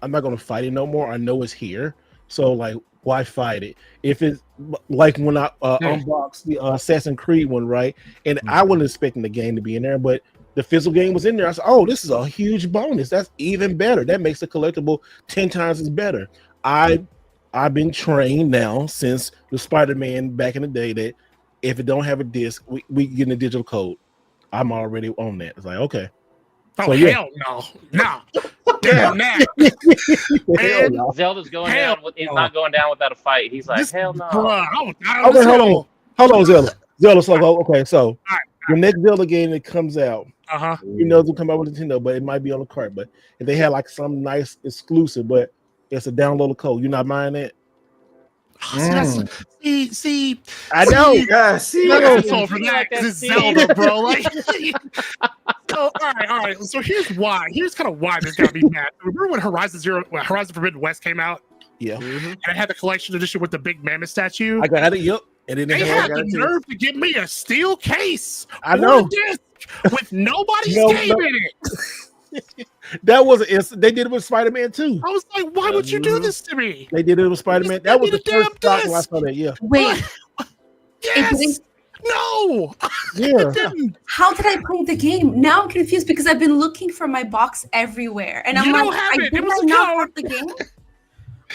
Speaker 1: not gonna fight it no more. I know it's here, so like, why fight it? If it's like when I unboxed the Assassin's Creed one, right? And I wasn't expecting the game to be in there, but the physical game was in there. I said, "Oh, this is a huge bonus. That's even better. That makes the collectible 10 times as better." I've been trained now since the Spider-Man back in the day that if it don't have a disc, we get a digital code. I'm already on that. It's like, okay.
Speaker 4: Oh,
Speaker 1: So, yeah.
Speaker 4: hell no. Damn that.
Speaker 1: Hell no.
Speaker 7: Zelda's going
Speaker 4: Hell
Speaker 7: down. He's not going down without a fight. He's like, hell no.
Speaker 4: Bruh,
Speaker 1: Okay, hold on, Zelda. So okay, so the next Zelda game that comes out,
Speaker 4: Uh-huh.
Speaker 1: you know, it'll come out with Nintendo, but it might be on the cart. But if they had like some nice exclusive, but it's a download code, you're not buying that.
Speaker 4: See,
Speaker 1: I know.
Speaker 2: Yeah, see,
Speaker 1: No,
Speaker 4: I
Speaker 1: no,
Speaker 4: feel for that because it's Zelda, bro. Like, so, all right. So here's why. Here's kind of why this got me mad. Remember when Horizon Forbidden West came out,
Speaker 1: Yeah,
Speaker 4: and it had the collection edition with the big mammoth statue?
Speaker 1: I got it. Yep, and then
Speaker 4: They
Speaker 1: they
Speaker 4: had
Speaker 1: had
Speaker 4: the nerve to give me a steel case.
Speaker 1: I
Speaker 4: or
Speaker 1: know.
Speaker 4: a disc with nobody's
Speaker 1: No,
Speaker 4: name
Speaker 1: no.
Speaker 4: in it.
Speaker 1: that was they did it with Spider-Man too.
Speaker 4: I was like, why would you do this to me?
Speaker 1: They did it with Spider-Man.
Speaker 4: Just
Speaker 1: That was
Speaker 4: give
Speaker 1: the
Speaker 4: me the
Speaker 1: first stock
Speaker 4: damn
Speaker 1: when I saw that. Yeah,
Speaker 3: Wait,
Speaker 4: Yes. No.
Speaker 1: yeah.
Speaker 3: how did I play the game? Now I'm confused because I've been looking for my box everywhere, and I'm
Speaker 4: You
Speaker 3: like,
Speaker 4: don't have it. It
Speaker 3: did
Speaker 4: was
Speaker 3: I
Speaker 4: a
Speaker 3: not
Speaker 4: code.
Speaker 3: have the game?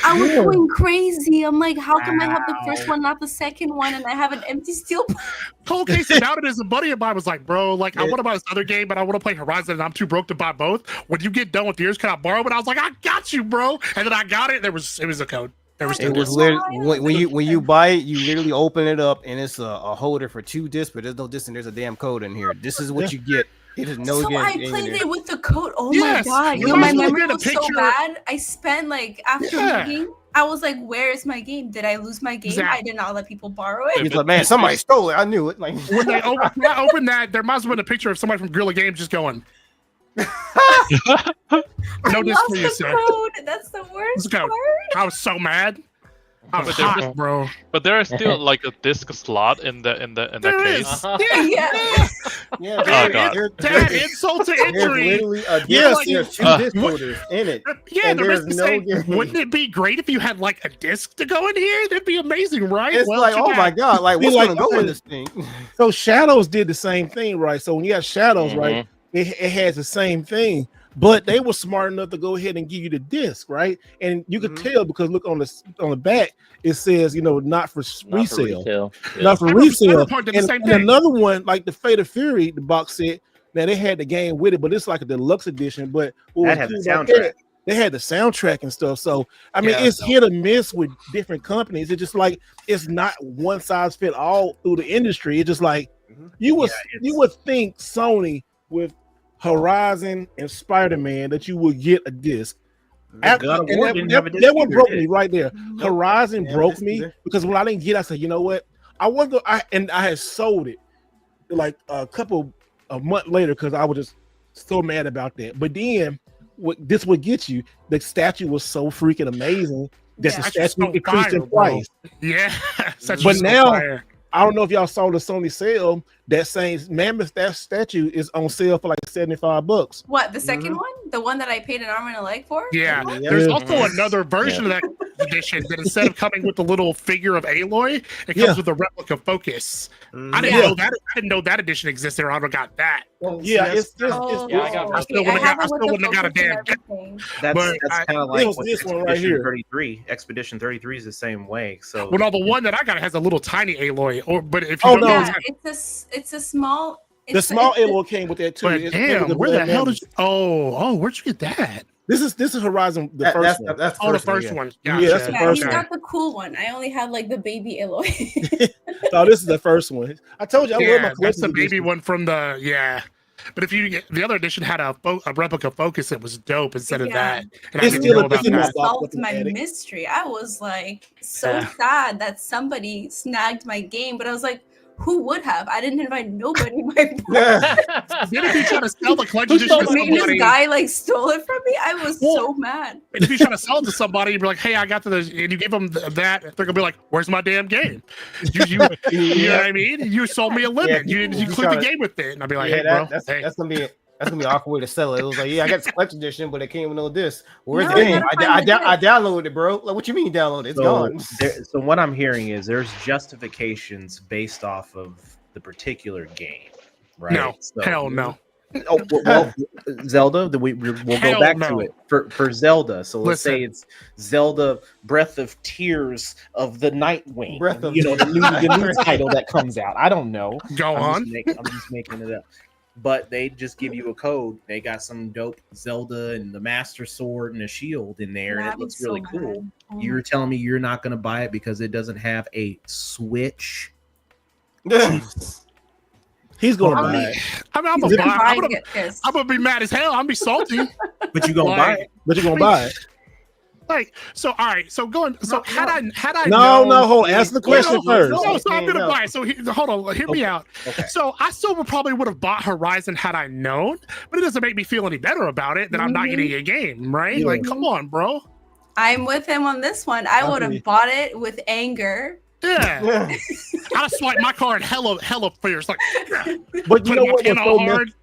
Speaker 3: I was
Speaker 1: Yeah.
Speaker 3: going crazy. I'm like, how come I have the first one, not the second one, and I have an empty steel box?
Speaker 4: Whole case about it is a buddy of mine was like, bro, like, I want to buy this other game, but I want to play Horizon, and I'm too broke to buy both. When you get done with yours, can I borrow it? I was like, I got you, bro. And then I got it. It was a code. There was
Speaker 2: It
Speaker 4: no
Speaker 2: was
Speaker 4: disc.
Speaker 2: literally when you buy it, you literally open it up and it's a holder for 2 discs, but there's no disc and there's a damn code in here. This is what you get. It is no
Speaker 3: So
Speaker 2: game.
Speaker 3: I played it with the code. Oh
Speaker 4: Yes,
Speaker 3: my god!
Speaker 4: you
Speaker 3: Yo,
Speaker 4: might
Speaker 3: my
Speaker 4: as well
Speaker 3: memory
Speaker 4: get a
Speaker 3: was so
Speaker 4: picture.
Speaker 3: bad. I spent like after
Speaker 4: Yeah.
Speaker 3: meeting, I was like, "Where is my game? Did I lose my game?
Speaker 4: Exactly.
Speaker 3: I did not let people borrow it."
Speaker 2: He's like, man, somebody stole it. I knew it. Like
Speaker 4: When they open that, there must have been a picture of somebody from Guerrilla Games just going, no
Speaker 3: I
Speaker 4: disc
Speaker 3: lost
Speaker 4: for you,
Speaker 3: the
Speaker 4: sir.
Speaker 3: code. That's the worst
Speaker 4: Let's go.
Speaker 3: part.
Speaker 4: I was so mad. I was
Speaker 6: But there
Speaker 4: hot, bro.
Speaker 6: But there is still like a disc slot in that
Speaker 4: There
Speaker 6: case.
Speaker 4: is.
Speaker 3: Yeah.
Speaker 2: yeah,
Speaker 6: Oh, God.
Speaker 4: To add insult to
Speaker 2: there's
Speaker 4: injury.
Speaker 2: literally a
Speaker 1: Yes.
Speaker 2: disc. There's 2 disc holders in it.
Speaker 4: Yeah,
Speaker 2: And
Speaker 4: they're
Speaker 2: there's
Speaker 4: basically
Speaker 2: no
Speaker 4: saying,
Speaker 2: game.
Speaker 4: wouldn't it be great if you had like a disc to go in here? That'd be amazing, right?
Speaker 2: It's
Speaker 4: Well,
Speaker 2: like,
Speaker 4: too
Speaker 2: oh
Speaker 4: bad.
Speaker 2: my god, like
Speaker 1: See,
Speaker 2: what's
Speaker 1: like,
Speaker 2: gonna go in
Speaker 1: okay.
Speaker 2: this thing?
Speaker 1: So Shadows did the same thing, right? So when you got Shadows, right, it has the same thing, but they were smart enough to go ahead and give you the disc, right? And you could tell because look on the back, it says, not for resale, not for resale.
Speaker 4: Cyberpunk did the
Speaker 1: And,
Speaker 4: same
Speaker 1: and
Speaker 4: thing.
Speaker 1: another one, like the Fate of Fury, the box set. Now they had the game with it, but it's like a deluxe edition. But what
Speaker 8: That
Speaker 1: was
Speaker 8: had
Speaker 1: cool
Speaker 8: the
Speaker 1: about
Speaker 8: soundtrack.
Speaker 1: that, they had the soundtrack and stuff. So I mean,
Speaker 2: Yeah.
Speaker 1: it's hit or miss with different companies. It's just like it's not one size fit all through the industry. It's just like you would think Sony with Horizon and Spider-Man that you would get a disc.
Speaker 8: God of
Speaker 1: And
Speaker 8: War
Speaker 1: that,
Speaker 8: didn't
Speaker 1: that,
Speaker 8: have a disc
Speaker 1: that one
Speaker 8: either,
Speaker 1: broke
Speaker 8: did
Speaker 1: me
Speaker 8: it?
Speaker 1: right there. Horizon
Speaker 2: Yeah,
Speaker 1: broke
Speaker 2: disc
Speaker 1: me
Speaker 2: either.
Speaker 1: because when I didn't get it, I said, you know what? I wonder. I had sold it like a month later because I was just so mad about that. But then this would get you. The statue was so freaking amazing that
Speaker 3: Yeah.
Speaker 1: the
Speaker 4: That's just
Speaker 1: statue
Speaker 4: so
Speaker 1: increased
Speaker 4: fire,
Speaker 1: in
Speaker 4: bro.
Speaker 1: price.
Speaker 4: Yeah. Such
Speaker 1: But
Speaker 4: a
Speaker 1: now-
Speaker 4: fire.
Speaker 1: I don't know if y'all saw the Sony sale. That same mammoth statue is on sale for like $75.
Speaker 3: What, the second one? The one that I paid an arm and a leg for?
Speaker 4: Yeah.
Speaker 2: Yeah.
Speaker 4: There's
Speaker 1: Yeah.
Speaker 4: also another version of that. edition that instead of coming with the little figure of Aloy, it comes with a replica Focus. I didn't know that. I didn't know that edition existed. Or I would have got that.
Speaker 8: Well,
Speaker 1: Yeah,
Speaker 8: see,
Speaker 1: it's
Speaker 7: I got
Speaker 4: I still wouldn't have got a damn.
Speaker 8: that's
Speaker 4: but
Speaker 8: kind of like
Speaker 1: was
Speaker 8: what
Speaker 1: this one right
Speaker 8: Expedition
Speaker 1: here.
Speaker 8: 33. Expedition 33 is the same way. So
Speaker 4: Well, no, the one that I got has a little tiny Aloy. But if you don't know,
Speaker 3: Yeah, it's a small.
Speaker 1: The small Aloy came with that too.
Speaker 4: but damn, where the hell did you? Oh, where'd you get that?
Speaker 1: This is Horizon, the first one.
Speaker 2: That's
Speaker 4: the first one.
Speaker 1: Yeah,
Speaker 4: Gotcha.
Speaker 1: that's the first
Speaker 3: he's
Speaker 1: one.
Speaker 3: got the cool one. I only have like the baby Eloy.
Speaker 1: No, this is the first one. I told you I love my
Speaker 4: That's
Speaker 1: collector's
Speaker 4: the baby
Speaker 1: edition.
Speaker 4: one from the But if you get the other edition had a replica Focus, it was dope instead of that. And I
Speaker 1: It's
Speaker 4: didn't
Speaker 1: still
Speaker 4: know
Speaker 1: a
Speaker 4: about
Speaker 1: different
Speaker 4: that.
Speaker 1: stop
Speaker 3: Solved
Speaker 1: with
Speaker 3: my
Speaker 1: the attic.
Speaker 3: mystery. I was like so sad that somebody snagged my game, but I was like, who would have? I didn't invite nobody in my
Speaker 4: Then if you try to sell the collection edition to
Speaker 3: maintenance
Speaker 4: somebody,
Speaker 3: guy like stole it from me. I was so mad.
Speaker 4: and if you try to sell it to somebody, you'd be like, "Hey, I got to this," and you give them that, they're gonna be like, "Where's my damn game? You know what I mean? You sold me a lemon. You cleared the game with it." And I'd be like, "Hey, bro,
Speaker 2: that's gonna be an awkward way to sell it. It was like, yeah, I got this collection edition, but it came with no disc. Where's
Speaker 3: No,
Speaker 2: the game?
Speaker 3: I gotta find the
Speaker 2: I downloaded it, bro. Like, what you mean you downloaded it? It's gone.
Speaker 8: So what I'm hearing is there's justifications based off of the particular game, right?
Speaker 4: No,
Speaker 8: So-
Speaker 4: hell no."
Speaker 8: Oh well, Zelda. We'll go
Speaker 4: Hell
Speaker 8: back
Speaker 4: no.
Speaker 8: to it for Zelda. So let's say
Speaker 4: Listen.
Speaker 8: it's Zelda Breath of Tears of the Nightwing.
Speaker 2: Breath of
Speaker 8: the new title that comes out. I don't know.
Speaker 4: Go
Speaker 8: I'm
Speaker 4: on.
Speaker 8: just making it up. But they just give you a code. They got some dope Zelda and the Master Sword and a shield in there, and it looks really cool. You're telling me you're not going to buy it because it doesn't have a Switch?
Speaker 1: He's gonna buy it.
Speaker 4: I'm gonna be mad as hell. I'm gonna be salty.
Speaker 8: But you're gonna buy it.
Speaker 1: But you're gonna buy it.
Speaker 4: Like, so all right, so had I
Speaker 1: No,
Speaker 4: known,
Speaker 1: hold. Answer the question first.
Speaker 4: No, so I'm gonna buy it. So hold on, hear me out.
Speaker 8: Okay.
Speaker 4: So I still probably would have bought Horizon had I known, but it doesn't make me feel any better about it that I'm not getting a game, right?
Speaker 1: Yeah.
Speaker 4: Like, come on, bro.
Speaker 3: I'm with him on this one. I would have bought it with anger.
Speaker 4: Yeah, I'd have swiped my card hella fierce, like.
Speaker 1: But you know what?
Speaker 4: Putting my pin
Speaker 1: What's so
Speaker 4: all
Speaker 1: messed,
Speaker 4: hard.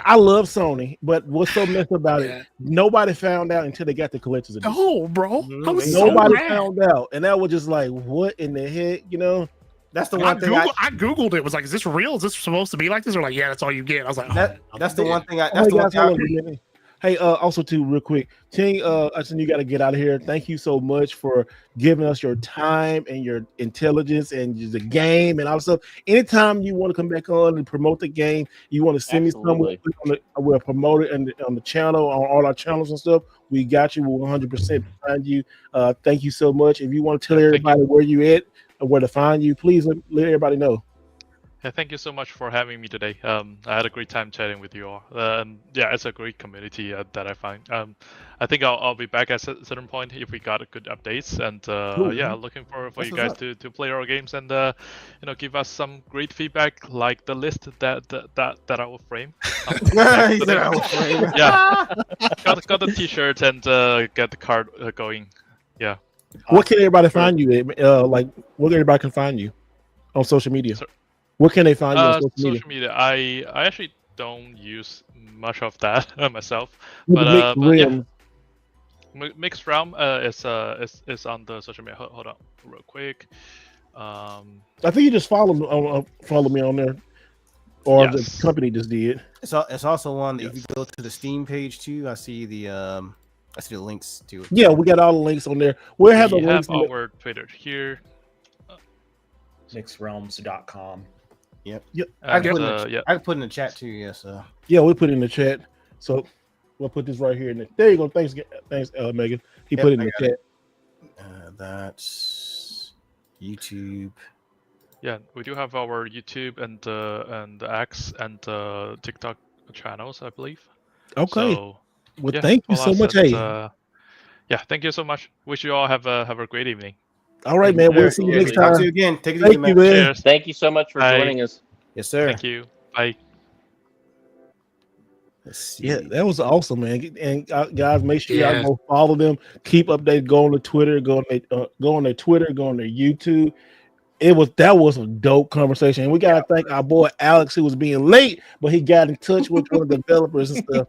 Speaker 1: I love Sony, but what's so messed about it? Nobody found out until they got the collector's edition.
Speaker 4: No, bro. I was so
Speaker 1: Nobody
Speaker 4: mad.
Speaker 1: found out, and that was just like, what in the heck, you know?
Speaker 2: That's the
Speaker 4: I
Speaker 2: one thing
Speaker 4: googled it. Was like, is this real? Is this supposed to be like this? Or like, yeah, that's all you get. I was like,
Speaker 2: that's the one thing. That's
Speaker 1: Hey,
Speaker 2: the one
Speaker 1: guys,
Speaker 2: thing.
Speaker 1: hold on a minute. Hey, also too, real quick, Ting, I think you got to get out of here. Thank you so much for giving us your time and your intelligence and the game and all that stuff. Anytime you want to come back on and promote the game, you want to send me something, we'll promote it on the channel, on all our channels and stuff. We got you. We'll 100% find you. Thank you so much. If you want to tell everybody where you at or where to find you, please let everybody know.
Speaker 6: Yeah, thank you so much for having me today. I had a great time chatting with you all. Yeah, it's a great community that I find. I think I'll be back at a certain point if we got good updates. And
Speaker 1: Cool.
Speaker 6: yeah, looking for you guys to play our games and give us some great feedback, like the list that I will frame. Yeah, got the T-shirt and get the card going. Yeah.
Speaker 1: What can everybody find you at? Like, what everybody can find you on social media? What can they find you on
Speaker 6: social media? I actually don't use much of that myself, but yeah. Mixed Realm is on the social media. Hold on, real quick.
Speaker 1: I think you just follow me on there, or the company just did.
Speaker 2: It's also on. If you go to the Steam page too, I see the links to it.
Speaker 1: Yeah, we got all the links on there. We'll have the links.
Speaker 6: We have our Twitter here.
Speaker 8: Mixedrealms.com.
Speaker 2: Yep.
Speaker 1: I
Speaker 2: can put in the chat too. Yes.
Speaker 1: Yeah, we put it in the chat. So we'll put this right here. There you go. Thanks, Megan. He put it in the chat.
Speaker 2: That's YouTube.
Speaker 6: Yeah, we do have our YouTube and X and TikTok channels, I believe.
Speaker 1: Okay.
Speaker 6: So,
Speaker 1: well, thank you so much.
Speaker 6: Yeah, thank you so much. Wish you all have a great evening.
Speaker 1: All right, man. We'll see you next time.
Speaker 2: Talk to you again. Take it
Speaker 1: Thank
Speaker 2: easy, man.
Speaker 1: you, man.
Speaker 6: Cheers.
Speaker 7: Thank you so much for
Speaker 6: Bye.
Speaker 7: joining us.
Speaker 2: Yes, sir.
Speaker 6: Thank you. Bye.
Speaker 1: Yeah, that was awesome, man. And guys, make sure y'all go follow them. Keep updated. Go on the Twitter. Go on their Twitter. Go on their YouTube. That was a dope conversation. And we gotta thank our boy Alex, who was being late, but he got in touch with one of the developers and stuff.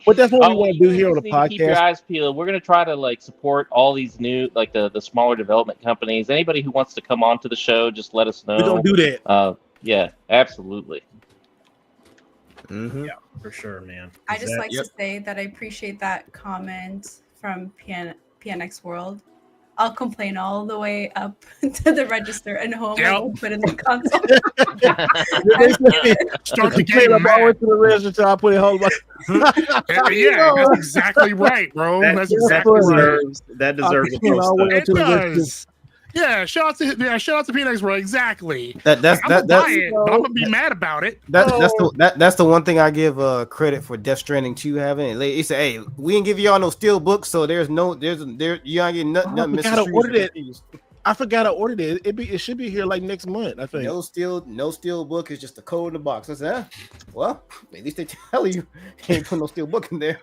Speaker 1: But that's what we want to do here on the podcast.
Speaker 7: Keep your eyes peeled. We're gonna try to like support all these new, like the smaller development companies. Anybody who wants to come on to the show, just let us know.
Speaker 1: We're gonna do that.
Speaker 7: Yeah, absolutely.
Speaker 8: Yeah, for sure, man.
Speaker 3: I just like to say that I appreciate that comment from PNX World. I'll complain all the way up to the register and home and we'll put in the console.
Speaker 4: Start the game.
Speaker 1: I'm always to the register. I put it home.
Speaker 4: Yeah, that's exactly right, bro. That's exactly right.
Speaker 8: That deserves a post.
Speaker 4: It does. Yeah, shout out to PNX, bro. Exactly.
Speaker 2: That's
Speaker 4: I'm gonna be mad about it.
Speaker 2: That's the one thing I give credit for Death Stranding 2 having. He said, "Hey, we didn't give y'all no steel books, so there's you ain't getting nothing."
Speaker 1: I forgot to order it. It should be here like next month. I think
Speaker 2: no steel book is just a code in the box. I said, well, at least they tell you ain't put no steel book in there.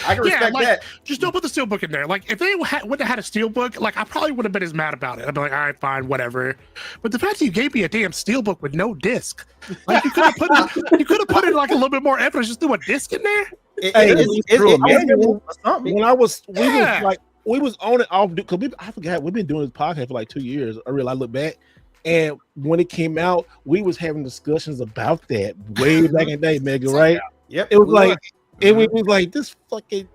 Speaker 2: I can respect that.
Speaker 4: Just don't put the steelbook in there. Like, if they would have had a steelbook, like, I probably would have been as mad about it. I'd be like, all right, fine, whatever. But the fact that you gave me a damn steelbook with no disc, like, you could have put in like a little bit more effort. Just threw a disc in there.
Speaker 1: We was on it off because I forgot we've been doing this podcast for like 2 years. I look back, and when it came out, we was having discussions about that way back in the day, Mega, right?
Speaker 2: Yep.
Speaker 1: It was like. It was like this fucking.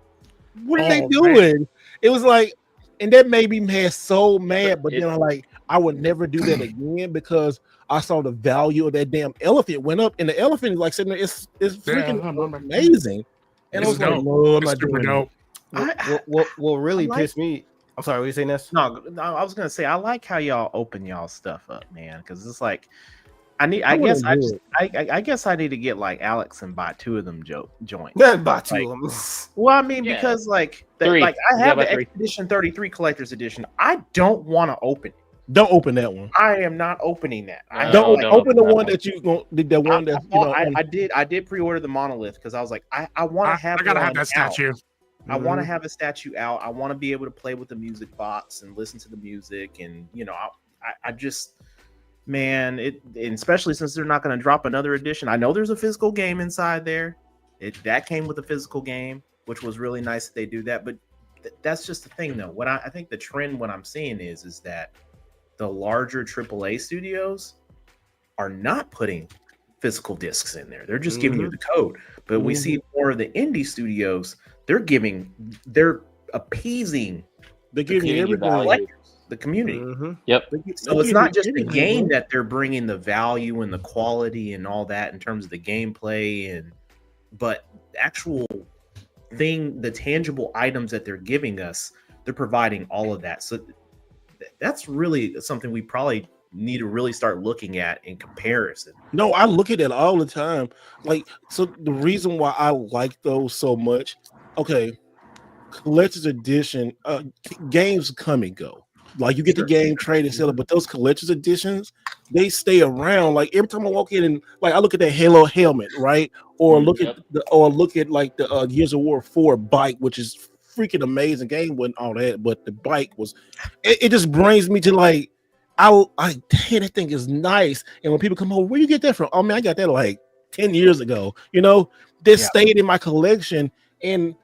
Speaker 1: What are they doing? Man. It was like, and that made me so mad. But then I would never do that again because I saw the value of that damn elephant went up, and the elephant is like sitting there. It's freaking amazing. And I was like, no, I'm not doing it.
Speaker 2: What really pissed me. I'm sorry, what are you saying, Ness?
Speaker 5: No, I was gonna say I like how y'all open y'all stuff up, man, because it's like. I guess I need to get like Alex and buy 2 of them joints.
Speaker 2: Yeah, buy 2 of them.
Speaker 5: Well, I mean, because I have the Expedition 33 Collector's Edition. I don't want to open it.
Speaker 1: Don't open that one.
Speaker 5: I am not opening that.
Speaker 1: Don't open the one that you the one that
Speaker 5: I did pre-order the Monolith because I was like, I want to have.
Speaker 4: I gotta have that statue.
Speaker 5: I want to have a statue out. I want to be able to play with the music box and listen to the music, and I just. Man, and especially since they're not going to drop another edition. I know there's a physical game inside there. That came with a physical game, which was really nice that they do that. But that's just the thing, though. What I think the trend, what I'm seeing is that the larger AAA studios are not putting physical discs in there. They're just giving you the code. But we see more of the indie studios. They're appeasing.
Speaker 1: They're giving you everything.
Speaker 5: The community.
Speaker 7: Yep.
Speaker 5: So it's not just the game that they're bringing the value and the quality and all that in terms of the gameplay but the actual thing, the tangible items that they're giving us, they're providing all of that. So that's really something we probably need to really start looking at in comparison.
Speaker 1: No, I look at it all the time. Like, so the reason why I like those so much, collector's edition, games come and go. Like, you get the game, trade and sell it, but those collector's editions, they stay around. Like, every time I walk in and I look at that Halo helmet, right? Or look at like the Gears of War 4 bike, which is freaking amazing game with all that, but the bike was it just brings me to like damn, that thing is nice. And when people come over, where you get that from? Oh man, I got that like 10 years ago. Stayed in my collection, and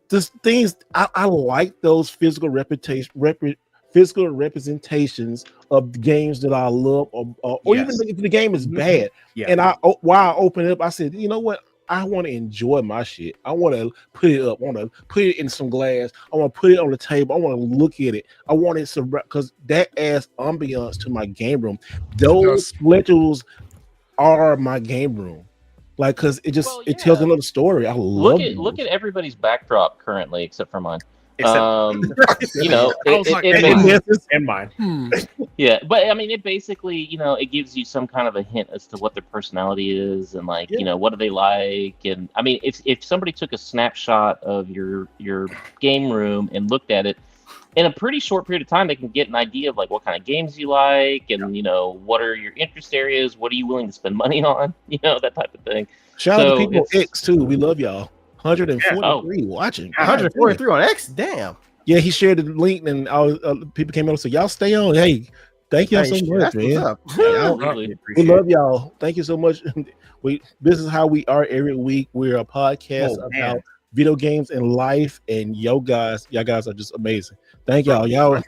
Speaker 1: just things I like those physical representations of the games that I love, or even if the game is bad. And while I open it up, I said, you know what? I want to enjoy my shit. I want to put it up. I want to put it in some glass. I want to put it on the table. I want to look at it. I want it to, because that adds ambiance to my game room. Those collectibles are my game room. Like, because it tells another story. I love it.
Speaker 7: Look at everybody's backdrop currently, except for mine.
Speaker 5: And mine.
Speaker 7: Yeah, but I mean, it basically, it gives you some kind of a hint as to what their personality is, and like, what do they like, and I mean, if somebody took a snapshot of your game room and looked at it in a pretty short period of time, they can get an idea of like what kind of games you like, and what are your interest areas, what are you willing to spend money on, that type of thing.
Speaker 1: Shout out to people X too. We love y'all. 143 watching.
Speaker 2: 143 on X. Damn.
Speaker 1: Yeah, he shared the link, and people came out and said, "Y'all stay on. Hey, Thank y'all so much,
Speaker 2: That's what's
Speaker 1: man.
Speaker 2: up.
Speaker 7: Absolutely.
Speaker 1: We love y'all. Thank you so much. This is how we are every week. We're a podcast about video games and life, and y'all guys are just amazing. Thank y'all. Y'all,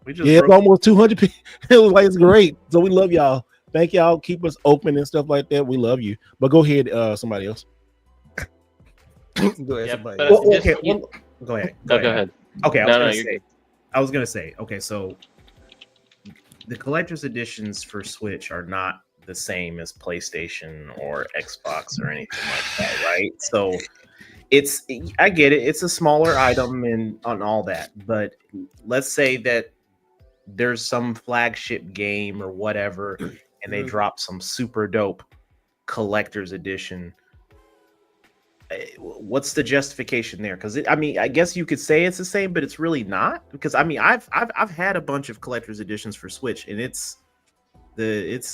Speaker 1: it's almost 200 people. It was like it's great. So we love y'all. Thank y'all. Keep us open and stuff like that. We love you. But go ahead, somebody else.
Speaker 2: Go ahead,
Speaker 7: Yeah,
Speaker 2: somebody
Speaker 7: but
Speaker 2: else.
Speaker 8: Go ahead.
Speaker 7: Go ahead.
Speaker 8: Okay,
Speaker 7: No,
Speaker 8: I was gonna say. Okay, so the collector's editions for Switch are not the same as PlayStation or Xbox or anything like that, right? So I get it. It's a smaller item and on all that, but let's say that there's some flagship game or whatever, and they drop some super dope collector's edition. What's the justification there? Because I mean, I guess you could say it's the same, but it's really not. Because I mean, I've had a bunch of collector's editions for Switch, and it's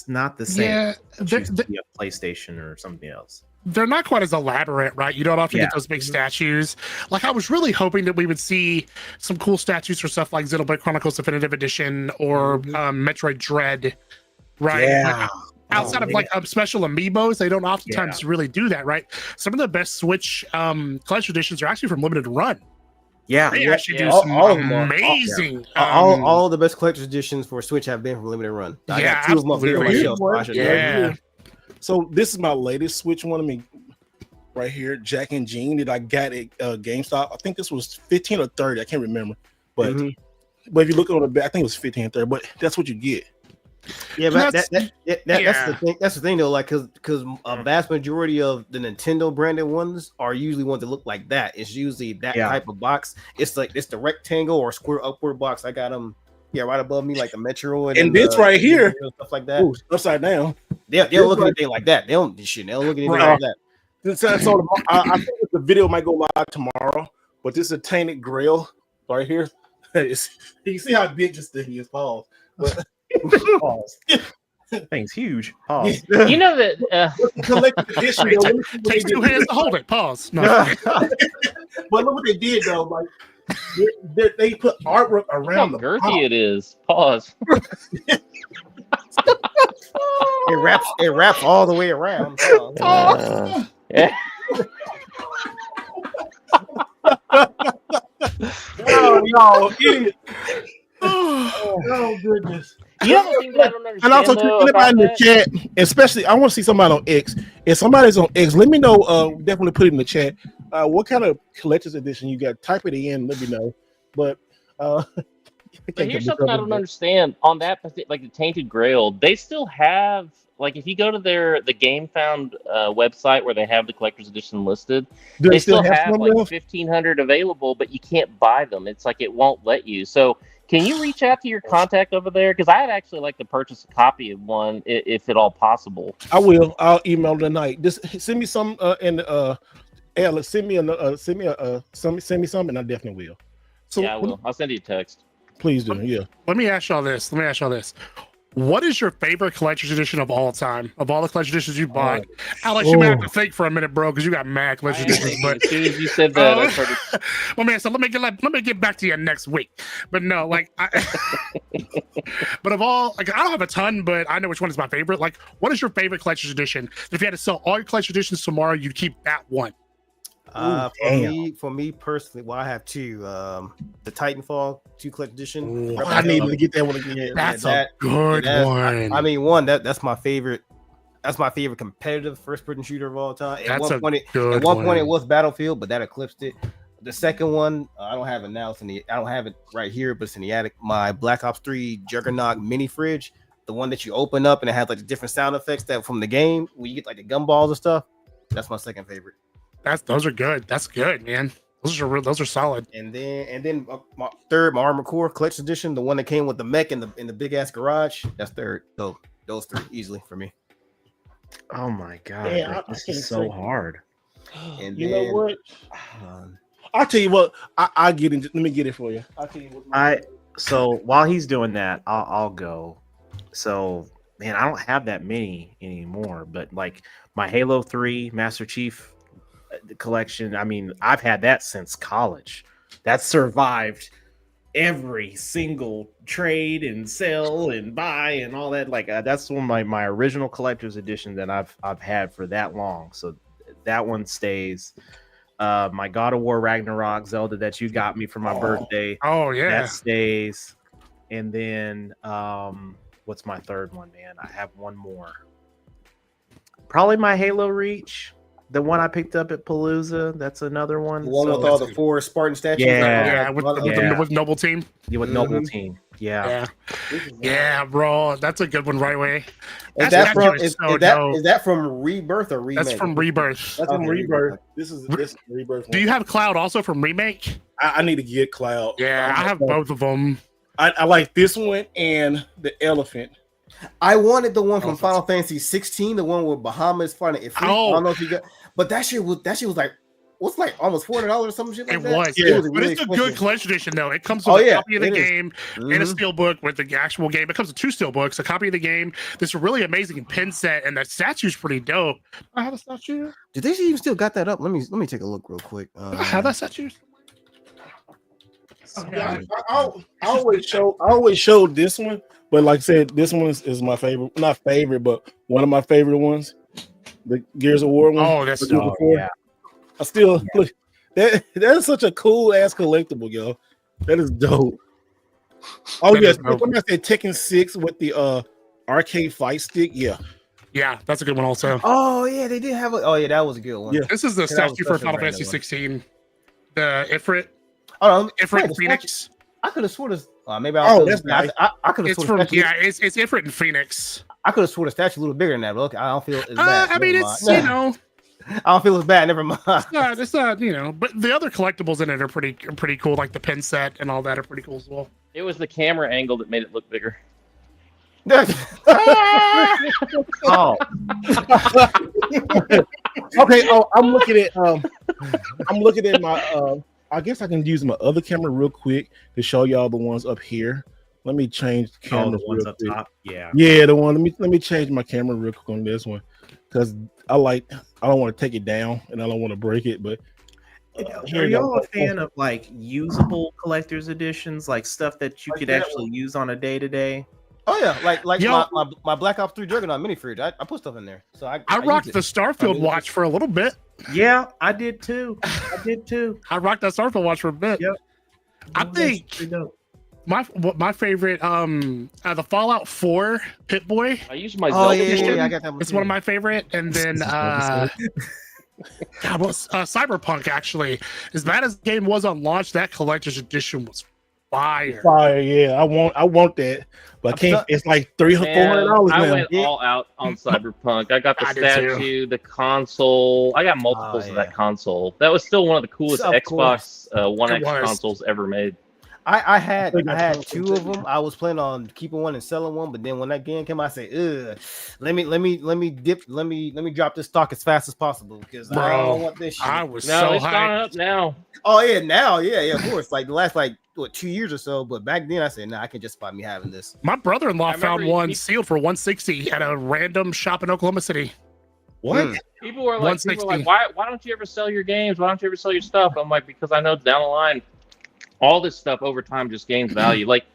Speaker 8: not the same.
Speaker 4: Yeah,
Speaker 8: as a PlayStation or something else.
Speaker 4: They're not quite as elaborate, right? You don't often get those big statues. Like, I was really hoping that we would see some cool statues for stuff like Xenoblade Chronicles Definitive Edition or Metroid Dread, right?
Speaker 8: Yeah.
Speaker 4: Outside of like special amiibos, they don't oftentimes really do that, right? Some of the best Switch collection editions are actually from limited run.
Speaker 8: Yeah,
Speaker 4: they actually do some amazing.
Speaker 2: All the best collector's editions for Switch have been from limited run. I got two of them up here on my shelf.
Speaker 1: Yeah. So this is my latest Switch one. I mean, right here, Jack and Jean that I got at GameStop. I think this was 15 or 30. I can't remember, but if you look on the back, I think it was 15 or 30. But that's what you get.
Speaker 2: Yeah, but that's the thing. That's the thing though. Like, because a vast majority of the Nintendo branded ones are usually ones that look like that. It's usually that type of box. It's like the rectangle or square upward box. I got them. Yeah, right above me, like the Metroid
Speaker 1: and this right here,
Speaker 2: stuff like that.
Speaker 1: Ooh, upside down.
Speaker 2: They don't look at anything like that. They don't look at anything like that.
Speaker 1: So I think the video might go live tomorrow, but this is a tainted grail right here. You can see how big this thing is. Pause.
Speaker 8: Pause. Thing's huge. Pause.
Speaker 7: You know that
Speaker 1: collected edition.
Speaker 4: Takes two hands to hold it. Pause. No.
Speaker 1: But look what they did though. Like they put artwork around
Speaker 7: how girthy it is. Pause.
Speaker 2: It wraps all the way around.
Speaker 7: Yeah.
Speaker 1: Oh, idiot. Oh goodness.
Speaker 7: You know the thing that I don't understand.
Speaker 1: And also, anybody in the chat, especially, I want to see somebody on X. If somebody's on X, let me know. Definitely put it in the chat. What kind of collector's edition you got? Type it in. Let me know. But
Speaker 7: here's something I don't understand on that, like the Tainted Grail. They still have, like, if you go to the GameFound website where they have the collector's edition listed, they still have like 1,500 available, but you can't buy them. It's like it won't let you. So can you reach out to your contact over there? Because I'd actually like to purchase a copy of one, if at all possible.
Speaker 1: I will. I'll email tonight. Just send me some send me some, and I definitely will. So
Speaker 7: yeah, I will. I'll send you a text.
Speaker 1: Please do. Yeah.
Speaker 4: Let me ask y'all this. What is your favorite collector's edition of all time? Of all the collector's editions you bought? Alex, you may have to think for a minute, bro, because you got mad collector's editions. But
Speaker 7: as soon as you said that, I started...
Speaker 4: well, man, so let me get back to you next week. But no, like, but of all, like, I don't have a ton, but I know which one is my favorite. Like, what is your favorite collector's edition? If you had to sell all your collector's editions tomorrow, you'd keep that one.
Speaker 2: For me personally, well, I have two. The Titanfall 2 collector's edition.
Speaker 1: Ooh, I need to get that one again.
Speaker 4: That's a good one.
Speaker 2: I mean, that's my favorite. That's my favorite competitive first-person shooter of all time. At one point, it was Battlefield, but that eclipsed it. The second one, I don't have it now. I don't have it right here, but it's in the attic. My Black Ops 3 Juggernaut mini fridge, the one that you open up and it has like the different sound effects that from the game, where you get like the gumballs and stuff. That's my second favorite.
Speaker 4: Those are good. That's good, man. Those are solid.
Speaker 2: And then my third, my Armored Core Collection Edition, the one that came with the mech in the big ass garage. That's third. So those three easily for me.
Speaker 8: Oh my god, this is so hard.
Speaker 2: And
Speaker 1: you know what? I'll tell you what. I'll get it. Let me get it for you. I'll tell you what.
Speaker 8: So while he's doing that, I'll go. So man, I don't have that many anymore. But like my Halo 3 Master Chief collection, I mean, I've had that since college. That survived every single trade and sell and buy and all that. Like that's one of my original collector's edition that I've had for that long. So that one stays. My God of War Ragnarok Zelda that you got me for my birthday.
Speaker 4: Oh yeah,
Speaker 8: that stays. And then what's my third one, man? I have one more. Probably my Halo Reach. The one I picked up at Palooza, that's another one.
Speaker 2: The one with all the 4 Spartan statues.
Speaker 4: With Noble Team.
Speaker 8: Yeah, with Noble Team.
Speaker 4: Yeah, bro, that's a good one, right way.
Speaker 2: Is that from Rebirth or Remake?
Speaker 4: That's from Rebirth.
Speaker 1: That's from Rebirth. This is Rebirth one.
Speaker 4: Do you have Cloud also from Remake?
Speaker 1: I need to get Cloud.
Speaker 4: Yeah, I have both of them.
Speaker 1: I like this one and the elephant.
Speaker 2: I wanted the one from Final Fantasy 16, the one with Bahamut's fighting. I don't know if you got, but that shit was like, what's like almost $400 or some shit like
Speaker 4: it
Speaker 2: that.
Speaker 4: Was,
Speaker 2: yeah. It was
Speaker 4: but
Speaker 2: really
Speaker 4: it's a
Speaker 2: expensive.
Speaker 4: good collection edition though. It comes with a copy of the game and a steelbook with the actual game. It comes with 2 steelbooks, a copy of the game, this really amazing pin set, and that statue's pretty dope. I have a statue.
Speaker 2: Did they even still got that up? Let me take a look real quick.
Speaker 4: I have that statue.
Speaker 1: I always show this one, but like I said, this one is my favorite. Not favorite, but one of my favorite ones. The Gears of War one.
Speaker 4: Oh, that's
Speaker 1: dope. Yeah. I still look. That is such a cool ass collectible, yo. That is dope. Oh yes, when I said Tekken 6 with the arcade fight stick, yeah,
Speaker 4: that's a good one also.
Speaker 2: Oh yeah, they did have a. Oh yeah, that was a good one.
Speaker 1: Yeah,
Speaker 4: this is the statue for Final Fantasy 16. The Ifrit.
Speaker 2: Oh,
Speaker 4: Ifrit Phoenix.
Speaker 2: I could have sworn this. Maybe that's nice. I could have sworn.
Speaker 4: It's Ifrit and Phoenix.
Speaker 2: I could have sworn the statue a little bigger than that, but okay, I don't feel as bad.
Speaker 4: I mean, it's you know.
Speaker 2: I don't feel as bad. Never mind.
Speaker 4: It's not, you know, but the other collectibles in it are pretty cool. Like the pin set and all that are pretty cool as well.
Speaker 7: It was the camera angle that made it look bigger.
Speaker 1: Oh. Okay. Oh, I'm looking at my. I guess I can use my other camera real quick to show y'all the ones up here. Let me change the camera.
Speaker 8: The ones up top. Yeah.
Speaker 1: Yeah, the one. Let me change my camera real quick on this one because I don't want to take it down and I don't want to break it. But
Speaker 8: are y'all a fan of like usable collector's editions, like stuff that you could actually use on a day to day?
Speaker 2: Oh yeah, like my Black Ops 3 Juggernaut mini fridge. I put stuff in there, so I
Speaker 4: rocked the Starfield watch for a little bit.
Speaker 8: Yeah, I did too.
Speaker 4: I rocked that Starfield watch for a bit.
Speaker 8: Yep.
Speaker 4: I think my favorite the Fallout 4 Pip-Boy.
Speaker 7: I use my Zelda edition.
Speaker 2: I got that one.
Speaker 4: It's one of my favorite, and then Cyberpunk actually. As bad as the game was on launch, that collector's edition was fire.
Speaker 1: Yeah. I want that, but I can't. It's like $300-$400 now.
Speaker 7: I went all out on Cyberpunk. I got the statue, the console. I got multiples of that console. That was still one of the coolest Xbox One X consoles ever made.
Speaker 2: I had 2 of them. I was planning on keeping one and selling one, but then when that game came, I said, "Ugh, let me drop this stock as fast as possible because I don't want this shit."
Speaker 4: I was
Speaker 7: so
Speaker 4: so
Speaker 7: it's gone
Speaker 4: hyped.
Speaker 7: up now.
Speaker 2: Oh yeah, now of course. Like the last 2 years or so, but back then I said, "Nah, I can justify me having this."
Speaker 4: My brother-in-law found one sealed for $160 at a random shop in Oklahoma City.
Speaker 1: What?
Speaker 7: People were like, why don't you ever sell your games? Why don't you ever sell your stuff? I'm like, because I know down the line, all this stuff over time just gains value. Like,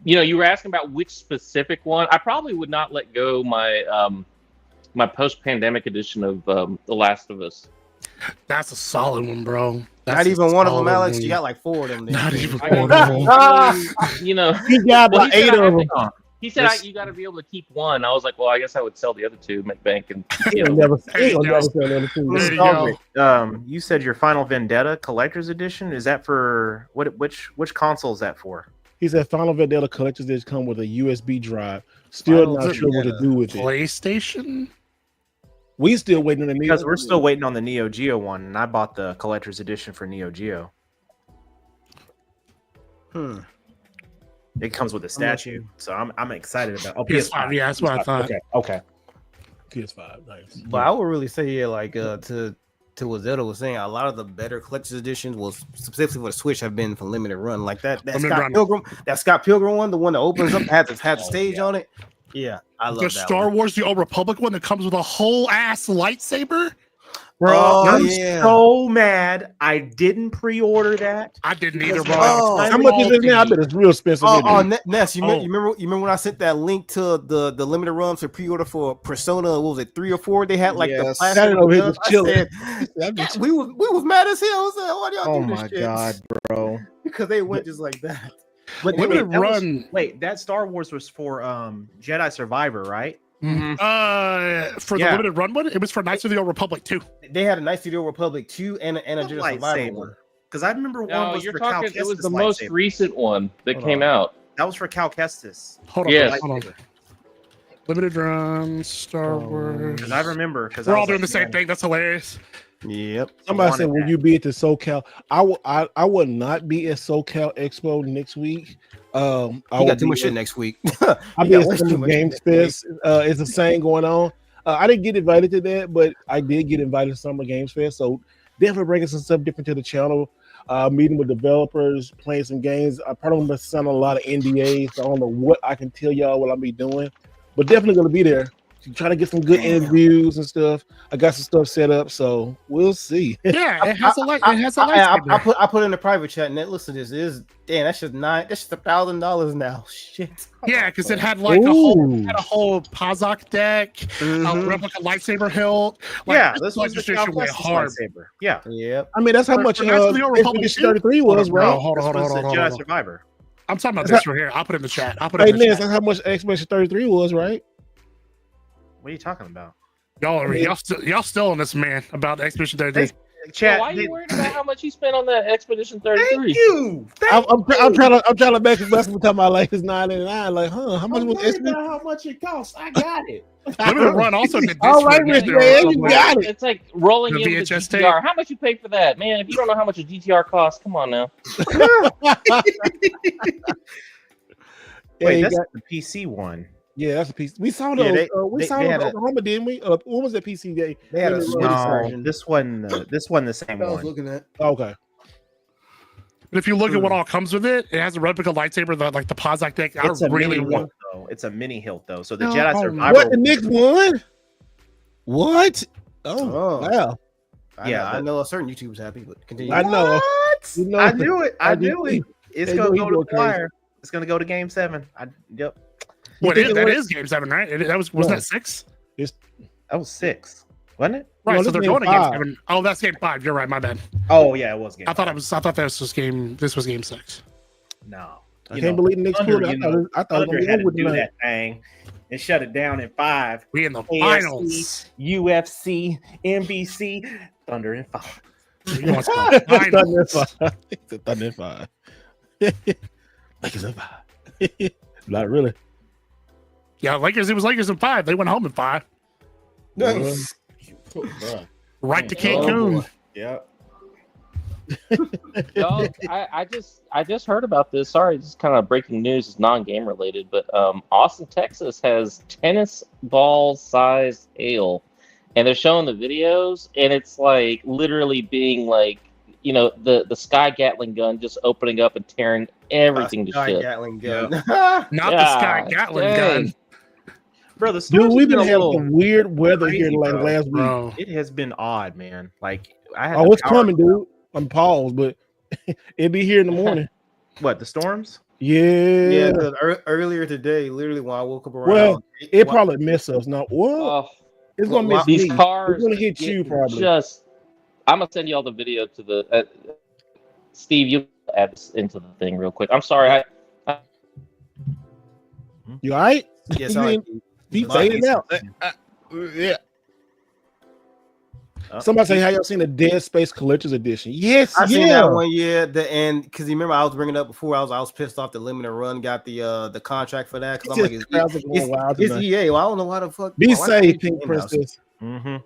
Speaker 7: you know, you were asking about which specific one. I probably would not let go my my post-pandemic edition of The Last of Us.
Speaker 4: That's a solid one, bro.
Speaker 2: Not even one of them, Alex. You got like 4 of them. Then.
Speaker 4: Not even one of them.
Speaker 7: You know,
Speaker 1: he got about 8 of them.
Speaker 7: He said, you got to be able to keep one. I was like, well, I guess I would sell the other 2, make bank, and
Speaker 1: never sell the other 2.
Speaker 8: You said your Final Vendetta Collector's Edition. Is that for which console is that for?
Speaker 1: He said Final Vendetta Collector's Edition come with a USB drive. Still not sure what to do with it.
Speaker 4: PlayStation?
Speaker 1: We still waiting on the
Speaker 8: because we're still waiting on the Neo Geo one, and I bought the Collector's Edition for Neo Geo. It comes with a statue, so I'm excited about. Oh,
Speaker 4: PS5, yeah, that's what I thought.
Speaker 8: Okay.
Speaker 1: PS5, nice.
Speaker 2: But I would really say, to what Zelda was saying, a lot of the better collector's editions was specifically for the Switch have been for limited run, like that Scott Pilgrim one, the one that opens up had the stage on it. Yeah, I love
Speaker 4: the
Speaker 2: that
Speaker 4: Star
Speaker 2: one.
Speaker 4: Wars: The Old Republic one that comes with a whole ass lightsaber.
Speaker 8: Bro,
Speaker 2: Oh,
Speaker 8: I'm
Speaker 2: yeah.
Speaker 8: so mad. I didn't pre-order that.
Speaker 4: I didn't either,
Speaker 8: Because
Speaker 4: bro.
Speaker 2: Oh.
Speaker 1: How much is it now? I bet it's real expensive.
Speaker 2: Ness, you remember when I sent that link to the limited runs to pre-order for Persona? What was it, 3 or 4? They had like the
Speaker 1: Yes.
Speaker 2: plastic.
Speaker 1: Saturday over here
Speaker 2: guns.
Speaker 1: just chilling.
Speaker 2: I said, we was mad as hell. I was like, why do y'all
Speaker 8: Oh
Speaker 2: do this
Speaker 8: my
Speaker 2: shit?
Speaker 8: god, bro.
Speaker 2: Because they went just like that.
Speaker 8: But
Speaker 4: Limited
Speaker 8: that was-
Speaker 4: run.
Speaker 8: wait, that Star Wars was for Jedi Survivor, right?
Speaker 2: Mm-hmm.
Speaker 4: For the limited run one, it was for Knights of the Old Republic 2.
Speaker 2: They had a Knights of the Old Republic 2 and a Jedi Survivor one.
Speaker 8: Because I remember one
Speaker 7: No,
Speaker 8: was
Speaker 7: you're
Speaker 8: for Cal
Speaker 7: talking. It was
Speaker 8: Kestis
Speaker 7: the most
Speaker 8: lightsaber.
Speaker 7: recent one that
Speaker 8: Hold
Speaker 7: came
Speaker 8: on.
Speaker 7: out.
Speaker 8: That was for Cal Kestis.
Speaker 4: Hold on,
Speaker 7: Yes.
Speaker 4: hold on. Limited run, Star Wars.
Speaker 8: Because I remember. Because
Speaker 4: We're all doing the same thing. That's hilarious.
Speaker 2: Yep.
Speaker 1: Somebody said, "Will you be at the SoCal?" I will not be at SoCal Expo next week.
Speaker 2: I got too much shit next week.
Speaker 1: I'll be at Summer Games Fest. It's a saying going on. I didn't get invited to that, but I did get invited to Summer Games Fest. So definitely bringing some stuff different to the channel. Meeting with developers, playing some games. I probably gonna sign a lot of NDAs. So I don't know what I can tell y'all what I'll be doing, but definitely gonna be there. Trying to get some good interviews and stuff. I got some stuff set up, so we'll see.
Speaker 4: Yeah, it has a like.
Speaker 2: I put in the private chat and listen to this. That's just $1,000 now. Shit.
Speaker 4: Yeah, because it had like a whole Pazak deck, a replica lightsaber hilt. Like,
Speaker 8: Yeah, this was the
Speaker 4: registration
Speaker 8: Cal
Speaker 4: went
Speaker 8: Kestis
Speaker 4: hard.
Speaker 8: lightsaber. Yeah.
Speaker 2: Yep.
Speaker 1: I mean, that's how much
Speaker 4: Knights of the Old Republic
Speaker 1: Expedition 33 was,
Speaker 4: Hold on,
Speaker 1: right?
Speaker 4: Hold on,
Speaker 8: This was the
Speaker 4: hold
Speaker 8: Jedi
Speaker 4: on.
Speaker 8: Survivor.
Speaker 4: I'm talking about this right here. I'll put it in the chat.
Speaker 1: Hey, Ness, that's how much Expedition 33 was, right?
Speaker 8: What are you talking about?
Speaker 4: Y'all still on this man about Expedition 33.
Speaker 8: Chat.
Speaker 7: Why are you worried about how much you spent on that Expedition 33?
Speaker 8: Thank you.
Speaker 1: I'm trying to make it best. We're talking about like it's $9.99. Like, how much was Expedition?
Speaker 8: How much it costs? I got it.
Speaker 4: Limited Run also did this.
Speaker 1: All right, Rich man, you got it.
Speaker 7: It's like rolling
Speaker 4: The
Speaker 7: in with
Speaker 4: VHS
Speaker 7: GTR. How much you pay for that, man? If you don't know how much a GTR costs, come on now.
Speaker 8: Wait,
Speaker 1: Yeah,
Speaker 8: that's the PC one.
Speaker 1: Yeah, that's a piece. We saw
Speaker 2: Yeah,
Speaker 1: those.
Speaker 2: they-
Speaker 1: We
Speaker 2: they
Speaker 1: saw
Speaker 2: had
Speaker 1: those
Speaker 2: a-
Speaker 1: Oklahoma, didn't we? What was that PC day?
Speaker 2: They had a
Speaker 1: Limited
Speaker 2: Swedish
Speaker 1: Run.
Speaker 2: version.
Speaker 8: This one the same
Speaker 2: I was
Speaker 8: one.
Speaker 2: looking at.
Speaker 1: Okay.
Speaker 4: But if you look at what all comes with it, it has a replica lightsaber, like the Pazak deck.
Speaker 8: It's
Speaker 4: I
Speaker 8: a
Speaker 4: really
Speaker 8: mini
Speaker 4: want.
Speaker 8: hilt, though. It's a mini hilt though. So the
Speaker 4: No,
Speaker 8: Jedi
Speaker 4: oh,
Speaker 8: Survivor.
Speaker 1: What the next one? What? Oh, wow!
Speaker 2: I know a certain YouTuber's happy, but continue.
Speaker 1: I know.
Speaker 8: What?
Speaker 1: You know,
Speaker 8: I knew it. I
Speaker 1: I
Speaker 8: knew
Speaker 1: do-
Speaker 8: it. It's
Speaker 1: they
Speaker 8: gonna
Speaker 1: know
Speaker 8: go
Speaker 1: he
Speaker 8: to
Speaker 1: go
Speaker 8: the
Speaker 1: crazy.
Speaker 8: wire. It's gonna go to Game 7. Yep.
Speaker 4: What
Speaker 1: think
Speaker 4: is
Speaker 1: it
Speaker 4: that?
Speaker 1: was-
Speaker 4: Is Game 7, right? That was
Speaker 1: No.
Speaker 4: that 6?
Speaker 8: That was 6, wasn't it?
Speaker 4: Right.
Speaker 1: No,
Speaker 4: So
Speaker 1: this
Speaker 4: they're
Speaker 1: Game
Speaker 4: going to Game
Speaker 1: 5.
Speaker 4: 7. Oh, that's Game 5. You're right. My bad.
Speaker 8: Oh yeah, it was Game.
Speaker 4: I thought
Speaker 8: 5.
Speaker 4: this was Game 6.
Speaker 8: No.
Speaker 1: I can't believe the next
Speaker 8: Thunder,
Speaker 1: quarter. I thought it was
Speaker 8: Thunder
Speaker 1: gonna be
Speaker 8: had to
Speaker 1: over
Speaker 8: do
Speaker 1: tonight.
Speaker 8: that thing and shut it down in 5.
Speaker 4: We in the
Speaker 8: AFC,
Speaker 4: finals.
Speaker 8: UFC, NBC, Thunder in 5.
Speaker 4: You know what's called finals.
Speaker 1: It's a Thunder in 5. Lakers in 5. Not really.
Speaker 4: Yeah, Lakers. It was Lakers in 5. They went home in 5.
Speaker 2: Nice.
Speaker 4: Right to
Speaker 2: Oh,
Speaker 4: Cancun.
Speaker 2: boy.
Speaker 8: Yep.
Speaker 7: Y'all, I just heard about this. Sorry, this is kind of breaking news. It's non-game related, but Austin, Texas has tennis ball sized hail, and they're showing the videos, and it's like literally being like, the Sky Gatling gun just opening up and tearing everything to
Speaker 2: Sky
Speaker 7: shit.
Speaker 2: Gatling gun.
Speaker 4: Not the Sky Gatling
Speaker 7: dang.
Speaker 4: gun.
Speaker 8: Bro, the
Speaker 1: Dude,
Speaker 8: storms
Speaker 1: we've been
Speaker 8: have a
Speaker 1: having
Speaker 8: little
Speaker 1: some weird weather here
Speaker 8: crazy,
Speaker 1: like
Speaker 8: bro.
Speaker 1: last week.
Speaker 4: Bro.
Speaker 8: It has been odd, man. Like I had
Speaker 1: Oh,
Speaker 8: the
Speaker 1: it's
Speaker 8: power-
Speaker 1: coming, dude. I'm paused, but it'll be here in the morning.
Speaker 8: What, the storms?
Speaker 1: Yeah.
Speaker 2: Yeah, 'cause earlier today, literally when I woke up around,
Speaker 1: Well, it probably miss us. Now, what?
Speaker 7: Oh,
Speaker 1: It's gonna miss
Speaker 7: these
Speaker 1: me.
Speaker 7: cars
Speaker 1: It's gonna hit you probably.
Speaker 7: I'm gonna send you all the video to the Steve. You add this into the thing real quick. I'm sorry.
Speaker 1: You all right?
Speaker 2: yes,
Speaker 1: You
Speaker 2: I
Speaker 1: ain't- He faded out. Yeah. Somebody say, "How y'all seen the Dead Space Collector's Edition?" Yes,
Speaker 2: I seen
Speaker 1: yeah.
Speaker 2: that one. Yeah, because you remember I was bringing it up before. I was pissed off the limited run got the contract for that because I'm like,
Speaker 1: Just crowds are going wild
Speaker 2: it's
Speaker 1: tonight.
Speaker 2: EA. Well, I don't know why the fuck.
Speaker 1: Be
Speaker 2: why
Speaker 1: safe,
Speaker 2: can't
Speaker 1: Pink
Speaker 2: they
Speaker 1: Princess.
Speaker 8: Mm-hmm.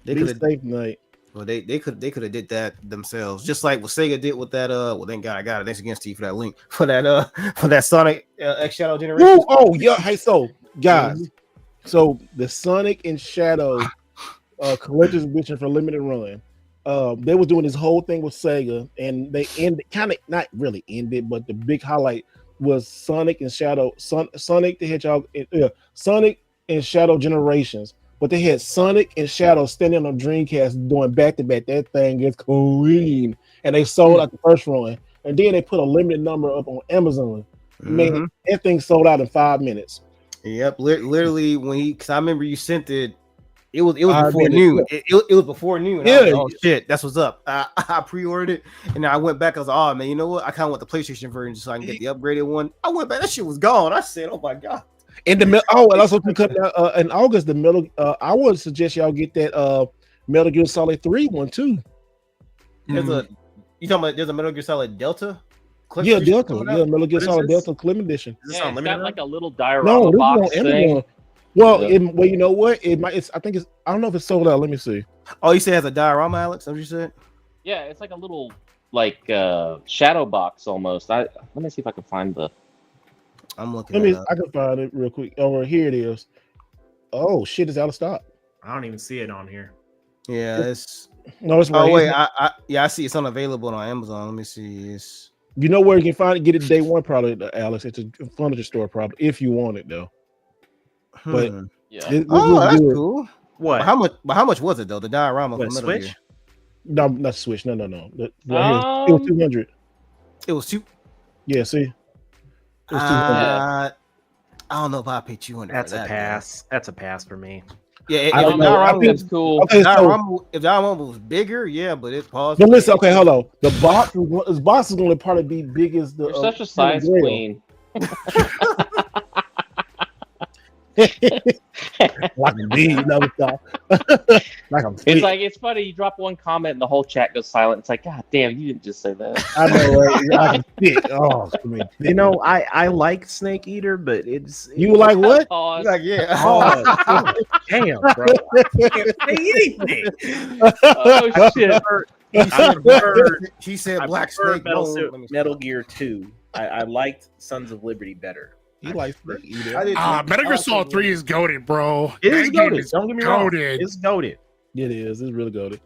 Speaker 2: They
Speaker 1: Be
Speaker 2: could have.
Speaker 1: safe tonight.
Speaker 2: Well, they could have did that themselves, just like what Sega did with that. Well, thank God I got it. Thanks again, Steve, for that link for that Sonic X Shadow Generation.
Speaker 1: Woo! Oh yeah. Hey, so guys, so the Sonic and Shadow Collector's Edition for limited run. They was doing this whole thing with Sega, and they ended kind of not really ended, but the big highlight was Sonic and Shadow, Sonic the Hedgehog, Sonic and Shadow Generations but they had Sonic and Shadow standing on Dreamcast doing back to back. That thing is clean, and they sold out the first run, and then they put a limited number up on Amazon. Man, that thing sold out in 5 minutes.
Speaker 2: Yep, literally because I remember you sent it. It was before noon. It was before noon.
Speaker 1: Yeah.
Speaker 2: Like, oh shit, that's what's up. I pre-ordered it, and then I went back. I was like, oh man, you know what? I kind of want the PlayStation version so I can get the upgraded one. I went back. That shit was gone. I said, oh my god.
Speaker 1: And and also to come out in August, the Metal. I would suggest y'all get that Metal Gear Solid 3 one too.
Speaker 2: There's you talking about? There's a Metal Gear Solid Delta.
Speaker 1: Yeah, Delta. Yeah, Metal Gear Solid Delta Collector's Edition.
Speaker 7: It's got like a little diorama box thing.
Speaker 1: Well, you know what? It might. I think it's. I don't know if it's sold out. Let me see.
Speaker 2: Oh, you say it has a diorama, Alex? That's what you said?
Speaker 7: Yeah, it's like a little shadow box almost. Let me see if I can find the.
Speaker 2: I'm looking.
Speaker 1: I can find it real quick. Over here it is. Oh shit! It's out of stock.
Speaker 8: I don't even see it on here.
Speaker 2: Yeah, it's.
Speaker 1: No, it's right.
Speaker 2: Oh wait, I see it's unavailable on Amazon. Let me see.
Speaker 1: You know where you can find it? Get it day one, probably, Alex. It's a furniture store, probably, if you want it though. But
Speaker 7: yeah.
Speaker 2: That's cool.
Speaker 8: What?
Speaker 2: How much was it though? The diorama for Metal Gear?
Speaker 1: No, not Switch. No. It was 200.
Speaker 2: It was two.
Speaker 1: Yeah, see. It was 200.
Speaker 2: I don't know if I pay 200.
Speaker 8: That's a pass. That's a pass for me.
Speaker 2: Yeah,
Speaker 1: I don't know.
Speaker 7: I think it's cool.
Speaker 1: Okay,
Speaker 2: if diorama was bigger, yeah, but it's paused.
Speaker 1: But listen, okay, hold on. The box is going to probably be big as the.
Speaker 7: You're such a size queen.
Speaker 1: Like a bee, like
Speaker 7: it's like it's funny. You drop one comment and the whole chat goes silent. It's like, God damn, you didn't just say that.
Speaker 1: I know, right? Like a stick. Oh,
Speaker 5: you know, I like Snake Eater, but
Speaker 1: you like what?
Speaker 2: Like yeah.
Speaker 5: Oh, damn, bro. I can't say anything.
Speaker 7: Oh shit.
Speaker 2: He said Black Snake.
Speaker 8: Metal Gear 2. I liked Sons of Liberty better.
Speaker 1: He likes Snake Eater.
Speaker 4: Metal Gear Solid 3 is goated, bro.
Speaker 8: It is goated. Don't get me wrong. It's goated.
Speaker 1: It is. It's really goated.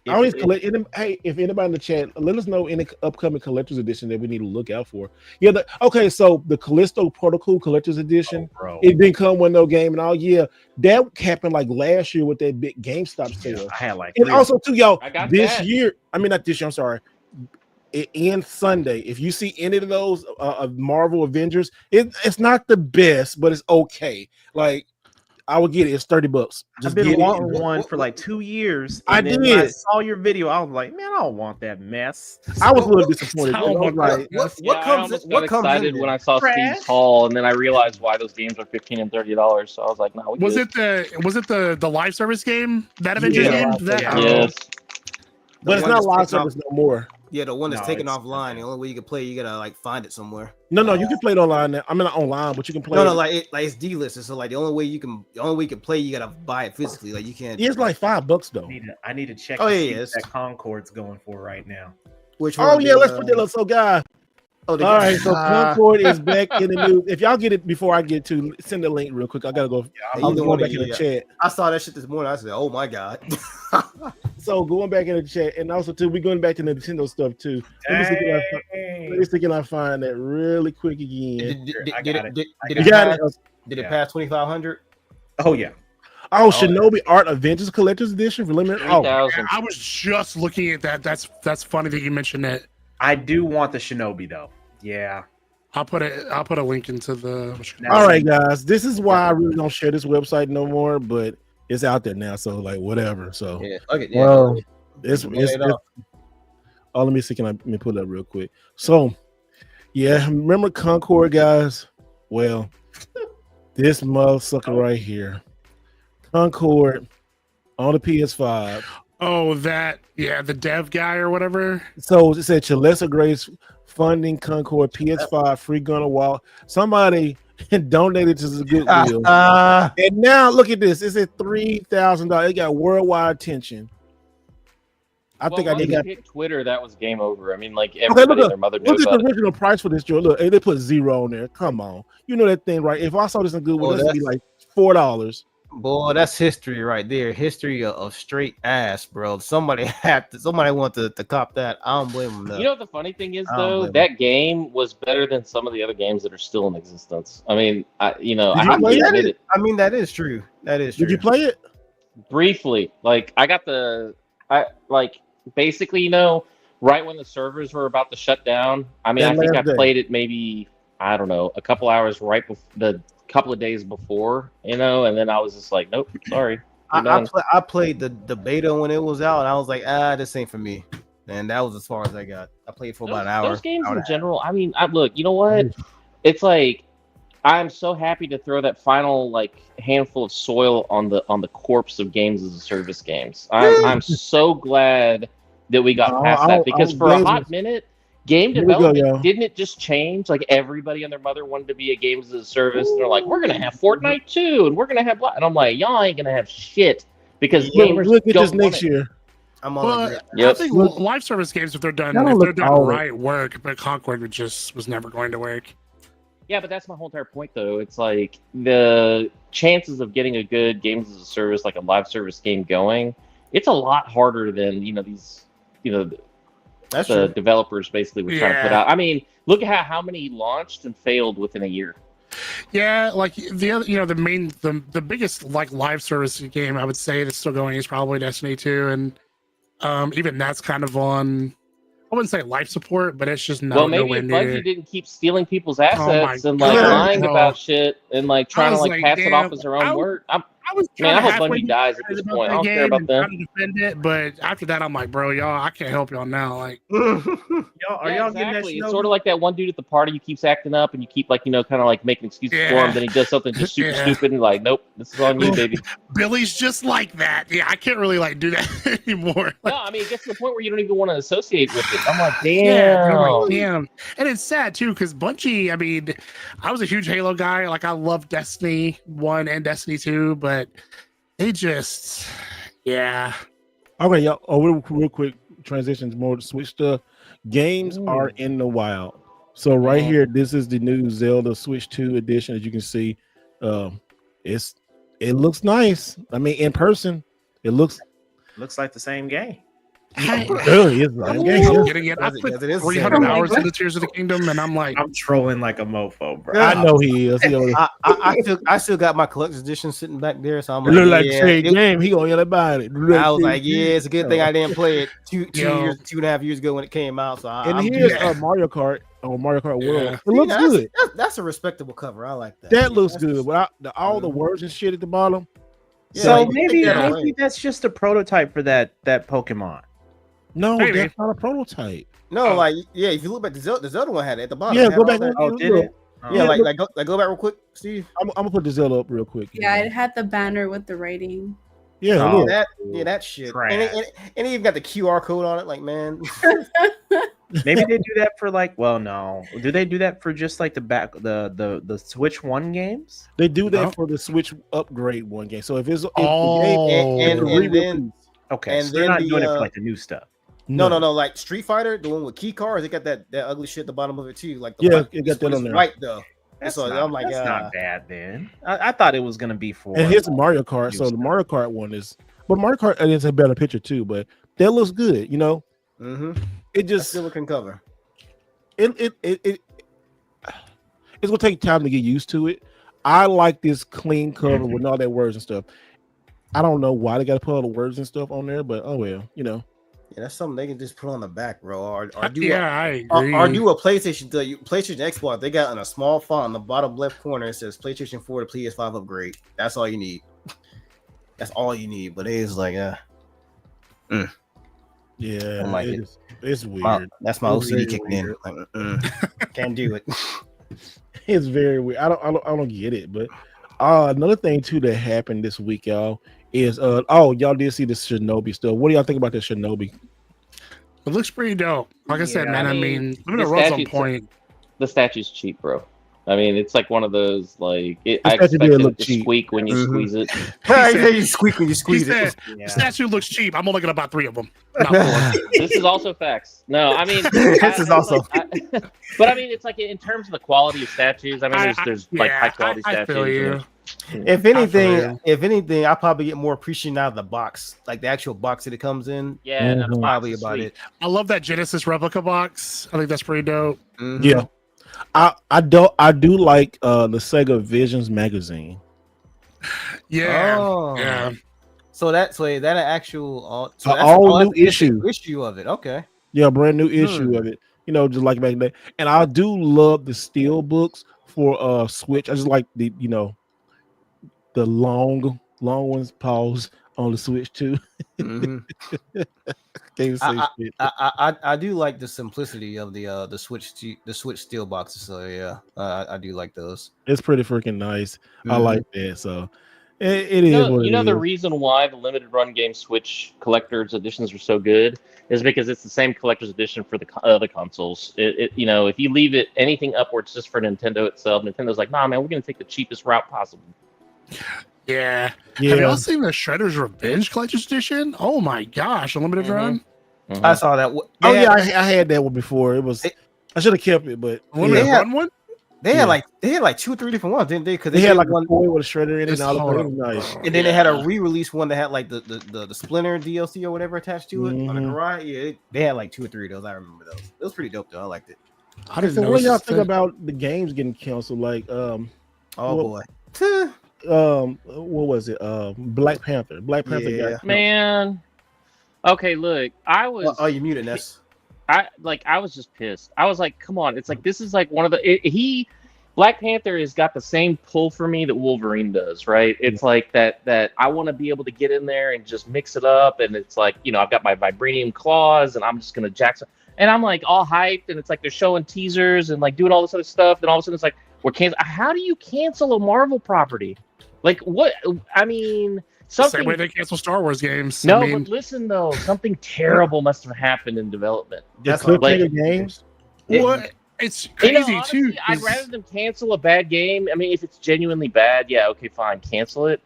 Speaker 1: I always collect. Hey, if anybody in the chat, let us know any upcoming collector's edition that we need to look out for. Yeah. Okay. So the Callisto Protocol collector's edition, it didn't come with no game and all. Yeah, that happened like last year with that big GameStop sale.
Speaker 8: I had like.
Speaker 1: And also too, y'all, this
Speaker 7: that.
Speaker 1: year. I mean, not this year. I'm sorry. It ends Sunday. If you see any of those of Marvel Avengers, it's not the best, but it's okay. Like I would get it. It's $30.
Speaker 8: I've been wanting one for like 2 years.
Speaker 1: I did.
Speaker 8: When I saw your video. I was like, man, I don't want that mess.
Speaker 1: I was a little disappointed.
Speaker 7: What comes excited when I saw Steve's haul, and then I realized why those games are $15 and $30. So I was like, no.
Speaker 4: Was it the live service game? That Avengers game?
Speaker 7: Yes.
Speaker 1: But it's not live service no more.
Speaker 2: Yeah, the one that's taken offline. The only way you can play, you gotta like find it somewhere.
Speaker 1: No, you can play it online now. I mean, not online, but you can play.
Speaker 2: No, like it's delisted. So like the only way you can play, you gotta buy it physically. Like you can't.
Speaker 1: It's like $5 though.
Speaker 8: I need to check.
Speaker 2: Yes.
Speaker 8: That Concord's going for right now.
Speaker 2: Which one?
Speaker 1: Oh yeah, let's put that up. So guy. All right, so Concord is back in the news. If y'all get it before I get to, send the link real quick. I gotta go. I'm going back in the chat.
Speaker 2: I saw that shit this morning. I said, "Oh my god!"
Speaker 1: So going back in the chat, and also too, we're going back to the Nintendo stuff too. Let me see can I find that really quick again.
Speaker 2: Did it pass 2,500?
Speaker 8: Oh yeah.
Speaker 1: Oh, Shinobi Art Avengers Collector's Edition for limited. Oh,
Speaker 4: I was just looking at that. That's funny that you mentioned that.
Speaker 8: I do want the Shinobi though. Yeah.
Speaker 4: I'll put a link into the.
Speaker 1: All right, guys. This is why I really don't share this website no more, but it's out there now, so like whatever. So
Speaker 2: yeah, okay, yeah.
Speaker 1: Well, it's oh, let me see. Let me put it up real quick. So yeah, remember Concord, guys? Well, this motherfucker right here, Concord on the PS5.
Speaker 4: Oh, the dev guy or whatever.
Speaker 1: So it said Chalessa Grace funding Concord PS5 free gunner wall. Somebody donated to the Goodwill. And now look at this. It's at $3,000. It got worldwide attention. I think I did
Speaker 7: hit Twitter. That was game over. I mean, like everybody and their mother knew
Speaker 1: look
Speaker 7: about
Speaker 1: at the original price for this joint. Look, they put 0 on there. Come on, you know that thing, right? If I saw this in Goodwill, this would be like $4.
Speaker 2: Boy, that's history right there. History of straight ass, bro. Somebody want to cop that. I don't blame them.
Speaker 7: You know what the funny thing is
Speaker 2: I don't
Speaker 7: though?
Speaker 2: blame
Speaker 7: That game was better than some of the other games that are still in existence. I mean, I
Speaker 1: Did you
Speaker 7: have
Speaker 1: play
Speaker 7: to
Speaker 1: it?
Speaker 7: admit it.
Speaker 2: I mean, that is true. That is true.
Speaker 1: Did you play it?
Speaker 7: Briefly, like I like basically, right when the servers were about to shut down. I mean,
Speaker 1: That
Speaker 7: I think I
Speaker 1: last day.
Speaker 7: played it maybe, I don't know, a couple hours right before the couple of days before, and then I was just like, nope, sorry.
Speaker 2: I played the beta when it was out, and I was like, this ain't for me. And that was as far as I got. I played for about an hour.
Speaker 7: Those games
Speaker 2: hour
Speaker 7: in
Speaker 2: and a half.
Speaker 7: general, I mean, look, you know what? It's like I'm so happy to throw that final like handful of soil on the corpse of games as a service games. I'm so glad that we got past that, because for a hot minute, game
Speaker 1: Here we go,
Speaker 7: development
Speaker 1: y'all.
Speaker 7: didn't it just change? Like everybody and their mother wanted to be a games as a service, and they're like, we're gonna have Fortnite too, and we're gonna have and I'm like, y'all ain't gonna have shit because gamers
Speaker 1: Look at
Speaker 7: don't
Speaker 1: this next
Speaker 7: want it.
Speaker 1: year.
Speaker 2: I'm on
Speaker 4: But
Speaker 2: it.
Speaker 7: Yep.
Speaker 4: I think live service games, if they're done
Speaker 1: Y'all look old.
Speaker 4: right, work. But Concord just was never going to work.
Speaker 7: Yeah, but that's my whole entire point, though. It's like the chances of getting a good games as a service, like a live service game going, it's a lot harder than these,
Speaker 2: That's
Speaker 7: the
Speaker 2: true.
Speaker 7: developers basically were trying to put
Speaker 4: Yeah.
Speaker 7: out. I mean, look at how many launched and failed within a year.
Speaker 4: Yeah, like the other, the biggest like live service game I would say that's still going is probably Destiny 2, and even that's kind of on. I wouldn't say life support, but it's just
Speaker 7: Maybe
Speaker 4: nowhere
Speaker 7: if
Speaker 4: near.
Speaker 7: Bungie didn't keep stealing people's
Speaker 4: my
Speaker 7: assets and like
Speaker 4: God,
Speaker 7: lying
Speaker 4: bro.
Speaker 7: about shit and like trying to
Speaker 4: was
Speaker 7: like
Speaker 4: like,
Speaker 7: pass it off
Speaker 4: damn,
Speaker 7: as their own work.
Speaker 4: I was
Speaker 7: Man, I
Speaker 4: kinda
Speaker 7: hope
Speaker 4: halfway
Speaker 7: Bungie dies at
Speaker 4: excited
Speaker 7: this
Speaker 4: about
Speaker 7: point. I
Speaker 4: that
Speaker 7: don't care
Speaker 4: game
Speaker 7: about
Speaker 4: and
Speaker 7: them.
Speaker 4: trying to defend it, but after that, I'm like, bro, y'all, I can't help y'all now. Like,
Speaker 8: Y'all, are
Speaker 7: Yeah,
Speaker 8: y'all getting that
Speaker 7: exactly.
Speaker 8: shit
Speaker 7: It's
Speaker 8: over?
Speaker 7: sort of like that one dude at the party who keeps acting up and you keep like, kind of like making excuses for him. Then he does something just super
Speaker 4: Yeah.
Speaker 7: stupid and like, nope, this is on you, baby.
Speaker 4: Billy's just like that. Yeah, I can't really like do that anymore. Like,
Speaker 7: No, I mean, it gets to the point where you don't even want to associate with it. I'm like,
Speaker 4: yeah,
Speaker 7: damn.
Speaker 4: I'm like, damn. And it's sad too, because Bungie, I mean, I was a huge Halo guy. Like, I love Destiny 1 and Destiny 2, but they just, yeah.
Speaker 1: Okay, y'all. Real quick transitions more to Switch stuff. Games are in the wild. So right here, this is the new Zelda Switch 2 edition. As you can see, it looks nice. I mean, in person, it looks
Speaker 8: like the same game.
Speaker 1: really is like
Speaker 4: I'm getting it. I
Speaker 2: Yes,
Speaker 4: put
Speaker 2: it is the
Speaker 4: 300
Speaker 3: same.
Speaker 4: hours into Tears of the Kingdom, and I'm like,
Speaker 8: I'm trolling like a mofo, bro.
Speaker 1: I know he is. He always,
Speaker 2: I still got my collector's edition sitting back there, so I'm
Speaker 1: it
Speaker 2: like,
Speaker 1: look like the
Speaker 2: yeah,
Speaker 1: same game. He gonna yell about it.
Speaker 2: I was like, yeah, it's a good thing I didn't play it two
Speaker 4: Yo.
Speaker 2: years, 2.5 years ago when it came out. So
Speaker 1: And
Speaker 2: I'm
Speaker 1: here's
Speaker 2: good.
Speaker 1: Mario Kart or Mario Kart World.
Speaker 4: Yeah.
Speaker 1: It looks
Speaker 2: that's,
Speaker 1: good.
Speaker 2: That's a respectable cover. I like that.
Speaker 1: That looks
Speaker 2: That's-
Speaker 1: good. But all the words and shit at the bottom.
Speaker 2: Yeah,
Speaker 8: So
Speaker 2: like,
Speaker 8: maybe
Speaker 4: yeah.
Speaker 8: maybe that's just a prototype for that Pokemon.
Speaker 1: No,
Speaker 4: Maybe.
Speaker 1: that's not a prototype.
Speaker 2: No,
Speaker 4: Oh.
Speaker 2: like yeah, if you look back, the Zelda one had it at the bottom.
Speaker 1: Yeah,
Speaker 2: It had
Speaker 1: go
Speaker 2: all
Speaker 1: back.
Speaker 2: that-
Speaker 8: Oh, did it?
Speaker 2: Yeah,
Speaker 1: Yeah,
Speaker 2: go back real quick, Steve.
Speaker 1: I'm gonna put the Zelda up real quick.
Speaker 3: Yeah, it had the banner with the writing.
Speaker 1: Yeah,
Speaker 8: Oh.
Speaker 1: look.
Speaker 2: That shit.
Speaker 8: Trash.
Speaker 2: And it even got the QR code on it. Like, man,
Speaker 8: Maybe they do that for like. Well, no. Do they do that for just like the Switch One games?
Speaker 1: They do that
Speaker 4: No.
Speaker 1: for the Switch upgrade one game. So if it's if
Speaker 4: Oh.
Speaker 1: the game,
Speaker 2: and
Speaker 1: it's a
Speaker 2: then
Speaker 1: re-release.
Speaker 8: Okay,
Speaker 2: And
Speaker 8: so they're
Speaker 2: then
Speaker 8: not
Speaker 2: the,
Speaker 8: doing it for like the new stuff.
Speaker 2: no, like Street Fighter, the one with key cards, it got that ugly shit at the bottom of it too. Like, the
Speaker 1: Yeah,
Speaker 2: white,
Speaker 1: it got that
Speaker 2: it's
Speaker 1: on there.
Speaker 2: white though.
Speaker 8: That's,
Speaker 2: So
Speaker 8: not,
Speaker 2: I'm like,
Speaker 8: that's not bad then. I thought it was gonna be for.
Speaker 1: And here's Mario Kart.
Speaker 8: new
Speaker 1: So the
Speaker 8: stuff.
Speaker 1: Mario Kart one is, but Mario Kart is a better picture too. But that looks good. You know,
Speaker 2: Mm-hmm.
Speaker 1: it
Speaker 2: Just
Speaker 1: just
Speaker 2: still looking cover.
Speaker 1: it's gonna take time to get used to it. I like this clean cover with all that words and stuff. I don't know why they got to put all the words and stuff on there, but oh well, you know.
Speaker 2: Yeah, that's something they can just put on the back, bro. Or do
Speaker 4: yeah, I agree.
Speaker 2: or do a PlayStation Xbox. They got in a small font on the bottom left corner. It says PlayStation 4 to PS5 upgrade. That's all you need. That's all you need. But it is like,
Speaker 1: Yeah,
Speaker 2: I like it.
Speaker 1: It's weird.
Speaker 2: that's my
Speaker 1: It's
Speaker 2: OCD
Speaker 1: very
Speaker 2: kicking in. Like, can't do it.
Speaker 1: It's very weird. I don't get it. But another thing too that happened this week, y'all, is y'all did see the Shinobi stuff. What do y'all think about the Shinobi?
Speaker 4: It looks pretty dope. Like I said,
Speaker 7: Yeah,
Speaker 4: man,
Speaker 7: I
Speaker 4: I
Speaker 7: mean,
Speaker 4: mean, even
Speaker 7: the
Speaker 4: the runs on
Speaker 7: statues-
Speaker 4: point.
Speaker 7: The statue's cheap, bro. I mean, it's like one of those like
Speaker 1: The
Speaker 7: I
Speaker 1: statue did
Speaker 7: expected
Speaker 1: look
Speaker 7: it to
Speaker 1: cheap.
Speaker 7: squeak when you
Speaker 2: Mhm.
Speaker 7: squeeze it.
Speaker 2: You squeak when you
Speaker 4: He
Speaker 2: squeeze
Speaker 4: said,
Speaker 2: it.
Speaker 4: the statue looks cheap. I'm only gonna buy 3 of them. Not 4.
Speaker 7: This is also facts. No, I mean,
Speaker 2: This is also-
Speaker 7: but I mean, it's like in terms of the quality of statues. I mean, there's like high quality
Speaker 4: I
Speaker 7: statues.
Speaker 4: feel you.
Speaker 2: If anything, I'll probably get more appreciation out of the box, like the actual box that it comes in.
Speaker 7: Yeah, no, the box
Speaker 2: Probably
Speaker 7: is
Speaker 2: about
Speaker 7: sweet.
Speaker 2: it.
Speaker 4: I love that Genesis replica box. I think that's pretty dope.
Speaker 2: Mhm.
Speaker 1: Yeah, I do like the Sega Visions magazine.
Speaker 4: Yeah,
Speaker 2: Oh.
Speaker 4: yeah.
Speaker 2: So that's an actual
Speaker 1: All
Speaker 2: that's
Speaker 1: new issue.
Speaker 2: issue of it. Okay.
Speaker 1: Yeah, brand new issue of it. You know, just like back then. And I do love the steel books for Switch. I just like the the long ones. Pause on the Switch too.
Speaker 2: Mhm.
Speaker 1: Can't say shit.
Speaker 2: I do like the simplicity of the Switch steel boxes. So yeah, I do like those.
Speaker 1: It's pretty freaking nice. I
Speaker 2: Mhm.
Speaker 1: like that. So it is what
Speaker 7: You
Speaker 1: it
Speaker 7: know the
Speaker 1: is.
Speaker 7: reason why the limited run game Switch collector's editions are so good is because it's the same collector's edition for the other consoles. You know, if you leave it anything upwards just for Nintendo itself, Nintendo's like, nah, man, we're gonna take the cheapest route possible.
Speaker 4: Yeah.
Speaker 1: Yeah.
Speaker 4: Have y'all seen the Shredder's Revenge Collector's Edition? Oh my gosh, a limited run.
Speaker 2: I saw that.
Speaker 1: Oh yeah, I had that one before. It was I should have kept it, but
Speaker 4: Limited
Speaker 1: yeah.
Speaker 4: run one?
Speaker 2: They had like 2 or 3 different ones, didn't they? Because
Speaker 1: They had like
Speaker 2: one,
Speaker 1: a toy with a shredder in it
Speaker 4: It's
Speaker 1: and all of it. It was
Speaker 4: horrible.
Speaker 1: nice.
Speaker 2: and then they had a re-release one that had like the Splinter DLC or whatever attached to it on the
Speaker 1: Mhm.
Speaker 2: garage. Yeah, they had like 2 or 3 of those. I remember those. It was pretty dope though. I liked it.
Speaker 4: I didn't
Speaker 1: So
Speaker 4: know.
Speaker 1: what do y'all
Speaker 4: this
Speaker 1: think
Speaker 4: thing-
Speaker 1: about the games getting canceled? Like
Speaker 2: Oh
Speaker 1: Well,
Speaker 2: boy.
Speaker 1: what was it? Black Panther. Black Panther
Speaker 2: Yeah.
Speaker 1: got
Speaker 7: Man, okay, look, I was.
Speaker 2: Oh, you muted Ness.
Speaker 7: I was just pissed. I was like, come on, it's like this is like one of the Black Panther has got the same pull for me that Wolverine does, right? It's like that I want to be able to get in there and just mix it up, and it's like, you know, I've got my vibranium claws, and I'm just gonna jack some, and I'm like all hyped, and it's like they're showing teasers and like doing all this other stuff, then all of a sudden it's like we're canceling. How do you cancel a Marvel property? Like what? I mean, something.
Speaker 4: Same way they cancel Star Wars games.
Speaker 7: No,
Speaker 4: I mean,
Speaker 7: but listen though, something terrible must have happened in development.
Speaker 1: That's
Speaker 2: That's
Speaker 1: Cliffhanger Games.
Speaker 4: what? It's
Speaker 7: You
Speaker 4: crazy
Speaker 7: know, honestly,
Speaker 4: too.
Speaker 7: I'd
Speaker 4: 'cause-
Speaker 7: rather them cancel a bad game. I mean, if it's genuinely bad, yeah, okay, fine, cancel it.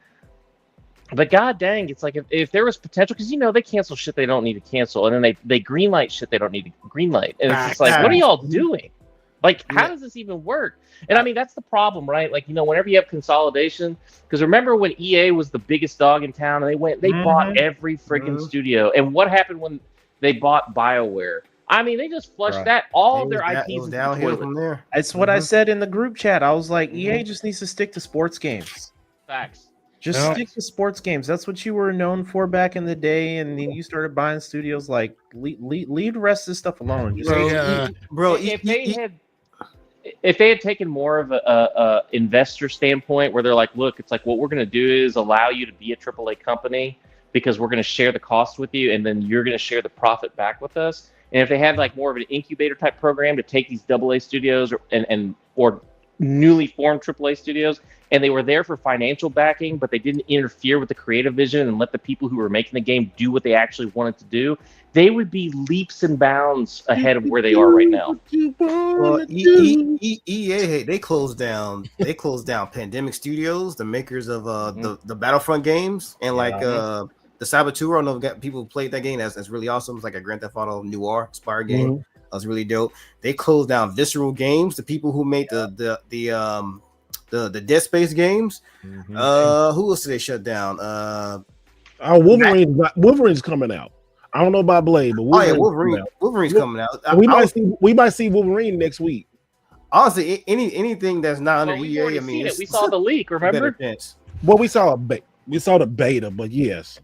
Speaker 7: But god dang, it's like if there was potential, because you know they cancel shit they don't need to cancel, and then they greenlight shit they don't need to greenlight, and it's just like, what are y'all doing? Like, how does this even work? And I mean, that's the problem, right? Like, you know, whenever you have consolidation, because remember when EA was the biggest dog in town, and they bought every friggin' studio, and what happened when they bought BioWare? I mean, they just flushed
Speaker 8: Bruh.
Speaker 7: that all of
Speaker 2: It
Speaker 7: their
Speaker 2: was
Speaker 7: IPs
Speaker 2: it was
Speaker 7: into the
Speaker 2: downhill
Speaker 7: toilet.
Speaker 2: from there.
Speaker 8: That's what I said in the group chat. I was like, EA just needs to stick to sports games.
Speaker 7: Facts.
Speaker 8: Just
Speaker 4: Yeah.
Speaker 8: stick to sports games. That's what you were known for back in the day, and then you started buying studios. Like, leave the rest of this stuff alone. Just
Speaker 2: Bro,
Speaker 7: If they had taken more of a investor standpoint, where they're like, look, it's like what we're going to do is allow you to be a AAA company because we're going to share the cost with you, and then you're going to share the profit back with us. And if they had like more of an incubator type program to take these AA studios or newly formed AAA studios, and they were there for financial backing, but they didn't interfere with the creative vision and let the people who were making the game do what they actually wanted to do, they would be leaps and bounds ahead of where they are right now.
Speaker 2: Well, EA, they closed down. They closed down Pandemic Studios, the makers of the Battlefront games, and like the Saboteur. I know people who played that game. That's really awesome. It's like a Grand Theft Auto Noir inspired game. That was really dope. They closed down Visceral Games, the people who made the Dead Space games. Who else did they shut down?
Speaker 1: Wolverine's coming out. I don't know about Blade, but
Speaker 2: Wolverine's coming out.
Speaker 1: We might see Wolverine next week.
Speaker 2: Honestly, anything that's not under
Speaker 7: Well, we've
Speaker 2: EA,
Speaker 7: already
Speaker 2: I mean,
Speaker 7: seen it. We saw the leak, remember?
Speaker 1: Well, we saw the beta, but yes.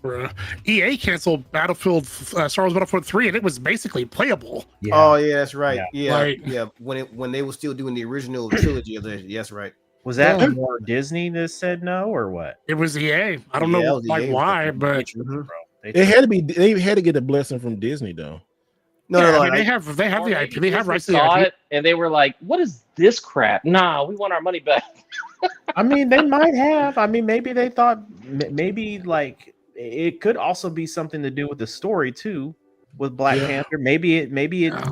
Speaker 4: EA canceled Battlefield, Star Wars Battlefront 3, and it was basically playable.
Speaker 2: Yeah. Oh yeah, that's right.
Speaker 4: Yeah.
Speaker 2: When they were still doing the original trilogy of the, yes, right.
Speaker 8: Was that more Disney that said no, or what?
Speaker 4: It was EA. I don't know why, but
Speaker 1: they had to be. They had to get a blessing from Disney, though.
Speaker 4: No, I mean, they have the IP. They have rights to the
Speaker 7: saw
Speaker 4: IP.
Speaker 7: it, and they were like, "What is this crap? Nah, we want our money back."
Speaker 8: I mean, they might have. I mean, maybe they thought maybe like it could also be something to do with the story too, with Black Panther. Maybe it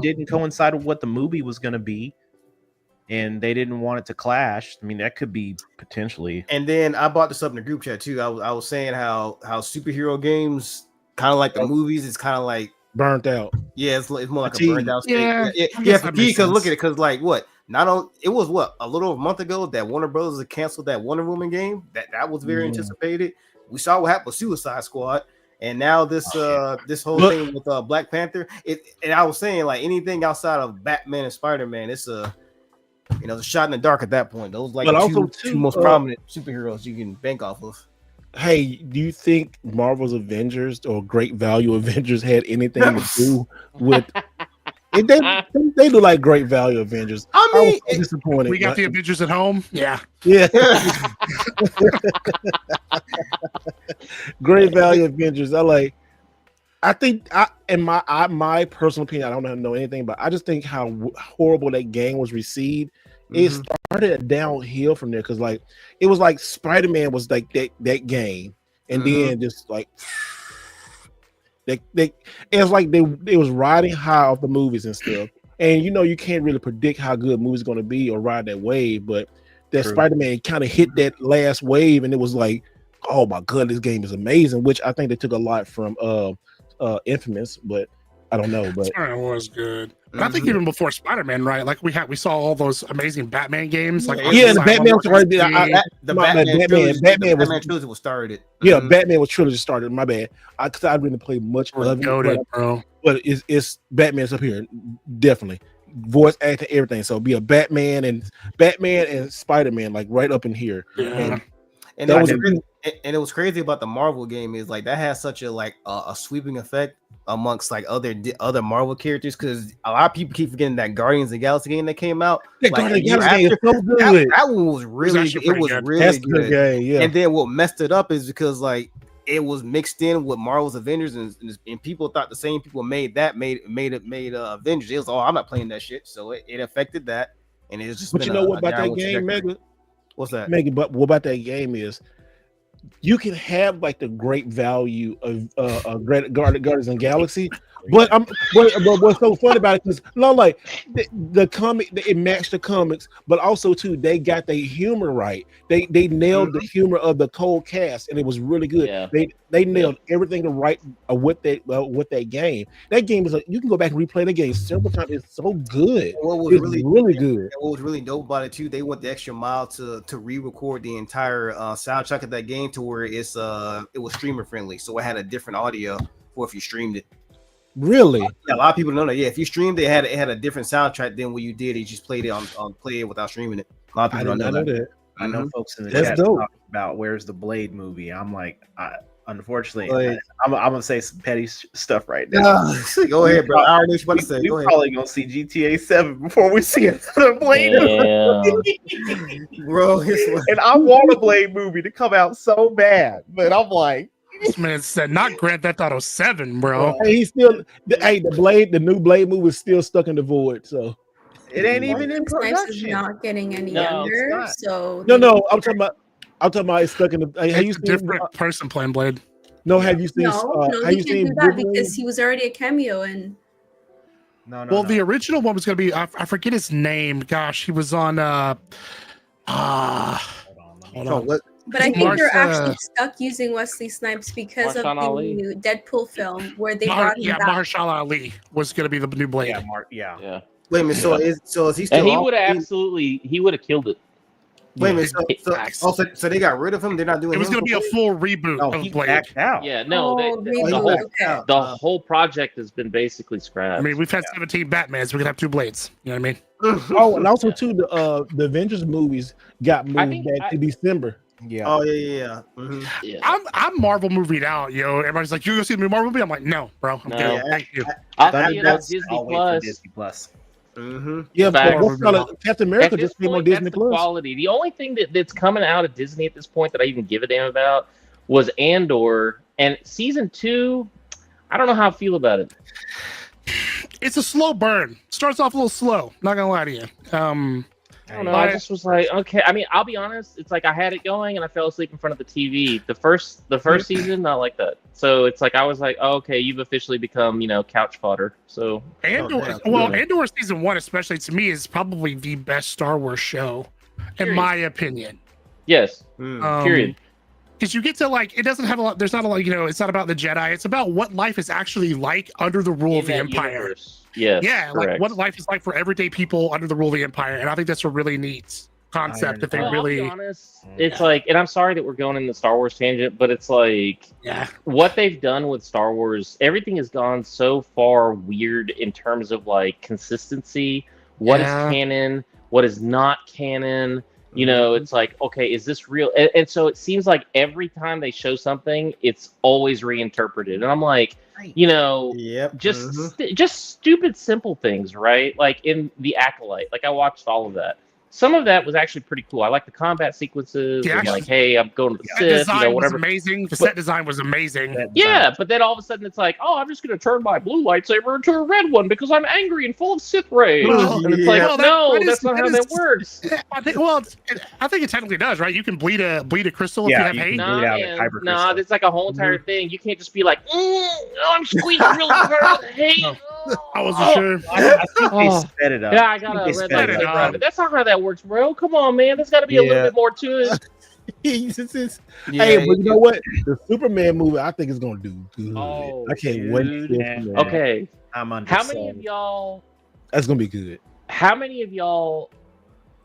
Speaker 8: didn't coincide with what the movie was going to be, and they didn't want it to clash. I mean, that could be potentially.
Speaker 2: And then I brought this up in the group chat too. I was saying how superhero games, kind of like the movies, it's kind of like
Speaker 1: burnt out.
Speaker 2: Yeah, it's more like a burned out state.
Speaker 4: Yeah,
Speaker 2: Because look at it, because like what not on. It was what a little over a month ago that Warner Brothers canceled that Wonder Woman game. That was very anticipated. We saw what happened with Suicide Squad, and now this this whole thing with Black Panther. And I was saying like anything outside of Batman and Spider-Man, it's a it's a shot in the dark at that point. Those like two most prominent superheroes you can bank off of.
Speaker 1: Hey, do you think Marvel's Avengers or Great Value Avengers had anything to do with? They do like Great Value Avengers.
Speaker 2: I mean,
Speaker 1: was so disappointed.
Speaker 4: We got the Avengers at home. Yeah.
Speaker 1: Great Value Avengers. I think in my personal opinion, I don't know anything, but I just think how horrible that game was received. It started downhill from there because like it was like Spider-Man was like that game, and then just like it was like they was riding high off the movies and stuff. And you can't really predict how good movies going to be or ride that wave, but that Spider-Man kind of hit that last wave, and it was like, oh my god, this game is amazing. Which I think they took a lot from Infamous, but I don't know. But
Speaker 4: Spider-Man was good. But I think even before Spider-Man, right? Like we saw all those amazing Batman games. Like
Speaker 1: the Batman was right there.
Speaker 2: Batman trilogy was started.
Speaker 1: Yeah, Batman was trilogy started. My bad. Because I didn't play much of it,
Speaker 4: bro.
Speaker 1: But it's Batman's up here, definitely. Voice acting, everything. So be a Batman and Spider-Man, like right up in here.
Speaker 4: Yeah.
Speaker 2: And it was crazy about the Marvel game is like that has such a a sweeping effect amongst like other Marvel characters because a lot of people keep forgetting that Guardians of the Galaxy game that came out.
Speaker 1: Guardians of the Galaxy game is so good.
Speaker 2: That one was really really good.
Speaker 1: Game, yeah.
Speaker 2: And then what messed it up is because like it was mixed in with Marvel's Avengers and people thought the same people made Avengers. It was I'm not playing that shit, so it affected that, and it's just.
Speaker 1: But you know what about that game, Mega?
Speaker 2: What's that?
Speaker 1: Mega, but what about that game is you can have like the great value of Guardians of the Galaxy, but what's so funny about it is the comic, it matched the comics, but also too they got their humor right. They nailed the humor of the cold cast, and it was really good.
Speaker 7: Yeah.
Speaker 1: They nailed everything right with that game. That game is you can go back and replay the game several times. It's so good. It's really good.
Speaker 2: What was really dope about it too, they went the extra mile to re-record the entire soundtrack of that game to where it was streamer friendly, so it had a different audio for if you streamed it.
Speaker 1: Really?
Speaker 2: Yeah, a lot of people don't know. Yeah, if you streamed it, it had a different soundtrack than what you did. You just played it on play it without streaming it. A lot of people don't know that.
Speaker 5: I know folks in the chat talking about where's the Blade movie. I'm like, unfortunately, I'm gonna say some petty stuff right now.
Speaker 2: Go ahead, bro. I already know what you want to say.
Speaker 5: We're probably gonna see GTA 7 before we see another Blade movie.
Speaker 2: Bro.
Speaker 5: And I want a Blade movie to come out so bad, but I'm like,
Speaker 4: this man said not Grand Theft Auto 7, bro.
Speaker 1: Hey, he's still the new Blade movie is still stuck in the void, so
Speaker 5: it ain't even in production.
Speaker 3: Is not getting any younger, so
Speaker 1: no. I'm talking about it's stuck in the. Have you
Speaker 4: seen a different person playing Blade?
Speaker 1: No, have you seen?
Speaker 3: No, you can't do that because he was already a cameo in.
Speaker 5: No.
Speaker 4: Well, the original one was going to be I forget his name. Gosh, he was on. Hold on.
Speaker 2: What?
Speaker 3: But I think they're actually stuck using Wesley Snipes because of the new Deadpool film where they brought him back.
Speaker 4: Mahershala Ali was going to be the new Blade.
Speaker 5: Yeah.
Speaker 2: Wait a minute. So is he still?
Speaker 7: And he would have killed it.
Speaker 2: Wait a minute. So they got rid of him. They're not doing.
Speaker 4: It was going to be a full reboot of Blade.
Speaker 5: Backed out.
Speaker 7: Yeah, no. The whole project has been basically scrapped.
Speaker 4: I mean, we've had 17 Batmans. We're gonna have 2 Blades. You know what I mean?
Speaker 1: Oh, and also too, the Avengers movies got moved back to December.
Speaker 2: Yeah. Oh yeah.
Speaker 7: Yeah.
Speaker 4: I'm Marvel movied out, yo. Everybody's like, "You go see the new Marvel movie?" I'm like, "No, bro. I'm good. Thank you."
Speaker 7: I'll see it on Disney Plus.
Speaker 1: Yeah, Captain America just came on Disney Plus.
Speaker 7: Quality. The only thing that's coming out of Disney at this point that I even give a damn about was Andor, and season 2. I don't know how I feel about it.
Speaker 4: It's a slow burn. Starts off a little slow. Not gonna lie to you.
Speaker 7: I don't know. I just was like, okay. I mean, I'll be honest. It's like I had it going and I fell asleep in front of the TV. The first season, not like that. So it's like I was like, oh, okay, you've officially become, couch fodder. So
Speaker 4: Andor season 1, especially to me, is probably the best Star Wars show, in my opinion.
Speaker 7: Yes. Period.
Speaker 4: Because you get to it doesn't have a lot. There's not a lot. It's not about the Jedi. It's about what life is actually like under the rule of the Empire.
Speaker 7: Universe. Yes,
Speaker 4: yeah,
Speaker 7: correct.
Speaker 4: like what life is like for everyday people under the rule of the empire. And I think that's a really neat concept that they
Speaker 7: Well,
Speaker 4: really.
Speaker 7: I'll be honest, it's like, and I'm sorry that we're going in the Star Wars tangent, but it's like, what they've done with Star Wars, everything has gone so far weird in terms of like consistency. What is canon? What is not canon? You know, it's like, okay, is this real? And so it seems like every time they show something, it's always reinterpreted. And I'm like, you know, just stupid, simple things, right? Like in The Acolyte, like I watched all of that. Some of that was actually pretty cool. I like the combat sequences. And like, hey, I'm going to the Sith, you know, whatever.
Speaker 4: Was amazing. The set design was amazing.
Speaker 7: Yeah, but then all of a sudden it's like, oh, I'm just going to turn my blue lightsaber into a red one because I'm angry and full of Sith rage. And it's like, that's not how that works.
Speaker 4: I think it technically does, right? You can bleed a crystal if you have hate.
Speaker 7: Nah, it's like a whole entire thing. You can't just be like, I'm squeezing really hard with hate.
Speaker 4: I wasn't sure.
Speaker 8: I think they sped it up.
Speaker 7: Yeah, I got a red lightsaber. That's not how that works, bro. Come on, man. There's got to be a little bit more to it.
Speaker 1: Hey, but you know what? The Superman movie, I think is gonna do good. I can't wait.
Speaker 7: Okay,
Speaker 8: I'm on.
Speaker 7: How many of y'all?
Speaker 1: That's gonna be good.
Speaker 7: How many of y'all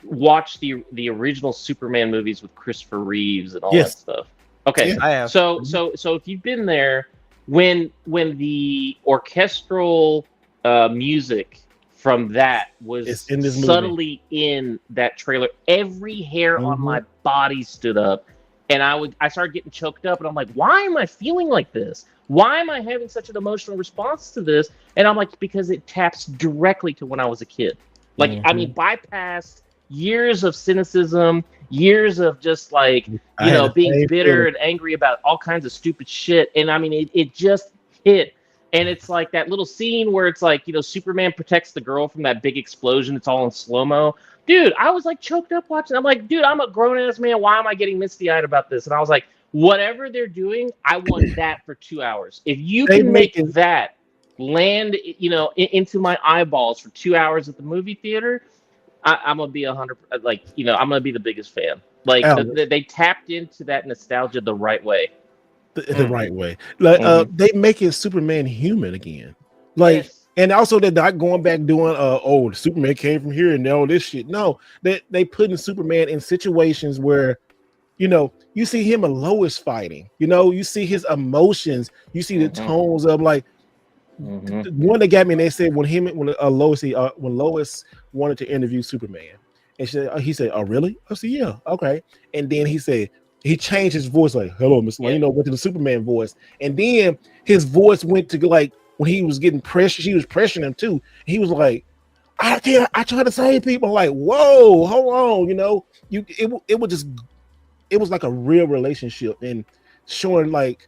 Speaker 7: watched the original Superman movies with Christopher Reeves and all that stuff? Okay,
Speaker 2: I have.
Speaker 7: So if you've been there, when the orchestral music from that was
Speaker 1: in this
Speaker 7: subtly in that trailer, every hair on my body stood up, and I started getting choked up, and I'm like, why am I feeling like this? Why am I having such an emotional response to this? And I'm like, because it taps directly to when I was a kid. Like, I mean, bypassed years of cynicism, years of just like, you know, being bitter and angry about all kinds of stupid shit. And I mean, it just hit. And it's like that little scene where it's like, you know, Superman protects the girl from that big explosion. It's all in slow-mo. Dude, I was like choked up watching. I'm like, dude, I'm a grown-ass man. Why am I getting misty-eyed about this? And I was like, whatever they're doing, I want that for 2 hours. If you can make that land, you know, into my eyeballs for 2 hours at the movie theater, I'm going to be 100, like, you know, I'm going to be the biggest fan. Like, they tapped into that nostalgia the right way.
Speaker 1: The right way. Like they making Superman human again. Like and also they're not going back doing the Superman came from here and all this shit. No, they putting Superman in situations where, you know, you see him and Lois fighting, you know, you see his emotions, you see the tones of like the one that got me, and they said when Lois wanted to interview Superman, and he said, oh really? I said, yeah, okay. And then he said, he changed his voice, like, hello, Mr. Lane, you know, went to the Superman voice. And then his voice went to like when he was getting pressure, she was pressuring him too. He was like, I try to save people. Like, whoa, hold on, you know, it was like a real relationship and showing like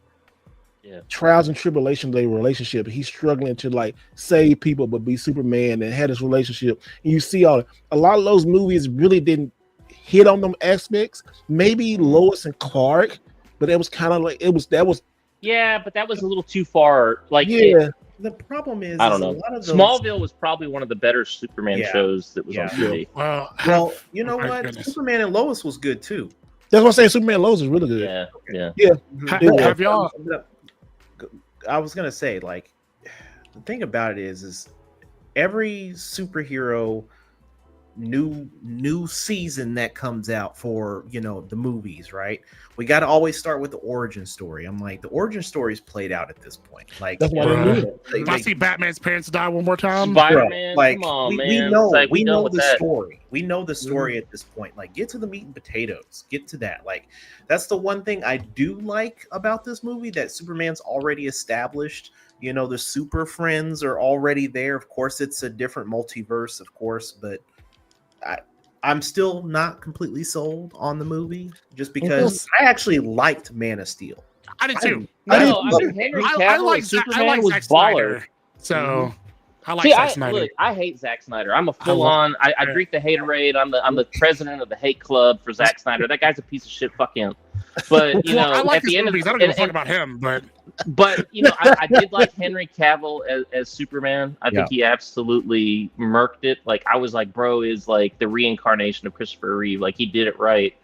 Speaker 1: trials and tribulations of a relationship. He's struggling to like save people but be Superman and had this relationship. And you see a lot of those movies really didn't hit on them aspects. Maybe Lois and Clark, but it was kind of like that was
Speaker 7: but that was a little too far. Like
Speaker 8: the problem is
Speaker 7: I don't know. Smallville was probably one of the better Superman shows that was on TV.
Speaker 8: Well, you know what? Goodness. Superman and Lois was good too.
Speaker 1: That's what I'm saying. Superman and Lois is really good.
Speaker 4: Have y'all?
Speaker 8: I was gonna say, like, the thing about it is every superhero new season that comes out for, you know, the movies, right? We got to always start with the origin story. I'm like, the origin story is played out at this point. Like,
Speaker 1: that's why they do
Speaker 4: it. I see Batman's parents die one more time.
Speaker 7: Spider-Man,
Speaker 8: like,
Speaker 7: come on,
Speaker 8: we
Speaker 7: man.
Speaker 8: know,
Speaker 7: like,
Speaker 8: we know the story. We know the story at this point. Like, get to the meat and potatoes. Get to that. Like, that's the one thing I do like about this movie, that Superman's already established. You know, the super friends are already there. Of course, it's a different multiverse, of course, but I'm still not completely sold on the movie just because I actually liked Man of Steel.
Speaker 4: I did too.
Speaker 7: Henry Cavill as Superman was baller.
Speaker 4: So I like Zack Snyder.
Speaker 7: Look, I hate Zack Snyder. I'm a full-on. I drink the haterade. I'm the president of the hate club for Zack Snyder. That guy's a piece of shit. Fuck him. But you know,
Speaker 4: I like
Speaker 7: at the end
Speaker 4: movies.
Speaker 7: of
Speaker 4: I don't give a fuck about him.
Speaker 7: But you know, I did like Henry Cavill as Superman. I think he absolutely murked it. Like, I was like, bro is like the reincarnation of Christopher Reeve. Like, he did it right,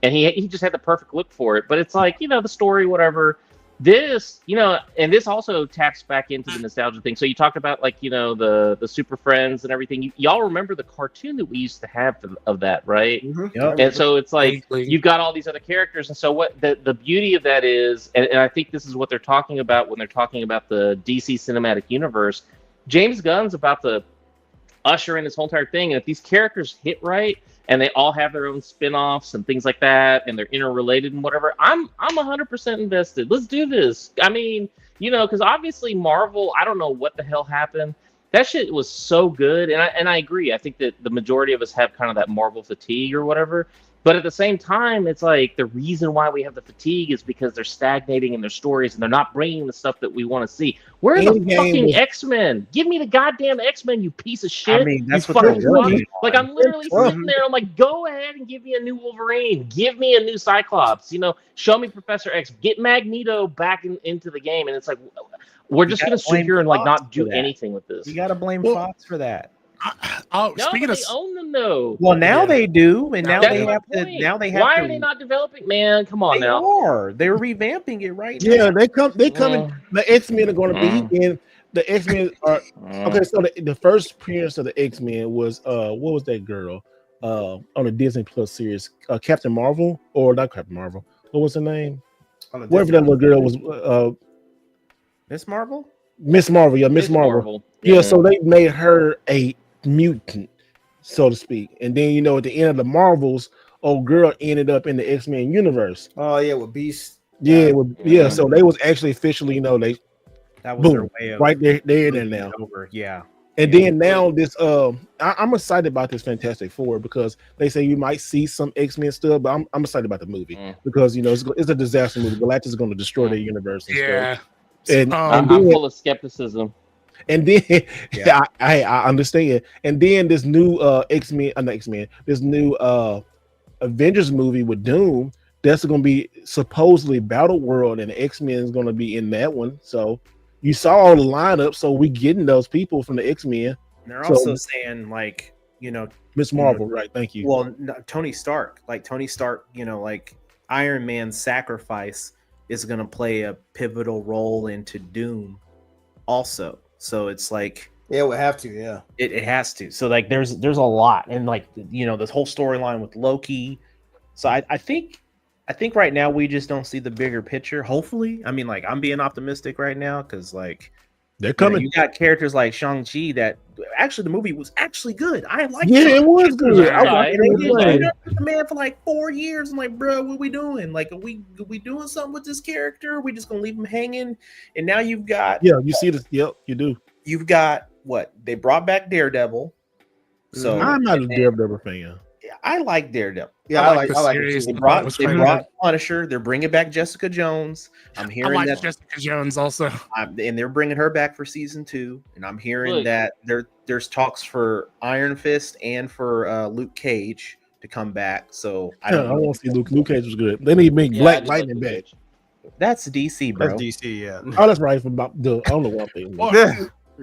Speaker 7: and he just had the perfect look for it. But it's like, you know, the story, whatever. this, and this also taps back into the nostalgia thing. So you talked about like, the Super Friends and everything. Y'all remember the cartoon that we used to have of that, right?
Speaker 2: Mm-hmm.
Speaker 8: Yep.
Speaker 7: And so it's like you've got all these other characters, and so what the beauty of that is, and I think this is what they're talking about when they're talking about the DC cinematic universe. James Gunn's about to usher in this whole entire thing, and if these characters hit right and they all have their own spin-offs and things like that, and they're interrelated and whatever, I'm 100% invested. Let's do this. I mean, because obviously Marvel, I don't know what the hell happened. That shit was so good, and I agree. I think that the majority of us have kind of that Marvel fatigue or whatever. But at the same time, it's like the reason why we have the fatigue is because they're stagnating in their stories and they're not bringing the stuff that we want to see. Where are the fucking X-Men? Give me the goddamn X-Men, you piece of shit.
Speaker 8: I mean, that's
Speaker 7: you
Speaker 8: what they're
Speaker 7: fucking
Speaker 8: working on.
Speaker 7: Like, I'm literally sitting there. I'm like, go ahead and give me a new Wolverine. Give me a new Cyclops. Show me Professor X. Get Magneto back into the game. And it's like, we're just going to sit here and like not do anything with this.
Speaker 8: You got to blame Fox for that.
Speaker 7: Speaking of, they own them though.
Speaker 8: Well, now they do, and now they have to. Now they have.
Speaker 7: Why are they not developing? Man, come on now.
Speaker 8: They're revamping it right now.
Speaker 1: Yeah, they come. The X-Men are going to be in. The X-Men are okay. So the first appearance of the X-Men was what was that girl on the Disney Plus series? Captain Marvel, or not Captain Marvel? What was her name? Whatever that little girl was.
Speaker 8: Miss Marvel.
Speaker 1: Miss Marvel, yeah, Miss Marvel. Yeah, so they made her a mutant, so to speak. And then at the end of the Marvels, old girl ended up in the X-Men universe.
Speaker 2: Oh yeah, with Beast.
Speaker 1: Yeah, so they was actually officially, that was
Speaker 8: their way of
Speaker 1: right there now.
Speaker 8: Over. Yeah.
Speaker 1: And then now this I'm excited about this Fantastic Four because they say you might see some X-Men stuff, but I'm excited about the movie because it's a disaster movie. Galactus is going to destroy their universe and stuff. And
Speaker 7: I'm full of skepticism.
Speaker 1: And then I understand. And then this new this new Avengers movie with Doom, that's going to be supposedly Battle World, and the X-Men is going to be in that one. So you saw all the lineup, so we getting those people from the X-Men.
Speaker 8: And they're also saying like,
Speaker 1: Miss Marvel, right? Thank you.
Speaker 8: Well, Tony Stark, like Iron Man's sacrifice is going to play a pivotal role into Doom also. So it's like,
Speaker 2: yeah, we have to. Yeah,
Speaker 8: it has to. So like, there's a lot, and like this whole storyline with Loki. So I think right now we just don't see the bigger picture. Hopefully, I mean, like I'm being optimistic right now because like
Speaker 1: they're coming.
Speaker 8: You got characters like Shang-Chi that actually the movie was actually good. I like.
Speaker 1: Yeah, it was good.
Speaker 8: I the man for like 4 years. I'm like, bro, what we doing? Like, are we doing something with this character? Are we just gonna leave him hanging? And now you've got
Speaker 1: you see this. Yep, you do.
Speaker 8: You've got what they brought back Daredevil. So
Speaker 1: I'm not a Daredevil fan.
Speaker 8: I like Daredevil.
Speaker 2: Yeah, I like it.
Speaker 8: They brought Punisher. They're bringing back Jessica Jones. I'm hearing that
Speaker 4: Jessica Jones also,
Speaker 8: and they're bringing her back for season 2. And I'm hearing that there's talks for Iron Fist and for Luke Cage to come back. So I don't
Speaker 1: want to see Luke. Luke Cage was good. They need to make Black Lightning back.
Speaker 8: That's DC, bro.
Speaker 2: That's DC, yeah.
Speaker 1: Oh, that's right. I don't know what thing.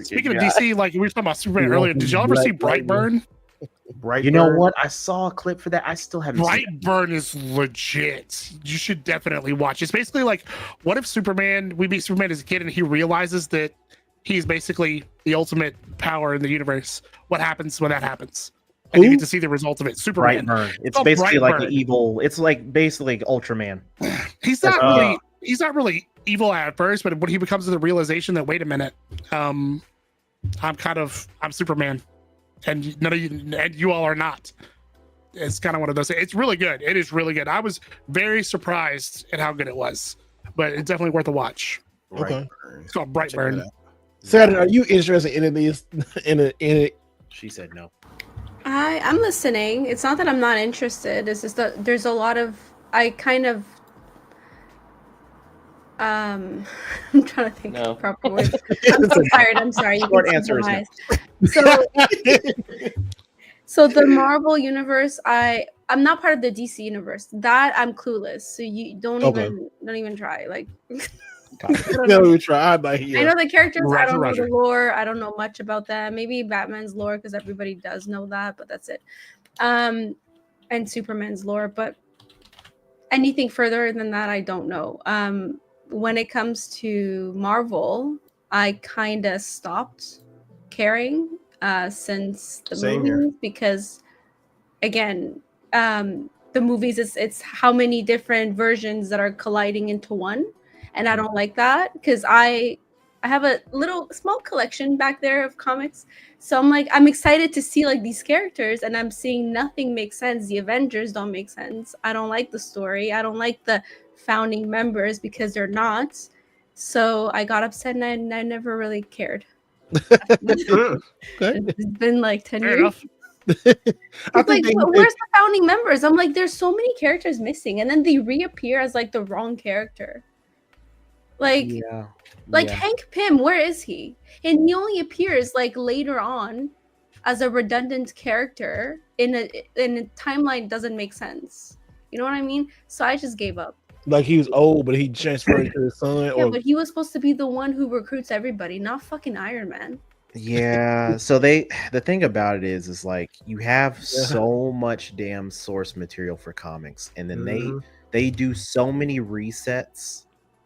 Speaker 4: Speaking of DC, like we were talking about Superman earlier, did y'all ever see Brightburn?
Speaker 8: You know what? I saw a clip for that. I still haven't seen it.
Speaker 4: Brightburn is legit. You should definitely watch. It's basically like, what if we meet Superman as a kid and he realizes that he's basically the ultimate power in the universe? What happens when that happens? And you get to see the result of it. Superman.
Speaker 8: Brightburn. It's basically like an evil. It's like basically Ultraman.
Speaker 4: He's not really evil at first, but when he becomes to the realization that, wait a minute, I'm Superman. And none of you, and you all are not. It's kind of one of those. It's really good. It is really good. I was very surprised at how good it was, but it's definitely worth a watch.
Speaker 1: Okay,
Speaker 4: it's called Brightburn.
Speaker 1: Saturday, are you interested in these? In it?
Speaker 8: She said no.
Speaker 3: I'm listening. It's not that I'm not interested. It's just that there's a lot of I'm trying to think of proper words. I'm so tired. I'm sorry.
Speaker 8: Short answer is no.
Speaker 3: So the Marvel universe, I'm not part of the DC universe. That I'm clueless. So you don't even try. Like
Speaker 1: never try. I
Speaker 3: know the characters. I don't know the lore. I don't know much about them. Maybe Batman's lore because everybody does know that, but that's it. And Superman's lore, but anything further than that, I don't know. when it comes to Marvel, I kind of stopped caring since the
Speaker 2: Same
Speaker 3: movies
Speaker 2: here.
Speaker 3: because, again, the movies it's how many different versions that are colliding into one, and I don't like that because I have a little small collection back there of comics, so I'm excited to see like these characters, and I'm seeing nothing make sense. The Avengers don't make sense. I don't like the story. I don't like the founding members because they're not. So I got upset, and I never really cared.
Speaker 1: Okay.
Speaker 3: It's been like 10
Speaker 4: Fair
Speaker 3: years.
Speaker 4: enough.
Speaker 1: I
Speaker 3: It's like,
Speaker 1: think
Speaker 3: where's the founding members? I'm like, there's so many characters missing, and then they reappear as like the wrong character. Like,
Speaker 2: Yeah.
Speaker 3: Hank Pym, where is he? And he only appears like later on as a redundant character in a timeline doesn't make sense. You know what I mean? So I just gave up.
Speaker 1: like he was old, but he transferred to his son.
Speaker 3: Yeah,
Speaker 1: Or
Speaker 3: but he was supposed to be the one who recruits everybody, not fucking Iron Man.
Speaker 8: Yeah. So the thing about it is like you have so much damn source material for comics, and then they do so many resets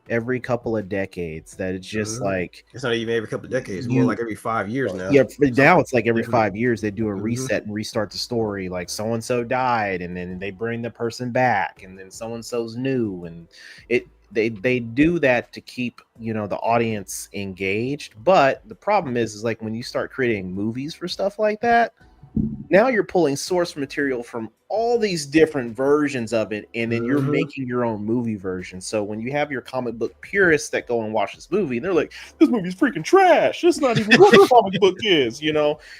Speaker 8: every couple of decades that it's just like
Speaker 2: it's not even every couple of decades, more like every 5 years now.
Speaker 8: Yeah, now it's like every 5 years they do a reset and restart the story. Like so and so died, and then they bring the person back, and then so and so's new, and they do that to keep the audience engaged. But the problem is like when you start creating movies for stuff like that, now you're pulling source material from all these different versions of it, and then you're making your own movie version. So when you have your comic book purists that go and watch this movie, they're like, this movie's freaking trash. It's not even what a comic book is,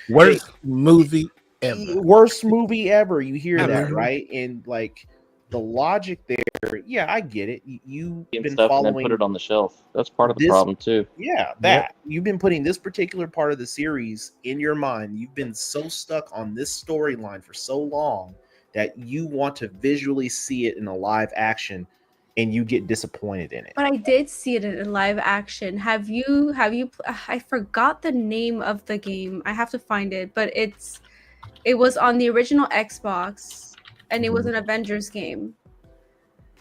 Speaker 1: worst movie ever.
Speaker 8: Worst movie ever. You hear that, right? And like the logic there, yeah, I get it. You've been
Speaker 7: stuff
Speaker 8: following,
Speaker 7: and then put it on the shelf. That's part of the problem too.
Speaker 8: Yeah, that you've been putting this particular part of the series in your mind. You've been so stuck on this storyline for so long that you want to visually see it in a live action, and you get disappointed in it.
Speaker 3: But I did see it in live action. Have you? I forgot the name of the game. I have to find it, but it was on the original Xbox. And it was an Avengers game.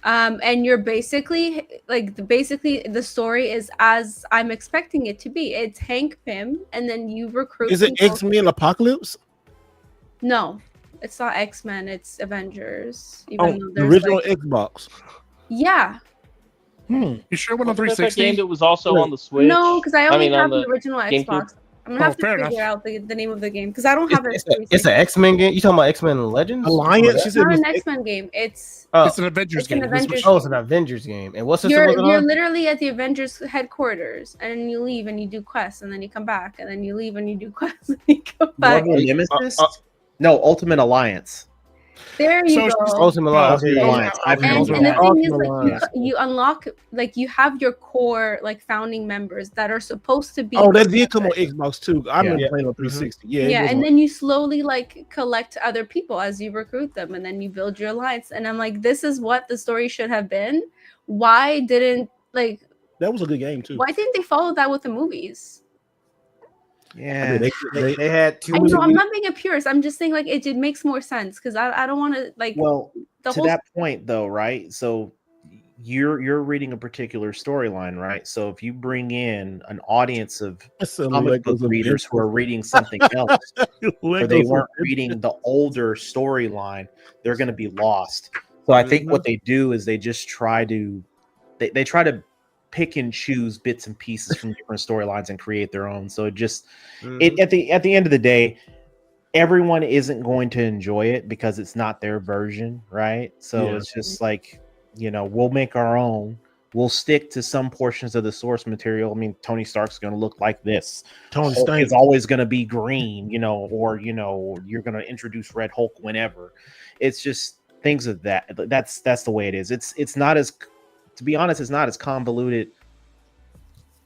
Speaker 3: And you're basically the story is as I'm expecting it to be. It's Hank Pym, and then you recruit.
Speaker 1: Is it X-Men Apocalypse?
Speaker 3: No, it's not X-Men. It's Avengers.
Speaker 1: The original Xbox.
Speaker 3: Yeah.
Speaker 4: You sure it went on 360?
Speaker 7: Game that was also on the Switch.
Speaker 3: No, because I only have
Speaker 7: on
Speaker 3: the original
Speaker 7: GameCube?
Speaker 3: Xbox. I'm gonna have to figure out the name of the game because I don't have it.
Speaker 2: It's an X-Men game. You talking about X-Men Legends?
Speaker 1: Alliance?
Speaker 3: It's not an X-Men game. It's
Speaker 4: an Avengers game.
Speaker 2: It's an Avengers game. And what's
Speaker 3: you're literally at the Avengers headquarters, and you leave and you do quests, and then you come back, and then you leave and you do quests, and you come back.
Speaker 8: Marvel Nemesis? No, Ultimate Alliance.
Speaker 3: There you go.
Speaker 2: Ultimate Alliance.
Speaker 3: And the thing is, like, you unlock, like, you have your core, like, founding members that are supposed to be.
Speaker 1: Oh, that did come on Xbox too. I remember playing on 360. Yeah,
Speaker 3: and then you slowly like collect other people as you recruit them, and then you build your alliance. And I'm like, this is what the story should have been. Why didn't
Speaker 1: that was a good game too?
Speaker 3: Why didn't they follow that with the movies?
Speaker 8: Yeah,
Speaker 1: I mean,
Speaker 2: they had too.
Speaker 3: I know I'm not being a purist. I'm just saying like it makes more sense because I don't want to like.
Speaker 8: Well, to that point though, right? So you're reading a particular storyline, right? So if you bring in an audience of comic book readers who are reading something else, or they weren't reading the older storyline, they're going to be lost. So I think what they do is they just try to they try to pick and choose bits and pieces from different storylines and create their own. So it just at the end of the day, everyone isn't going to enjoy it because it's not their version, right? So it's just like, we'll make our own. We'll stick to some portions of the source material. I mean, Tony Stark's going to look like this. Tony Stark is always going to be green, or you're going to introduce Red Hulk whenever. It's just things of that. That's the way it is. It's not as, to be honest, it's not as convoluted,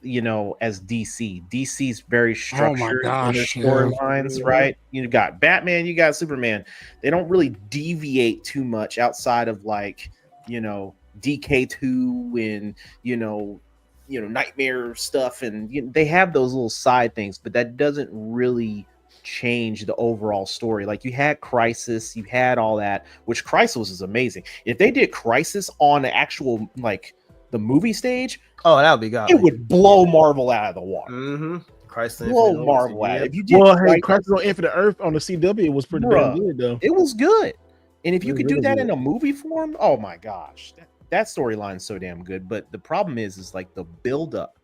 Speaker 8: as DC. DC's very structured in their storylines, right? You got Batman, you got Superman. They don't really deviate too much outside of like, DK2 and Nightmare stuff, and they have those little side things, but that doesn't really change the overall story. Like you had Crisis, you had all that, which Crisis is amazing. If they did Crisis on actual like the movie stage,
Speaker 2: Oh, that would be godly.
Speaker 8: it would blow Marvel out of the water.
Speaker 2: Mm-hmm. Christ,
Speaker 8: Blow Marvel out. If you did
Speaker 1: Well, hey,
Speaker 8: right,
Speaker 1: Crisis on Infinite Earth on the CW was pretty damn good though.
Speaker 8: it was good. And if you
Speaker 1: It
Speaker 8: could
Speaker 1: was
Speaker 8: do that
Speaker 1: really
Speaker 8: in
Speaker 1: good.
Speaker 8: a movie form, oh my gosh, that storyline is so damn good. But the problem is like the build up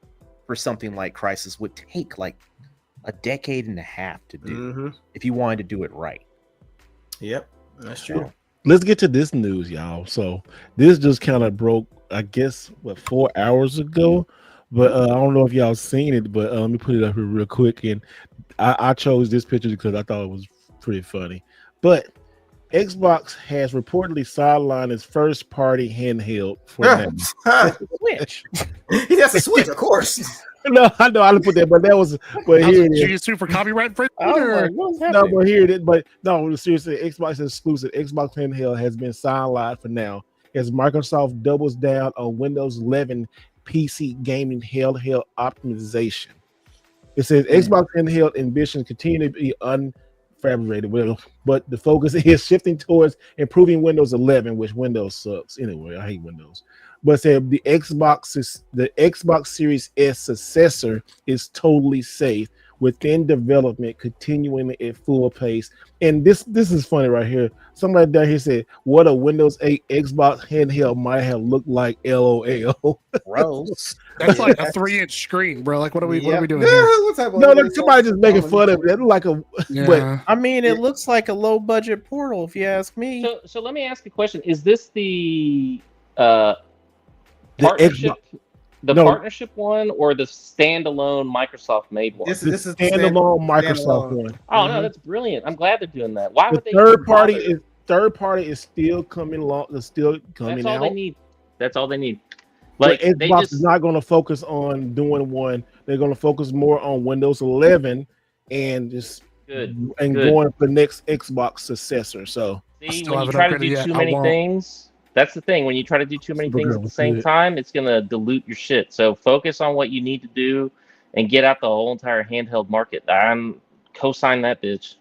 Speaker 8: for something like Crisis would take like a decade and a half to do if you wanted to do it right.
Speaker 2: Yep, that's true.
Speaker 1: Let's get to this news, y'all. So this just kind of broke, I guess, 4 hours ago. But I don't know if y'all seen it, but let me put it up here real quick. And I chose this picture because I thought it was pretty funny. But Xbox has reportedly sidelined its first party handheld for now.
Speaker 8: Switch.
Speaker 2: That's a Switch, of course.
Speaker 1: No, I know I didn't put that, but that was. But here it is.
Speaker 4: You sue for copyright infringement?
Speaker 8: I was
Speaker 4: or-
Speaker 8: like, what's
Speaker 1: No,
Speaker 8: happening?
Speaker 1: but here it is. But no, seriously, Xbox exclusive. Xbox handheld has been sidelined for now as Microsoft doubles down on Windows 11 PC gaming handheld optimization. It says Xbox handheld ambitions continue to be unfabricated, but the focus is shifting towards improving Windows 11, which Windows sucks anyway. I hate Windows. But said the Xbox Series S successor is totally safe within development, continuing at full pace. And this is funny right here. Somebody down here said, "What a Windows 8 Xbox handheld might have looked like." LOL.
Speaker 8: Gross.
Speaker 4: That's like a 3-inch screen, bro. Like, what are we doing here?
Speaker 2: What type of
Speaker 1: No, look, somebody just making fun of it. That look like a.
Speaker 4: Yeah.
Speaker 8: I mean, it looks like a low budget Portal, if you ask me.
Speaker 7: So let me ask a question: is this the
Speaker 1: The
Speaker 7: partnership,
Speaker 1: No.
Speaker 7: partnership one, or the standalone Microsoft made one?
Speaker 2: This
Speaker 1: This
Speaker 2: is
Speaker 1: standalone Microsoft
Speaker 2: standalone.
Speaker 1: one.
Speaker 7: Oh no, that's brilliant! I'm glad they're doing that. Why
Speaker 1: The
Speaker 7: would they?
Speaker 1: third
Speaker 7: even
Speaker 1: party
Speaker 7: bother?
Speaker 1: is still coming along. It's still coming
Speaker 7: That's all
Speaker 1: out.
Speaker 7: they need. That's all they need.
Speaker 1: Like
Speaker 7: Like they
Speaker 1: Xbox
Speaker 7: just
Speaker 1: is not going to focus on doing one. They're going to focus more on Windows 11 and just
Speaker 7: good.
Speaker 1: and
Speaker 7: good.
Speaker 1: going for the next Xbox successor. So
Speaker 7: See,
Speaker 4: still
Speaker 7: when you
Speaker 4: haven't
Speaker 7: try to
Speaker 4: upgraded
Speaker 7: do
Speaker 4: yet.
Speaker 7: too
Speaker 4: I
Speaker 7: many
Speaker 4: won't.
Speaker 7: things, that's the thing. When you try to do too many
Speaker 1: Look
Speaker 7: things
Speaker 1: at
Speaker 7: at the
Speaker 1: what's
Speaker 7: same
Speaker 1: good.
Speaker 7: time, it's gonna dilute your shit. So focus on what you need to do and get out the whole entire handheld market. I'm co-sign that bitch.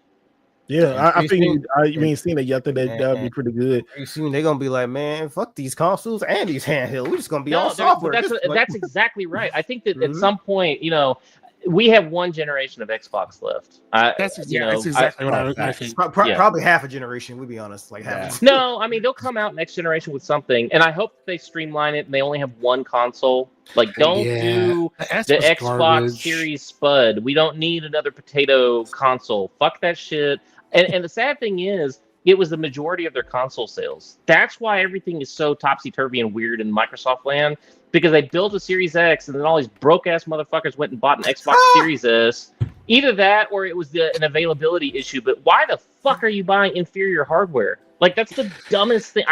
Speaker 1: yeah, I
Speaker 2: You
Speaker 1: think
Speaker 2: seen-
Speaker 1: you ain't seen it yet. I think that would be pretty good.
Speaker 2: You soon they're gonna be like, man, fuck these consoles and these handhelds. We're just gonna be
Speaker 7: No,
Speaker 2: all
Speaker 7: but
Speaker 2: software.
Speaker 7: that's
Speaker 2: This-
Speaker 7: that's exactly right. I think that at
Speaker 2: Mhm.
Speaker 7: some point, we have one generation of Xbox left.
Speaker 4: That's exactly what I think.
Speaker 7: Yeah.
Speaker 2: Probably half a generation. We'll be honest, like half.
Speaker 7: No, I mean they'll come out next generation with something, and I hope they streamline it and they only have one console. Like, don't do
Speaker 4: S
Speaker 7: the
Speaker 4: was
Speaker 7: Xbox
Speaker 4: garbage.
Speaker 7: Series Spud. We don't need another potato console. Fuck that shit. And the sad thing is, it was the majority of their console sales. That's why everything is so topsy-turvy and weird in Microsoft land, because they built a Series X and then all these broke-ass motherfuckers went and bought an Xbox Series S. Either that or it was an availability issue. But why the fuck are you buying inferior hardware? Like, that's the dumbest thing.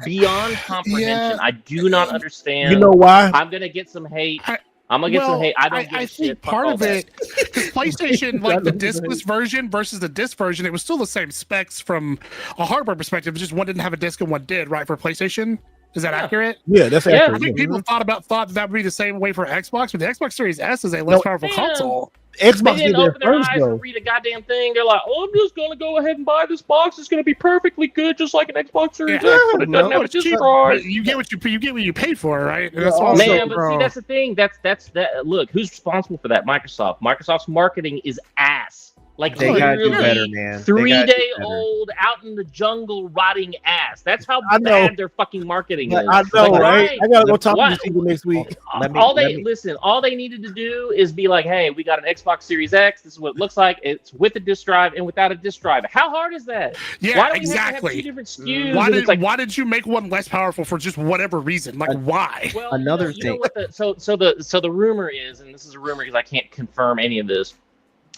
Speaker 7: Beyond comprehension.
Speaker 4: Yeah.
Speaker 7: I do not understand.
Speaker 1: You know why?
Speaker 7: I'm going to get some hate. I'm gonna get some hate. I don't give a
Speaker 4: think
Speaker 7: shit. Fuck
Speaker 4: part
Speaker 7: all
Speaker 4: of
Speaker 7: that.
Speaker 4: it, because PlayStation, like the discless version versus the disc version, it was still the same specs from a hardware perspective. It's just one didn't have a disc and one did, right? For PlayStation, is that accurate?
Speaker 1: Yeah, that's
Speaker 7: Yeah.
Speaker 1: accurate.
Speaker 4: I think people thought that would be the same way for Xbox, but the Xbox Series S is a less
Speaker 1: No,
Speaker 4: powerful
Speaker 7: man.
Speaker 4: console.
Speaker 7: They
Speaker 1: Xbox did
Speaker 7: didn't
Speaker 1: that
Speaker 7: open their
Speaker 1: first
Speaker 7: eyes
Speaker 1: though.
Speaker 7: and read a goddamn thing. They're like, "Oh, I'm just gonna go ahead and buy this box. It's gonna be perfectly good, just like an Xbox Series
Speaker 4: Yeah.
Speaker 7: X, but it doesn't
Speaker 2: No,
Speaker 7: have a
Speaker 4: it's
Speaker 7: disc
Speaker 4: cheap,
Speaker 7: drive."
Speaker 4: but you get what you paid for, right? And
Speaker 1: Yeah,
Speaker 4: that's what
Speaker 1: also-
Speaker 7: Man, but see,
Speaker 4: bro.
Speaker 7: that's the thing. That's that. Look, who's responsible for that? Microsoft. Microsoft's marketing is ass. Like,
Speaker 8: They gotta do
Speaker 7: literally
Speaker 8: better, man. They gotta do
Speaker 7: 3-day-old out in the jungle rotting ass. That's how
Speaker 1: I know.
Speaker 7: bad their fucking marketing is.
Speaker 1: I know,
Speaker 7: Like,
Speaker 1: right?
Speaker 7: why-
Speaker 1: I gotta go talk to
Speaker 7: why-
Speaker 1: these people next week.
Speaker 7: all they needed to do is be like, hey, we got an Xbox Series X. This is what it looks like. It's with a disc drive and without a disc drive. How hard is that?
Speaker 4: Yeah,
Speaker 7: Why do we
Speaker 4: exactly.
Speaker 7: have to have two different SKUs?
Speaker 4: Why
Speaker 7: And
Speaker 4: did
Speaker 7: it's like,
Speaker 4: why did you make one less powerful for just whatever reason? Like, why?
Speaker 7: well,
Speaker 8: Another
Speaker 7: you know
Speaker 8: thing-
Speaker 7: what so the rumor is, and this is a rumor because I can't confirm any of this,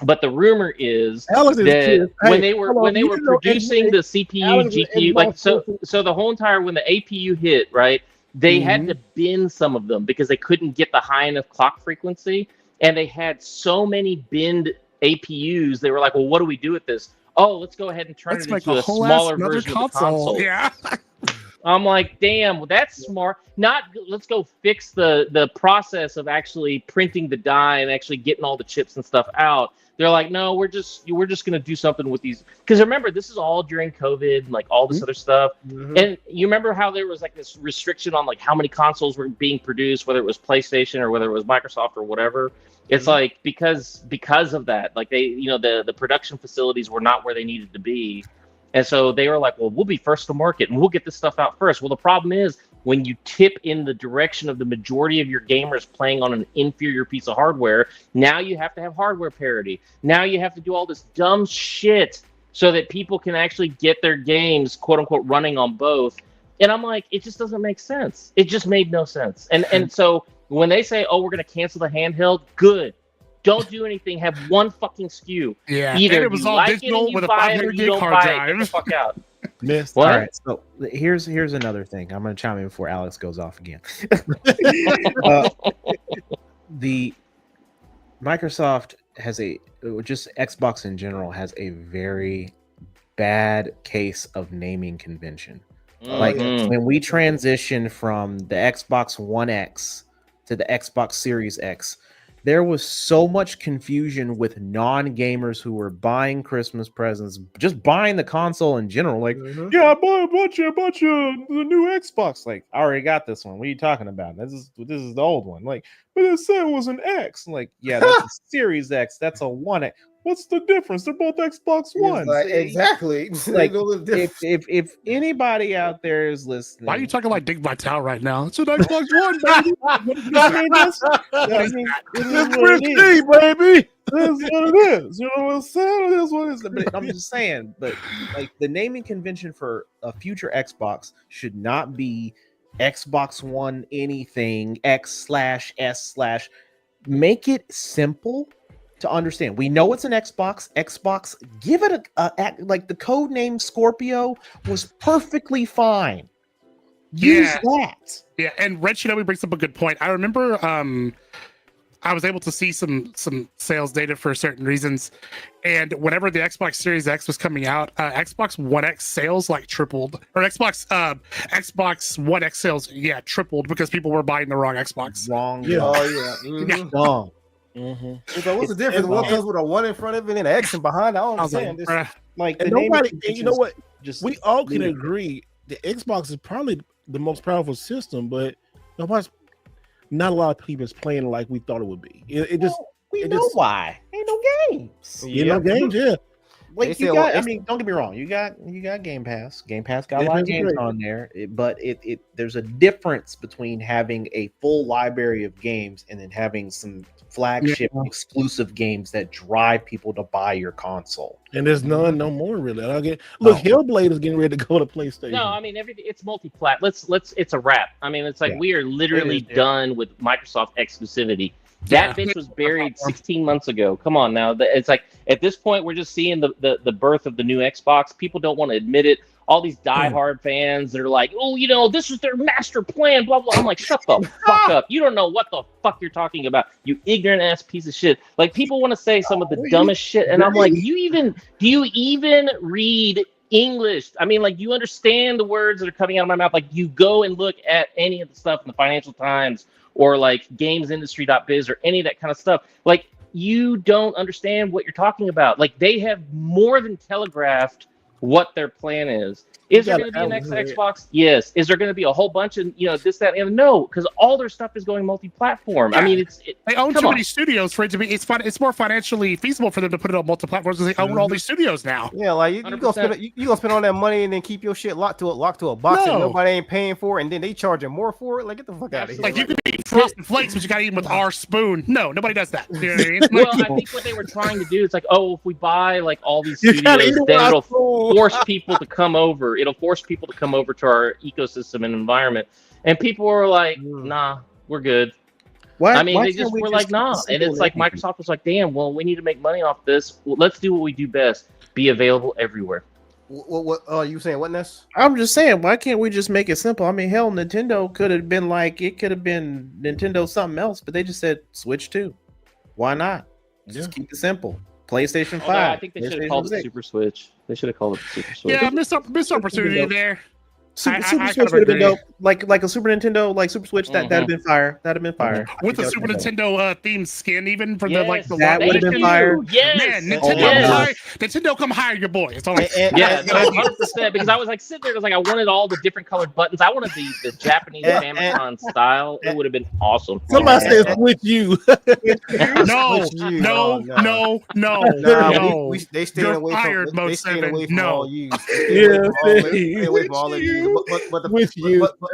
Speaker 7: but the rumor is
Speaker 1: Alex is
Speaker 7: that
Speaker 1: kid.
Speaker 7: when
Speaker 1: Hey,
Speaker 7: they were
Speaker 1: hold on,
Speaker 7: when they
Speaker 1: you
Speaker 7: were
Speaker 1: didn't know
Speaker 7: producing
Speaker 1: Xbox-
Speaker 7: the CPU,
Speaker 1: Alex is
Speaker 7: GPU, like
Speaker 1: Xbox-
Speaker 7: so the whole entire when the APU hit, right? They had to bin some of them because they couldn't get the high enough clock frequency, and they had so many binned APUs. They were like, "Well, what do we do with this? Oh, let's go ahead and turn
Speaker 4: Let's
Speaker 7: it
Speaker 4: make
Speaker 7: into
Speaker 4: a
Speaker 7: a
Speaker 4: whole
Speaker 7: smaller
Speaker 4: ass another
Speaker 7: version of the console."
Speaker 4: Yeah.
Speaker 7: I'm like, damn, well, that's smart. Not let's go fix the process of actually printing the die and actually getting all the chips and stuff out. They're like, no, we're just gonna do something with these. Because remember, this is all during COVID and like all this other stuff. And you remember how there was like this restriction on like how many consoles were being produced, whether it was PlayStation or whether it was Microsoft or whatever. It's like because of that, like they, the production facilities were not where they needed to be. And so they were like, well, we'll be first to market and we'll get this stuff out first. Well, the problem is when you tip in the direction of the majority of your gamers playing on an inferior piece of hardware, now you have to have hardware parity. Now you have to do all this dumb shit so that people can actually get their games, quote unquote, running on both. And I'm like, it just doesn't make sense. It just made no sense. And so when they say, oh, we're going to cancel the handheld, good. Don't do anything. Have one fucking SKU.
Speaker 4: Yeah,
Speaker 7: Either
Speaker 4: and it was all
Speaker 7: like
Speaker 4: digital with a 500 gig hard drive.
Speaker 7: Get the fuck out.
Speaker 8: Missed.
Speaker 7: What?
Speaker 8: All right, so here's another thing. I'm going to chime in before Alex goes off again. The Microsoft has just Xbox in general has a very bad case of naming convention. When we transition from the Xbox One X to the Xbox Series X, there was so much confusion with non-gamers who were buying Christmas presents, just buying the console in general. Like, yeah, I bought a bunch of the new Xbox. Like, I already got this one. What are you talking about? This is the old one. Like, but it said it was an X. I'm like, yeah, that's a Series X. That's a One X. What's the difference? They're both Xbox One.
Speaker 2: Like, exactly.
Speaker 8: Like, if anybody out there is listening,
Speaker 4: why are you talking like Dick Vitale right now? It's an Xbox One, baby.
Speaker 1: It's 15, baby.
Speaker 8: That's what it is. You know what I'm saying? That's what it is. But I'm just saying, but like the naming convention for a future Xbox should not be Xbox One anything X/S/. Make it simple to understand. We know it's an Xbox. Give it a like the code name Scorpio was perfectly fine. Use that.
Speaker 4: Yeah, and Red Shinobi brings up a good point. I remember I was able to see some sales data for certain reasons, and whenever the Xbox Series X was coming out, Xbox One X sales like tripled, or Xbox One X sales tripled because people were buying the wrong Xbox.
Speaker 8: Wrong.
Speaker 1: Yeah.
Speaker 2: Oh yeah.
Speaker 8: Wrong.
Speaker 2: So what's the difference? One comes with a 1 in front of it and an X and behind. I don't understand this.
Speaker 8: Like
Speaker 1: And
Speaker 8: the name
Speaker 1: nobody,
Speaker 8: of
Speaker 1: and you know what?
Speaker 8: just
Speaker 1: We all can agree the Xbox is probably the most powerful system, but not a lot of people is playing like we thought it would be.
Speaker 8: we know why. Ain't no games.
Speaker 1: No games, yeah.
Speaker 8: Like you got, I mean, don't get me wrong. You got Game Pass. Game Pass got a lot of games on there, but there's a difference between having a full library of games and then having some flagship exclusive games that drive people to buy your console.
Speaker 1: And there's no more really. Hellblade is getting ready to go to PlayStation.
Speaker 7: No, I mean everything. It's multi-plat. Let's. It's a wrap. I mean, it's like we are literally done with Microsoft exclusivity. That bitch was buried 16 months ago. Come on now. It's like at this point we're just seeing the birth of the new Xbox. People don't want to admit it. All these diehard fans that are like, oh, this is their master plan, blah, blah. I'm like, shut the fuck up. You don't know what the fuck you're talking about, you ignorant ass piece of shit. Like, people want to say some of the dumbest shit, and I'm like, do you even read English? I mean, like, you understand the words that are coming out of my mouth? Like, you go and look at any of the stuff in the Financial Times or like gamesindustry.biz or any of that kind of stuff. Like, you don't understand what you're talking about. Like, they have more than telegraphed what their plan is. Is there going to be an next Xbox? Yes. Is there going to be a whole bunch of this, that, and no? Because all their stuff is going multi-platform.
Speaker 4: Yeah.
Speaker 7: I mean,
Speaker 4: they own too many studios for it to be. It's more financially feasible for them to put it on multi-platforms because they own all these studios now.
Speaker 2: Yeah, like you gonna spend all that money and then keep your shit locked to a box and nobody ain't paying for it, and then they charging more for it. Like, get the fuck out of here.
Speaker 4: Like, you could eat Frosted Flakes, but you gotta eat them with our spoon. No, nobody does that. You know what I mean?
Speaker 7: Well, I think what they were trying to do is like, if we buy like all these studios, then it'll force people to come over. It'll force people to come over to our ecosystem and environment. And people were like, nah, we're good. They just were like, nah. And it's like Microsoft was like, damn, well, we need to make money off this. Well, let's do what we do best. Be available everywhere.
Speaker 2: What are you saying? What, Ness?
Speaker 8: I'm just saying, why can't we just make it simple? I mean, hell, Nintendo could have been Nintendo something else, but they just said Switch 2. Why not? Just keep it simple. PlayStation 5.
Speaker 7: I think they should have called it Super Switch. They should have called it Super Switch.
Speaker 4: Yeah, missed opportunity there.
Speaker 8: Super
Speaker 4: kind
Speaker 8: Switch
Speaker 4: of
Speaker 8: would have been
Speaker 4: agree.
Speaker 8: dope. Like a Super Nintendo, like Super Switch. That'd have been fire. That'd have been fire.
Speaker 4: With the Super Nintendo themed skin, even for the
Speaker 7: Yes,
Speaker 4: the
Speaker 8: that would have been
Speaker 7: thank
Speaker 8: fire.
Speaker 7: you. Yes,
Speaker 4: Man,
Speaker 8: Oh
Speaker 4: Nintendo,
Speaker 8: my
Speaker 4: come
Speaker 8: God.
Speaker 4: hire, Nintendo, come hire your boy. It's all right.
Speaker 7: Yeah, no, 100%. Because I was like sitting there, I was like, I wanted all the different colored buttons. I wanted the Japanese Famicom style. It would have been awesome.
Speaker 1: Somebody said switch you.
Speaker 4: No,
Speaker 2: Switch you.
Speaker 4: no,
Speaker 2: Oh,
Speaker 4: no,
Speaker 2: Nah,
Speaker 4: no.
Speaker 2: they staying
Speaker 4: You're
Speaker 2: away
Speaker 4: fired,
Speaker 2: from
Speaker 4: Mode
Speaker 2: they staying
Speaker 4: 7.
Speaker 2: away from
Speaker 4: No.
Speaker 2: all use.
Speaker 1: Yeah,
Speaker 2: Stay away from all the use.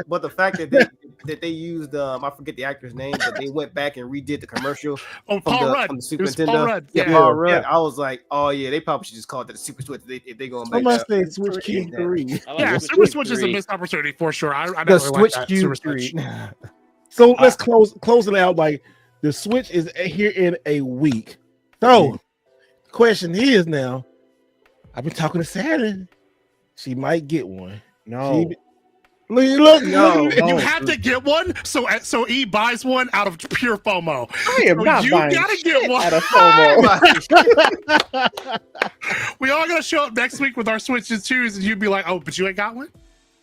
Speaker 2: But the fact that they used I forget the actor's name, but they went back and redid the commercial
Speaker 4: Oh,
Speaker 2: from
Speaker 4: Paul Rudd.
Speaker 2: from the
Speaker 4: It
Speaker 2: Super
Speaker 4: was
Speaker 2: Nintendo.
Speaker 4: Paul Rudd.
Speaker 2: Yeah,
Speaker 4: Yeah.
Speaker 2: Paul Rudd.
Speaker 8: Yeah.
Speaker 2: I was like, oh yeah, they probably should just call it the Super Switch if they going back.
Speaker 1: Somebody
Speaker 2: Up.
Speaker 1: said switch Q3.
Speaker 7: I like
Speaker 4: Yeah,
Speaker 7: the
Speaker 4: Super
Speaker 7: Switch
Speaker 4: Switch is a
Speaker 7: 3.
Speaker 4: missed opportunity for sure. I
Speaker 2: The
Speaker 4: definitely
Speaker 2: Switch
Speaker 4: like that. Super
Speaker 2: Q3.
Speaker 4: Switch.
Speaker 1: So let's close it out. Like the Switch is here in a week. So question is now, I've been talking to Saturn. She might get one.
Speaker 8: No.
Speaker 1: Look.
Speaker 4: You have to get one, so E buys one out of pure FOMO.
Speaker 8: I am
Speaker 4: So
Speaker 8: not
Speaker 4: you
Speaker 8: buying
Speaker 4: gotta get
Speaker 8: shit
Speaker 4: one.
Speaker 8: out of FOMO.
Speaker 4: We all gonna show up next week with our Switches too, and you'd be like, "Oh, but you ain't got one.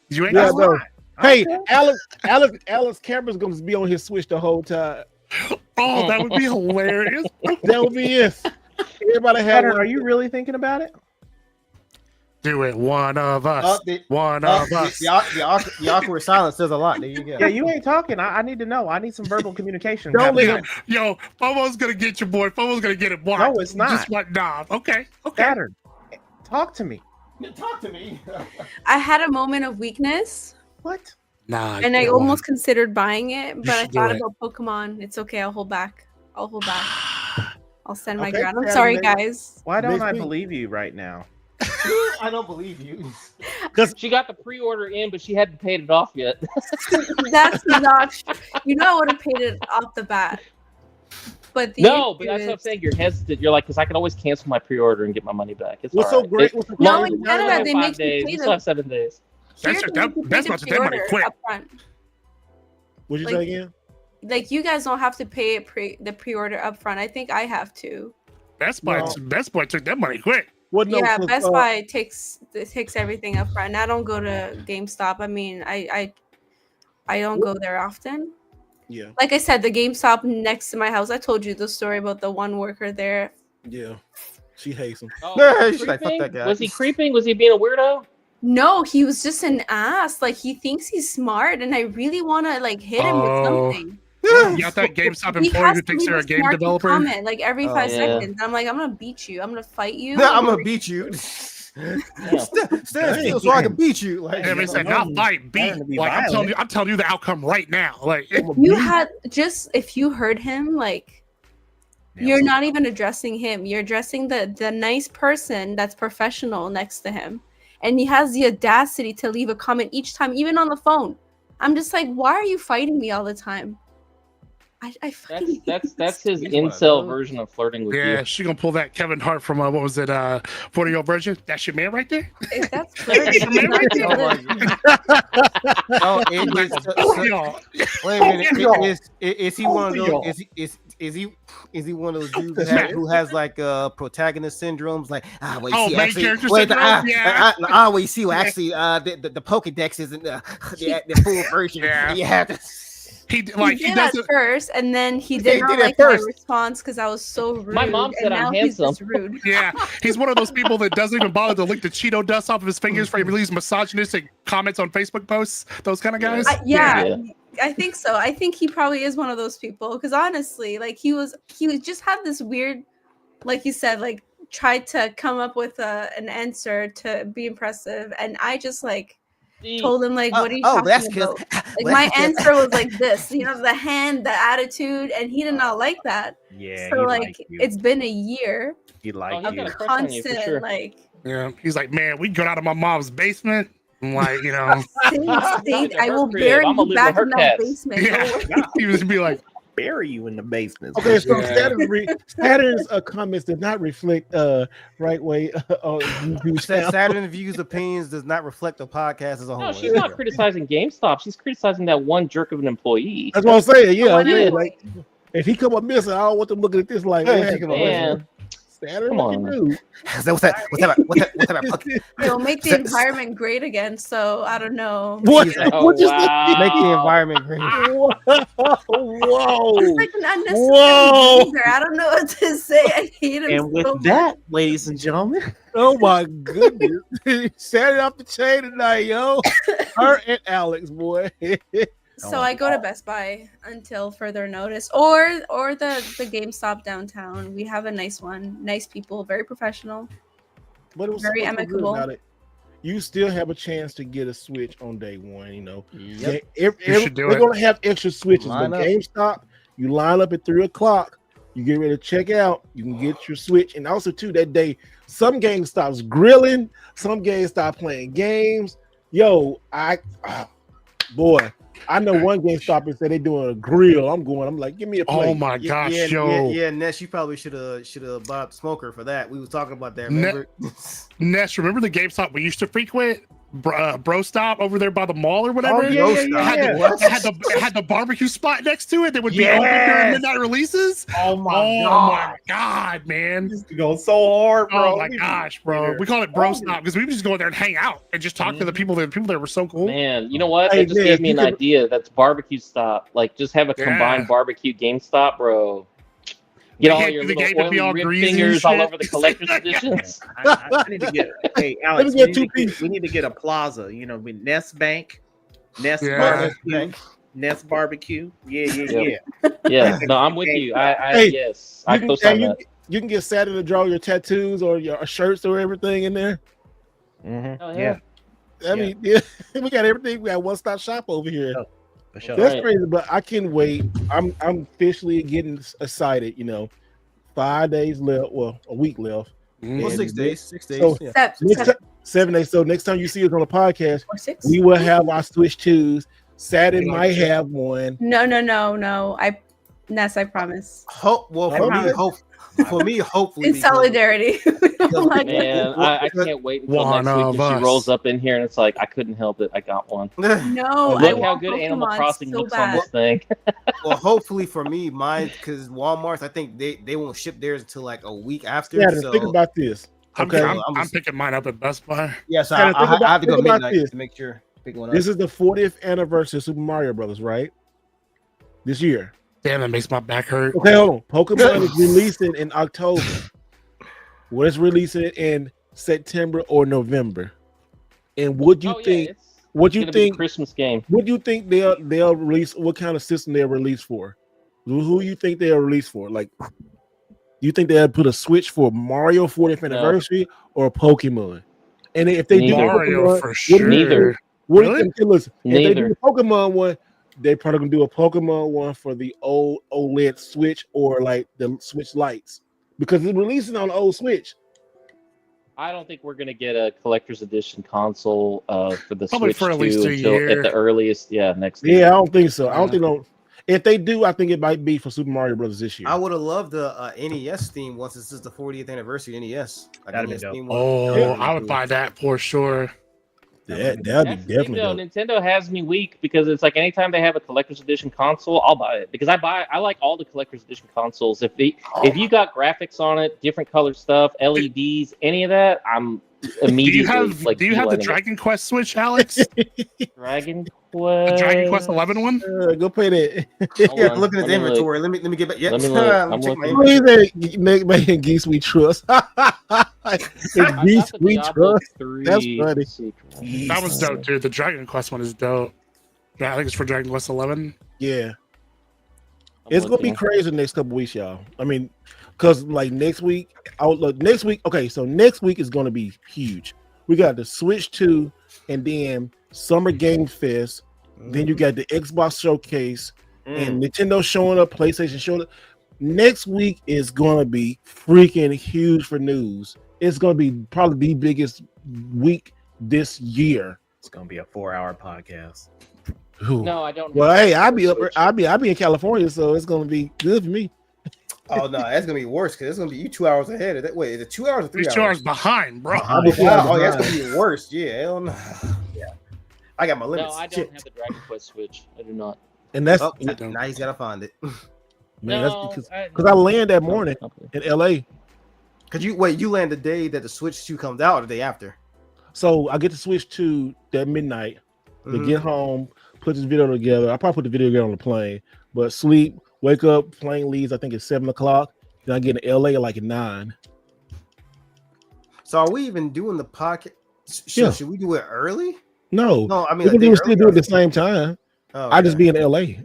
Speaker 4: You ain't
Speaker 1: Yeah,
Speaker 4: got one."
Speaker 1: no. Hey, Alex Cameron's gonna be on his Switch the whole time.
Speaker 4: Oh, that would be hilarious.
Speaker 1: That would be it. Everybody have
Speaker 8: Saturn,
Speaker 1: one.
Speaker 8: are you really thinking about it?
Speaker 4: Do it, one of us. One of us.
Speaker 2: The awkward silence says a lot. There you go.
Speaker 8: Yeah, you ain't talking. I need to know. I need some verbal communication.
Speaker 1: Don't
Speaker 8: happening.
Speaker 1: let him.
Speaker 4: Yo, FOMO's gonna get your boy. FOMO's gonna get it. Why?
Speaker 8: No, it's not.
Speaker 4: Just what? Nah. Okay.
Speaker 8: Saturn, talk to me.
Speaker 2: Talk to me.
Speaker 3: I had a moment of weakness,
Speaker 8: What?
Speaker 4: Nah.
Speaker 3: and I
Speaker 4: get
Speaker 3: almost considered buying it, but I
Speaker 4: should do
Speaker 3: thought
Speaker 4: it.
Speaker 3: about Pokemon. It's okay. I'll hold back. I'll stand my
Speaker 1: Okay,
Speaker 3: ground. I'm
Speaker 1: Saturn,
Speaker 3: sorry,
Speaker 1: maybe.
Speaker 3: guys.
Speaker 8: Why don't
Speaker 1: Next
Speaker 8: I
Speaker 1: week.
Speaker 8: believe you right now?
Speaker 2: I don't believe you.
Speaker 7: She got the pre-order in, but she hadn't paid it off yet.
Speaker 3: That's not. You know, I would have paid it off the bat. But the
Speaker 7: No, but
Speaker 3: issue
Speaker 7: that's what I'm
Speaker 3: is-
Speaker 7: saying. You're hesitant. You're like, because I can always cancel my pre-order and get my money back. It's
Speaker 1: What's
Speaker 7: all
Speaker 1: so
Speaker 7: right.
Speaker 1: great? What's so
Speaker 3: No,
Speaker 7: Long-
Speaker 3: in
Speaker 7: we
Speaker 3: Canada,
Speaker 7: still have
Speaker 3: they
Speaker 7: 5
Speaker 3: make you
Speaker 7: days.
Speaker 3: pay
Speaker 7: We
Speaker 3: the-
Speaker 7: still have 7 days.
Speaker 3: Here,
Speaker 4: That's
Speaker 3: they make you pay the
Speaker 4: about to take money
Speaker 3: pre-order
Speaker 4: quick.
Speaker 3: upfront.
Speaker 1: What'd you
Speaker 3: Like-
Speaker 1: say again?
Speaker 3: Like you guys don't have to pay the pre-order upfront. I think I have to.
Speaker 4: Best Buy took that money quick.
Speaker 1: What? No,
Speaker 3: Yeah,
Speaker 1: 'cause,
Speaker 3: Best Buy takes everything up front. And I don't go to GameStop. I mean, I don't go there often.
Speaker 1: Yeah,
Speaker 3: Like I said, the GameStop next to my house. I told you the story about the one worker there.
Speaker 1: yeah. She hates him.
Speaker 7: Oh,
Speaker 2: Yeah,
Speaker 7: was,
Speaker 2: she's
Speaker 7: he
Speaker 2: like, fuck
Speaker 7: creeping?
Speaker 2: that guy.
Speaker 7: Was he creeping? Was he being a weirdo?
Speaker 3: No, he was just an ass. Like he thinks he's smart, and I really want to like hit him with
Speaker 4: Oh.
Speaker 3: something.
Speaker 4: You got that GameStop
Speaker 3: He
Speaker 4: employee
Speaker 3: has
Speaker 4: who
Speaker 3: to
Speaker 4: thinks
Speaker 3: leave
Speaker 4: they're a game
Speaker 3: snarky
Speaker 4: developer.
Speaker 3: comment like every
Speaker 2: Oh,
Speaker 3: 5
Speaker 7: yeah.
Speaker 3: seconds. I'm like, I'm gonna beat you. I'm gonna fight you.
Speaker 2: I'm gonna beat you.
Speaker 7: Yeah.
Speaker 2: Stand still so I can beat you. Like,
Speaker 4: Everybody said, not fight, beat.
Speaker 8: Trying to be
Speaker 4: Like
Speaker 8: violent.
Speaker 4: I'm telling you the outcome right now. Like
Speaker 3: You had just if you heard him, like you're not even addressing him. You're addressing the nice person that's professional next to him, and he has the audacity to leave a comment each time, even on the phone. I'm just like, why are you fighting me all the time? I fucking
Speaker 7: That's his
Speaker 2: He's one of
Speaker 7: incel
Speaker 2: those.
Speaker 7: version of flirting with
Speaker 4: yeah,
Speaker 7: you.
Speaker 4: she gonna pull that Kevin Hart from what was it, 40-Year-Old Virgin? That's your man right there.
Speaker 3: If that's flirting, I'm not gonna live.
Speaker 2: Oh, so,
Speaker 4: Y'all.
Speaker 2: wait a minute.
Speaker 1: Y'all.
Speaker 2: Is he one of
Speaker 1: Y'all.
Speaker 2: those? Is he one of those dudes who has like protagonist syndromes? Like, wait,
Speaker 4: Oh,
Speaker 2: see,
Speaker 4: main
Speaker 2: actually,
Speaker 4: character
Speaker 2: wait,
Speaker 4: syndrome? Yeah.
Speaker 2: wait, see, well, actually, the Pokedex isn't the full version.
Speaker 4: Yeah.
Speaker 2: You have to.
Speaker 4: He
Speaker 3: He did
Speaker 4: does
Speaker 3: at
Speaker 4: it.
Speaker 3: first, and then he
Speaker 2: He
Speaker 3: did not
Speaker 2: did it
Speaker 3: like my
Speaker 2: first.
Speaker 3: response because I was so rude.
Speaker 7: My mom said
Speaker 3: and
Speaker 7: I'm
Speaker 3: now he's just
Speaker 7: handsome.
Speaker 3: rude.
Speaker 4: Yeah, he's one of those people that doesn't even bother to lick the Cheeto dust off of his fingers for he leaves misogynistic comments on Facebook posts. Those kind of guys.
Speaker 3: Yeah. I think so. I think he probably is one of those people because honestly, like he just had this weird, like you said, like tried to come up with an answer to be impressive, and I just like told him like, what are you talking about? Like my answer was like this, you know, the hand, the attitude, and he did not like that.
Speaker 8: Yeah.
Speaker 3: So
Speaker 8: he
Speaker 3: like
Speaker 8: liked you.
Speaker 3: it's been a year
Speaker 8: He
Speaker 7: Oh,
Speaker 8: liked
Speaker 7: he's
Speaker 8: you.
Speaker 7: got a crush on you for
Speaker 3: constant
Speaker 7: sure.
Speaker 3: like
Speaker 4: Yeah, he's like, man, we got out of my mom's basement. I'm like, you know,
Speaker 3: state, I will
Speaker 7: crib.
Speaker 3: bury
Speaker 7: I'ma
Speaker 3: you
Speaker 7: live
Speaker 3: back
Speaker 7: with
Speaker 3: in
Speaker 7: her
Speaker 3: that
Speaker 7: cats.
Speaker 3: basement.
Speaker 4: yeah. He was be like,
Speaker 8: Bury you in the basement.
Speaker 1: Okay, so
Speaker 4: Yeah.
Speaker 1: Saturn's comments did not reflect right way.
Speaker 2: Saturn views opinions does not reflect the podcast as a whole.
Speaker 7: No, she's not criticizing GameStop. She's criticizing that one jerk of an employee.
Speaker 1: That's what I'm saying. Yeah,
Speaker 3: One
Speaker 1: man,
Speaker 3: employee.
Speaker 1: like if he come up missing, I don't want them looking at this like,
Speaker 2: Yeah,
Speaker 1: man,
Speaker 2: he come up
Speaker 7: Man,
Speaker 1: Saturday,
Speaker 7: Come
Speaker 1: what
Speaker 7: on.
Speaker 1: you do?
Speaker 2: What's that? Okay.
Speaker 3: It'll make the environment great again. So I don't know.
Speaker 1: What?
Speaker 7: Oh,
Speaker 1: What you say?
Speaker 7: wow.
Speaker 2: Make the environment green.
Speaker 1: Whoa!
Speaker 3: It's like an unnecessary
Speaker 1: Whoa!
Speaker 3: danger. I don't know what to say. I hate him
Speaker 8: And with
Speaker 3: so much.
Speaker 8: that, ladies and gentlemen,
Speaker 1: Oh my goodness! Set it off the chain tonight, yo. Her and Alex, boy.
Speaker 3: So I go to Best Buy until further notice, or the GameStop downtown. We have a nice one, nice people, very professional.
Speaker 1: But it was
Speaker 3: Very
Speaker 1: what's so good
Speaker 3: amicable.
Speaker 1: about it. You still have a chance to get a Switch on day one. You know,
Speaker 2: Yep.
Speaker 4: should do
Speaker 1: we're
Speaker 4: it.
Speaker 1: gonna have extra Switches.
Speaker 2: Line
Speaker 1: But
Speaker 2: up.
Speaker 1: GameStop, you line up at 3:00. You get ready to check out. You can get your Switch, and also too that day, some GameStop's grilling, some GameStop playing games. Yo, boy. I know one GameStop and said they doing a grill. I'm like, give me a plate.
Speaker 4: Oh my gosh,
Speaker 2: yeah,
Speaker 4: yo.
Speaker 2: yeah, Ness, you probably should have bought the smoker for that. We was talking about that. Remember?
Speaker 4: Ness, remember the GameStop we used to frequent? Bro Stop over there by the mall or whatever?
Speaker 1: Oh, yeah,
Speaker 2: Bro
Speaker 1: yeah,
Speaker 2: Stop.
Speaker 1: yeah.
Speaker 4: It had the barbecue spot next to it that would be open during midnight releases.
Speaker 8: oh my
Speaker 4: Oh
Speaker 8: god,
Speaker 4: my god, man.
Speaker 8: this is going so hard, bro.
Speaker 4: Oh my gosh, bro. We call it Bro Stop because we would just go there and hang out and just talk to the people. The people there were so cool.
Speaker 7: Man, you know what?
Speaker 1: Hey,
Speaker 7: That just
Speaker 1: man,
Speaker 7: gave me
Speaker 1: you
Speaker 7: an
Speaker 1: can-
Speaker 7: idea. That's barbecue stop. Like, just have a
Speaker 4: Yeah.
Speaker 7: combined barbecue GameStop, bro. Get all
Speaker 4: can't
Speaker 7: your
Speaker 4: do the
Speaker 7: little
Speaker 4: game to be
Speaker 7: oily
Speaker 4: all
Speaker 7: rib
Speaker 4: greasy and
Speaker 7: fingers all
Speaker 4: shit.
Speaker 7: over the collector's editions.
Speaker 8: I need to get. Hey, Alex,
Speaker 1: Let me get
Speaker 8: we need to get a plaza. You know, with Nest Bank, Nest
Speaker 4: Yeah.
Speaker 8: Barbecue, Nest Barbecue. Yeah.
Speaker 7: Yep. Yeah, no, I'm with you.
Speaker 1: Hey,
Speaker 7: Yes, I
Speaker 1: You can,
Speaker 7: co-sign
Speaker 1: hey,
Speaker 7: that.
Speaker 1: you can get Saturday to draw your tattoos or your shirts or everything in there.
Speaker 8: Mm-hmm.
Speaker 7: Oh,
Speaker 8: Yeah,
Speaker 1: I mean, yeah, we got everything. We got one-stop shop over here.
Speaker 8: Oh, for sure.
Speaker 1: That's
Speaker 7: Right.
Speaker 1: crazy, but I can't wait. I'm officially getting excited. 5 days left. Well, a week left.
Speaker 2: Well,
Speaker 1: And
Speaker 2: 6 days. 6 days.
Speaker 1: So-
Speaker 2: yeah.
Speaker 1: Next ti- 7 days. So next time you see us on the podcast,
Speaker 3: Or 6.
Speaker 1: we will have our Switch 2s. Saturday
Speaker 8: We gonna
Speaker 1: might
Speaker 8: check.
Speaker 1: have one.
Speaker 3: No. Ness, I promise.
Speaker 2: For me, hopefully.
Speaker 3: In
Speaker 2: because-
Speaker 3: solidarity. We don't like it.
Speaker 7: Man, I can't wait until
Speaker 4: One
Speaker 7: next week
Speaker 4: of
Speaker 7: when she
Speaker 4: us.
Speaker 7: rolls up in here and it's like, I couldn't help it. I got one.
Speaker 3: No, I
Speaker 7: Look how
Speaker 3: want
Speaker 7: good Animal
Speaker 3: Pokemon
Speaker 7: Crossing
Speaker 3: so
Speaker 7: looks on
Speaker 3: bad.
Speaker 7: this thing.
Speaker 2: Well, hopefully for me, mine because Walmart's. I think they won't ship theirs until like a week after.
Speaker 1: Yeah,
Speaker 2: so
Speaker 1: think about this. Okay,
Speaker 4: I'm picking mine up at Best Buy.
Speaker 2: yeah, so
Speaker 1: Tanner,
Speaker 2: I have to go
Speaker 1: think about
Speaker 2: midnight
Speaker 1: this.
Speaker 2: to make sure pick one up.
Speaker 1: This is the 40th anniversary of Super Mario Brothers, right? This year.
Speaker 4: Damn, that makes my back hurt.
Speaker 1: Okay, hold on. Pokemon is releasing in October. What is releasing in September or November? And what you
Speaker 7: Oh, yeah,
Speaker 1: think?
Speaker 7: it's
Speaker 1: What you
Speaker 7: gonna be a
Speaker 1: think?
Speaker 7: Christmas game.
Speaker 1: What do you think they'll release? What kind of system they'll release for? Who you think they'll release for? Like, do you think they'll put a Switch for Mario 40th anniversary or Pokemon? And if they do
Speaker 4: Mario
Speaker 1: Pokemon,
Speaker 4: for
Speaker 1: what do
Speaker 4: sure.
Speaker 1: you
Speaker 7: Neither.
Speaker 1: What do
Speaker 4: Really?
Speaker 1: you think? Listen, if they do
Speaker 7: Neither.
Speaker 1: the Pokemon one, they probably gonna do a Pokemon one for the old OLED Switch or like the Switch Lights because it's releasing on the old Switch.
Speaker 7: I don't think we're gonna get a collector's edition console for the
Speaker 4: Probably
Speaker 7: Switch
Speaker 4: for at least
Speaker 7: 2
Speaker 4: a
Speaker 7: until
Speaker 4: year.
Speaker 7: at the earliest. Yeah, next year.
Speaker 1: Yeah, I don't think so. I don't
Speaker 2: Yeah.
Speaker 1: think no. If they do, I think it might be for Super Mario Brothers this year.
Speaker 2: I would have loved the NES theme once this is the 40th anniversary NES. Like
Speaker 8: That'd be
Speaker 2: NES
Speaker 8: dope.
Speaker 2: theme one.
Speaker 4: Oh,
Speaker 2: That would be
Speaker 4: I would
Speaker 2: cool.
Speaker 4: buy that for sure.
Speaker 1: That'd be
Speaker 7: That's the thing,
Speaker 1: definitely
Speaker 7: though.
Speaker 1: dope.
Speaker 7: Nintendo has me weak because it's like anytime they have a collector's edition console, I'll buy it because I like all the collector's edition consoles. If you got graphics on it, different color stuff, LEDs, any of that, I'm immediately
Speaker 4: Do you have the
Speaker 7: beelining it.
Speaker 4: Dragon Quest Switch, Alex?
Speaker 7: Dragon
Speaker 4: The
Speaker 7: Quest?
Speaker 4: Dragon Quest 11 one?
Speaker 1: Go play that.
Speaker 7: Hold
Speaker 2: Yeah,
Speaker 7: on,
Speaker 2: looking at
Speaker 7: let
Speaker 2: the
Speaker 7: me look.
Speaker 2: inventory. Let me get back. Yeah,
Speaker 7: Let me look.
Speaker 2: let me
Speaker 7: I'm
Speaker 2: check my
Speaker 7: looking.
Speaker 1: What
Speaker 2: inventory.
Speaker 1: is that? Making geese we trust.
Speaker 7: I
Speaker 1: It's
Speaker 7: got
Speaker 1: geese
Speaker 7: the
Speaker 1: we
Speaker 7: Diablo
Speaker 1: trust.
Speaker 7: 3.
Speaker 1: That's funny.
Speaker 7: Let's see.
Speaker 4: That was dope, dude. The Dragon Quest one is dope. Yeah, I think it's for Dragon Quest 11.
Speaker 1: Yeah,
Speaker 7: I'm
Speaker 1: it's gonna be
Speaker 7: looking.
Speaker 1: crazy the next couple weeks, y'all. I mean, because like next week, next week. Okay, so next week is gonna be huge. We got the Switch 2, and then Summer Game Fest. Then you got the Xbox Showcase, and Nintendo showing up, PlayStation showing up. Next week is gonna be freaking huge for news. It's gonna be probably the biggest week this year.
Speaker 8: It's gonna be a 4-hour podcast.
Speaker 1: Ooh.
Speaker 7: No, I don't.
Speaker 1: Well, hey, I'll be up.
Speaker 7: Switch.
Speaker 1: I'll be in California, so it's gonna be good for me.
Speaker 2: Oh no, that's gonna be worse because it's gonna be you 2 hours ahead. Of that. Wait, is it 2 hours or 3
Speaker 4: He's
Speaker 2: hours?
Speaker 4: 2 hours behind, bro.
Speaker 1: I'll be
Speaker 2: Wow, oh,
Speaker 1: behind.
Speaker 2: that's gonna be worse. Yeah, hell no. Yeah, I got my
Speaker 7: No,
Speaker 2: limits.
Speaker 7: I don't have the Dragon Quest Switch. I do not.
Speaker 1: And that's
Speaker 2: Oh,
Speaker 1: man,
Speaker 2: now he's gotta find it.
Speaker 1: that's
Speaker 7: No,
Speaker 1: because I land that morning in LA.
Speaker 2: Cause you land the day that the Switch 2 comes out, or the day after.
Speaker 1: So I get to Switch 2 that midnight. To get home, put this video together. I probably put the video together on the plane, but sleep, wake up, plane leaves. I think it's 7:00. Then I get in LA like at 9.
Speaker 2: So are we even doing the podcast? Should we do it early?
Speaker 1: No,
Speaker 2: I mean,
Speaker 1: we still do it at the same time.
Speaker 2: Oh,
Speaker 1: I just be in LA.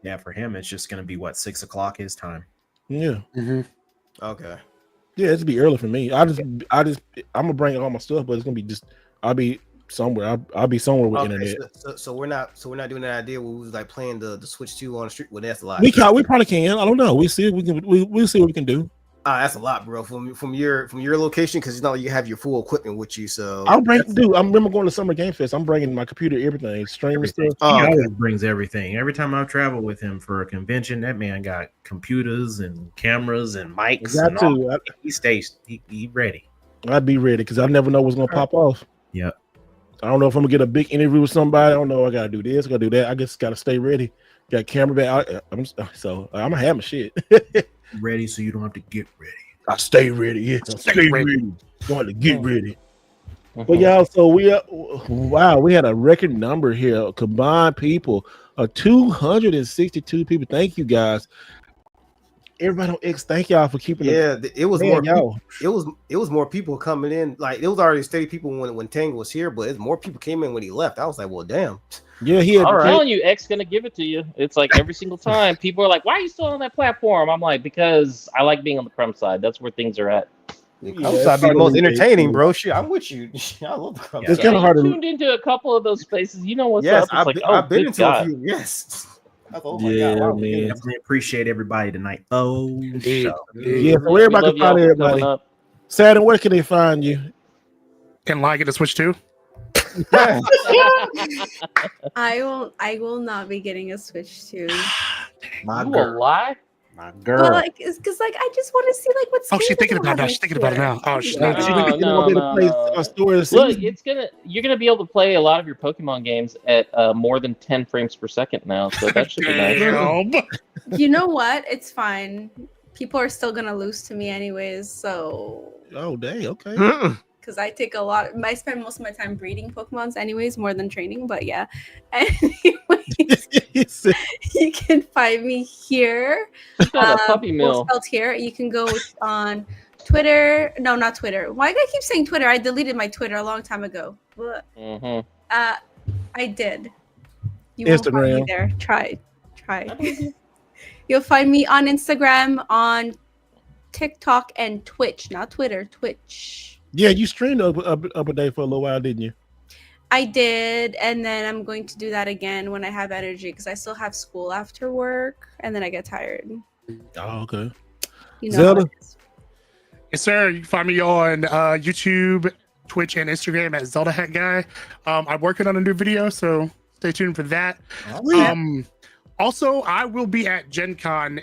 Speaker 8: Yeah, for him, it's just going to be 6:00 his time.
Speaker 1: Yeah.
Speaker 2: Okay.
Speaker 1: Yeah, it's be early for me. I'm gonna bring all my stuff, but it's gonna be I'll be somewhere. I'll be somewhere with internet.
Speaker 2: So we're not doing that idea where we was like playing the Switch 2 on the street. Well, that's a lot.
Speaker 1: We probably can. I don't know. We'll see. We'll see what we can do.
Speaker 2: That's a lot, bro. From your location, because you have your full equipment with you. So
Speaker 1: I remember going to Summer Game Fest. I'm bringing my computer, everything, streaming stuff.
Speaker 8: He always brings everything. Every time I travel with him for a convention, that man got computers and cameras and mics. He stays. He ready.
Speaker 1: I'd be ready because I never know what's gonna pop off.
Speaker 8: Yep.
Speaker 1: I don't know if I'm gonna get a big interview with somebody. I don't know. I gotta do this. I gotta do that. I just gotta stay ready. Got camera back. I'm gonna have my shit.
Speaker 8: Ready so you don't have to get ready.
Speaker 1: I stay ready. Yeah, stay ready. Going to get ready. But y'all, so we had a record number here. Combined people, 262 people. Thank you guys. Everybody on X, thank y'all for keeping.
Speaker 2: It was more. Y'all. It was more people coming in. Like it was already steady people when Tang was here, but more people came in when he left. I was like, well, damn.
Speaker 1: Yeah,
Speaker 7: I'm telling you, X gonna give it to you. It's like every single time people are like, "Why are you still on that platform?" I'm like, because I like being on the Crum side. That's where things are at.
Speaker 2: Crum side be the most entertaining, bro. Shit, I'm with you. I love the Crum side.
Speaker 1: It's kind of hard to
Speaker 7: tuned into a couple of those spaces. You know what's
Speaker 2: up?
Speaker 7: It's
Speaker 2: I've been into a few. Yes.
Speaker 8: Oh my God, wow, man. Definitely appreciate everybody tonight. So
Speaker 1: everybody can find everybody. Saturn, where can they find you?
Speaker 4: Can I get a Switch 2?
Speaker 3: I will not be getting a Switch 2.
Speaker 7: My girl. Will lie?
Speaker 8: My girl.
Speaker 3: Well, because I just want to see what's.
Speaker 4: Oh, she's thinking about it. She's thinking about it now. Oh,
Speaker 7: Look, you're gonna be able to play a lot of your Pokemon games at more than 10 frames per second now. So that should be nice.
Speaker 3: You know what? It's fine. People are still gonna lose to me anyways. So.
Speaker 1: Oh, dang. Okay.
Speaker 3: Because I take I spend most of my time breeding Pokemons anyways, more than training, but yeah. Anyways, you can find me here.
Speaker 7: Puppy mill.
Speaker 3: Here. You can go on Twitter. No, not Twitter. Why do I keep saying Twitter? I deleted my Twitter a long time ago. I did. You
Speaker 1: Instagram.
Speaker 3: Won't find me there. Try. You'll find me on Instagram, on TikTok, and Twitch. Not Twitter, Twitch.
Speaker 1: Yeah, you streamed up a day for a little while, didn't you?
Speaker 3: I did, and then I'm going to do that again when I have energy because I still have school after work, and then I get tired.
Speaker 1: Oh, okay.
Speaker 3: You know
Speaker 1: Zelda?
Speaker 4: Yes, sir. You can find me on YouTube, Twitch, and Instagram at Zelda Hat Guy. I'm working on a new video, so stay tuned for that.
Speaker 1: Oh, yeah.
Speaker 4: Also, I will be at Gen Con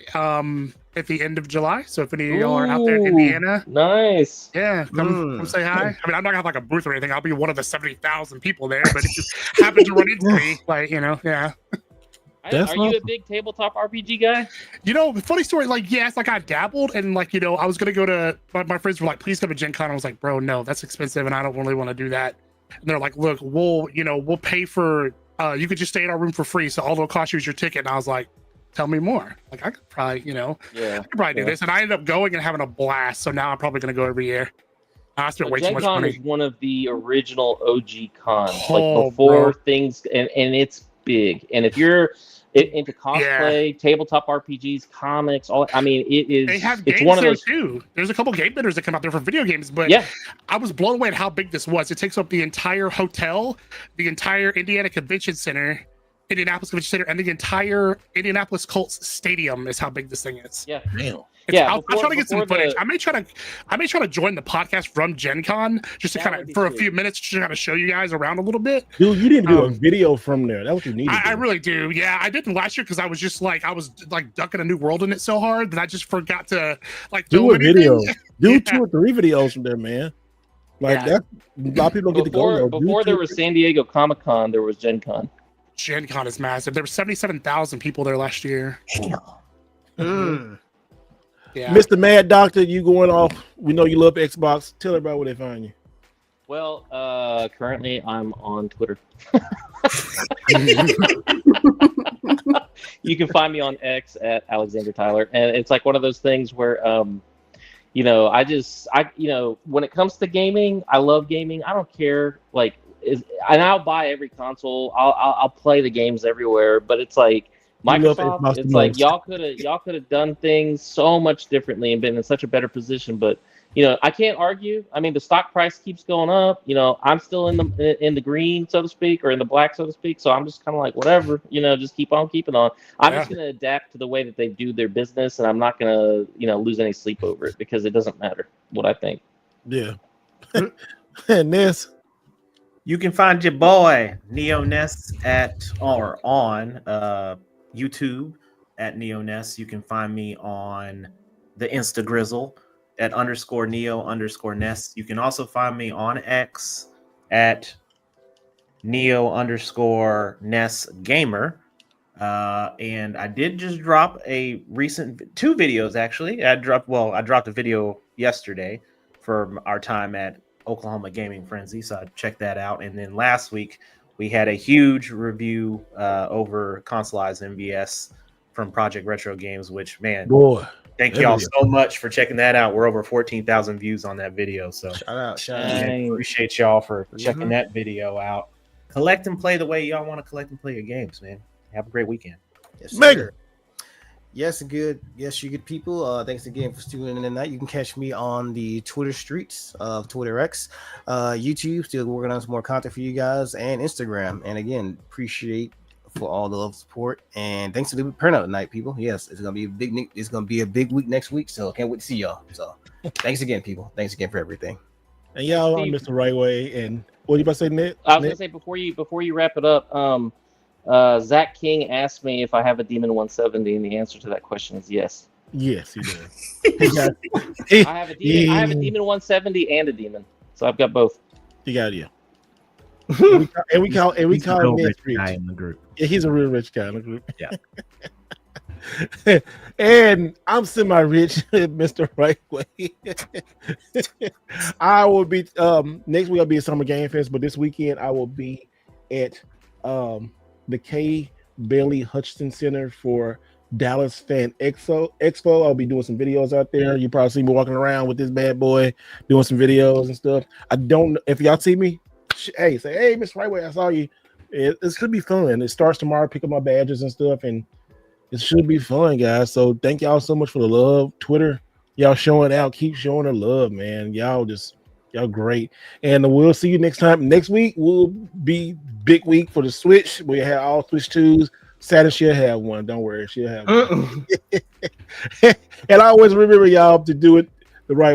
Speaker 4: at the end of July. So if any of y'all are out there in Indiana,
Speaker 7: nice.
Speaker 4: Yeah, come say hi. I mean, I'm not gonna have like a booth or anything. I'll be one of the 70,000 people there, but it just happened to run into me, yeah.
Speaker 7: Are you a big tabletop RPG guy?
Speaker 4: Funny story. I dabbled, and I was gonna go to. My friends were like, "Please come to Gen Con." I was like, "Bro, no, that's expensive, and I don't really want to do that." And they're like, "Look, we'll pay for. You could just stay in our room for free, so all it'll cost you is your ticket." And I was like, "Tell me more." I could probably, I could probably do this. And I ended up going and having a blast. So now I'm probably gonna go every year. I spent way too much money.
Speaker 7: Gen Con is one of the original OG cons, before things, and it's big. And if you're into cosplay, tabletop RPGs, comics, all. I mean, it is.
Speaker 4: They have games one of those too. There's a couple game vendors that come out there for video games, but I was blown away at how big this was. It takes up the entire hotel, the entire Indiana Convention Center, Indianapolis Convention Center, and the entire Indianapolis Colts Stadium is how big this thing is.
Speaker 7: Yeah.
Speaker 1: Damn.
Speaker 4: I'll try to get some footage. I may try to join the podcast from Gen Con just to kind of for a few minutes to kind of show you guys around a little bit.
Speaker 1: Dude, you didn't do a video from there. That's what you need.
Speaker 4: I really do. Yeah, I didn't last year because I was just ducking a new world in it so hard that I just forgot to
Speaker 1: do a video. Do 2 or 3 videos from there, man. That a lot of people don't get to go there.
Speaker 7: Before there was San Diego Comic-Con, there was Gen Con.
Speaker 4: Gen Con is massive. There were 77,000 people there last year. Yeah.
Speaker 1: Mr. Mad Doctor, you going off? We know you love Xbox. Tell everybody where they find you.
Speaker 7: Well, currently I'm on Twitter. You can find me on X at Alexander Tyler, and it's like one of those things where, you know, when it comes to gaming, I love gaming. I don't care, and I'll buy every console. I'll play the games everywhere, but it's like Microsoft. It's like y'all could have done things so much differently and been in such a better position, but. You know, I can't argue. I mean, the stock price keeps going up. You know, I'm still in the green, so to speak, or in the black, so to speak. So I'm just kind of like, whatever. You know, just keep on keeping on. I'm just going to adapt to the way that they do their business, and I'm not going to, lose any sleep over it because it doesn't matter what I think.
Speaker 1: Yeah. And Ness,
Speaker 8: you can find your boy Neo Ness on YouTube at Neo Ness. You can find me on the Instagrizzle at _Neo_Ness. You can also find me on X at Neo_Ness Gamer. And I did just drop a recent 2 videos actually. I dropped a video yesterday for our time at Oklahoma Gaming Frenzy, so I checked that out. And then last week we had a huge review over Consoleized MVS from Project Retro Games, which, man,
Speaker 1: boy,
Speaker 8: thank y'all so much for checking that out. We're over 14,000 views on that video. So
Speaker 2: shout out.
Speaker 8: Appreciate y'all for checking that video out. Collect and play the way y'all want to collect and play your games, man. Have a great weekend.
Speaker 2: Yes,
Speaker 1: Mega.
Speaker 2: Yes, good. Yes, you good people. Thanks again for tuning in tonight. You can catch me on the Twitter streets of Twitter X, YouTube, still working on some more content for you guys, and Instagram. And again, appreciate for all the love and support, and thanks for the turnout tonight, people. Yes, it's gonna be a big week next week, so can't wait to see y'all. So thanks again, people. Thanks again for everything.
Speaker 1: And y'all, I'm Mr. Right Way. And what you about to say, Nick?
Speaker 7: I was gonna say before you wrap it up, Zach King asked me if I have a Demon 170, and the answer to that question is yes.
Speaker 1: Yes, he does.
Speaker 7: I have a Demon 170 and a Demon, so I've got both.
Speaker 1: You got it. And we call him rich guy in the group. Yeah, he's a real rich guy in the group.
Speaker 8: Yeah.
Speaker 1: And I'm semi-rich, Mr. Right Way. I will be next week. I'll be at Summer Game Fest, but this weekend I will be at the K. Bailey Hutchinson Center for Dallas Fan Expo. I'll be doing some videos out there. You probably see me walking around with this bad boy doing some videos and stuff. I don't know if y'all see me. Hey, say, hey, Mr. Right Way, I saw you. It should be fun. It starts tomorrow. Pick up my badges and stuff, and it should be fun, guys. So thank y'all so much for the love. Twitter, y'all showing out. Keep showing the love, man. Y'all great. And we'll see you next time. Next week will be big week for the Switch. We have all Switch 2s. Saturn she'll have one. Don't worry, she'll have one. And I always remember y'all to do it the right way.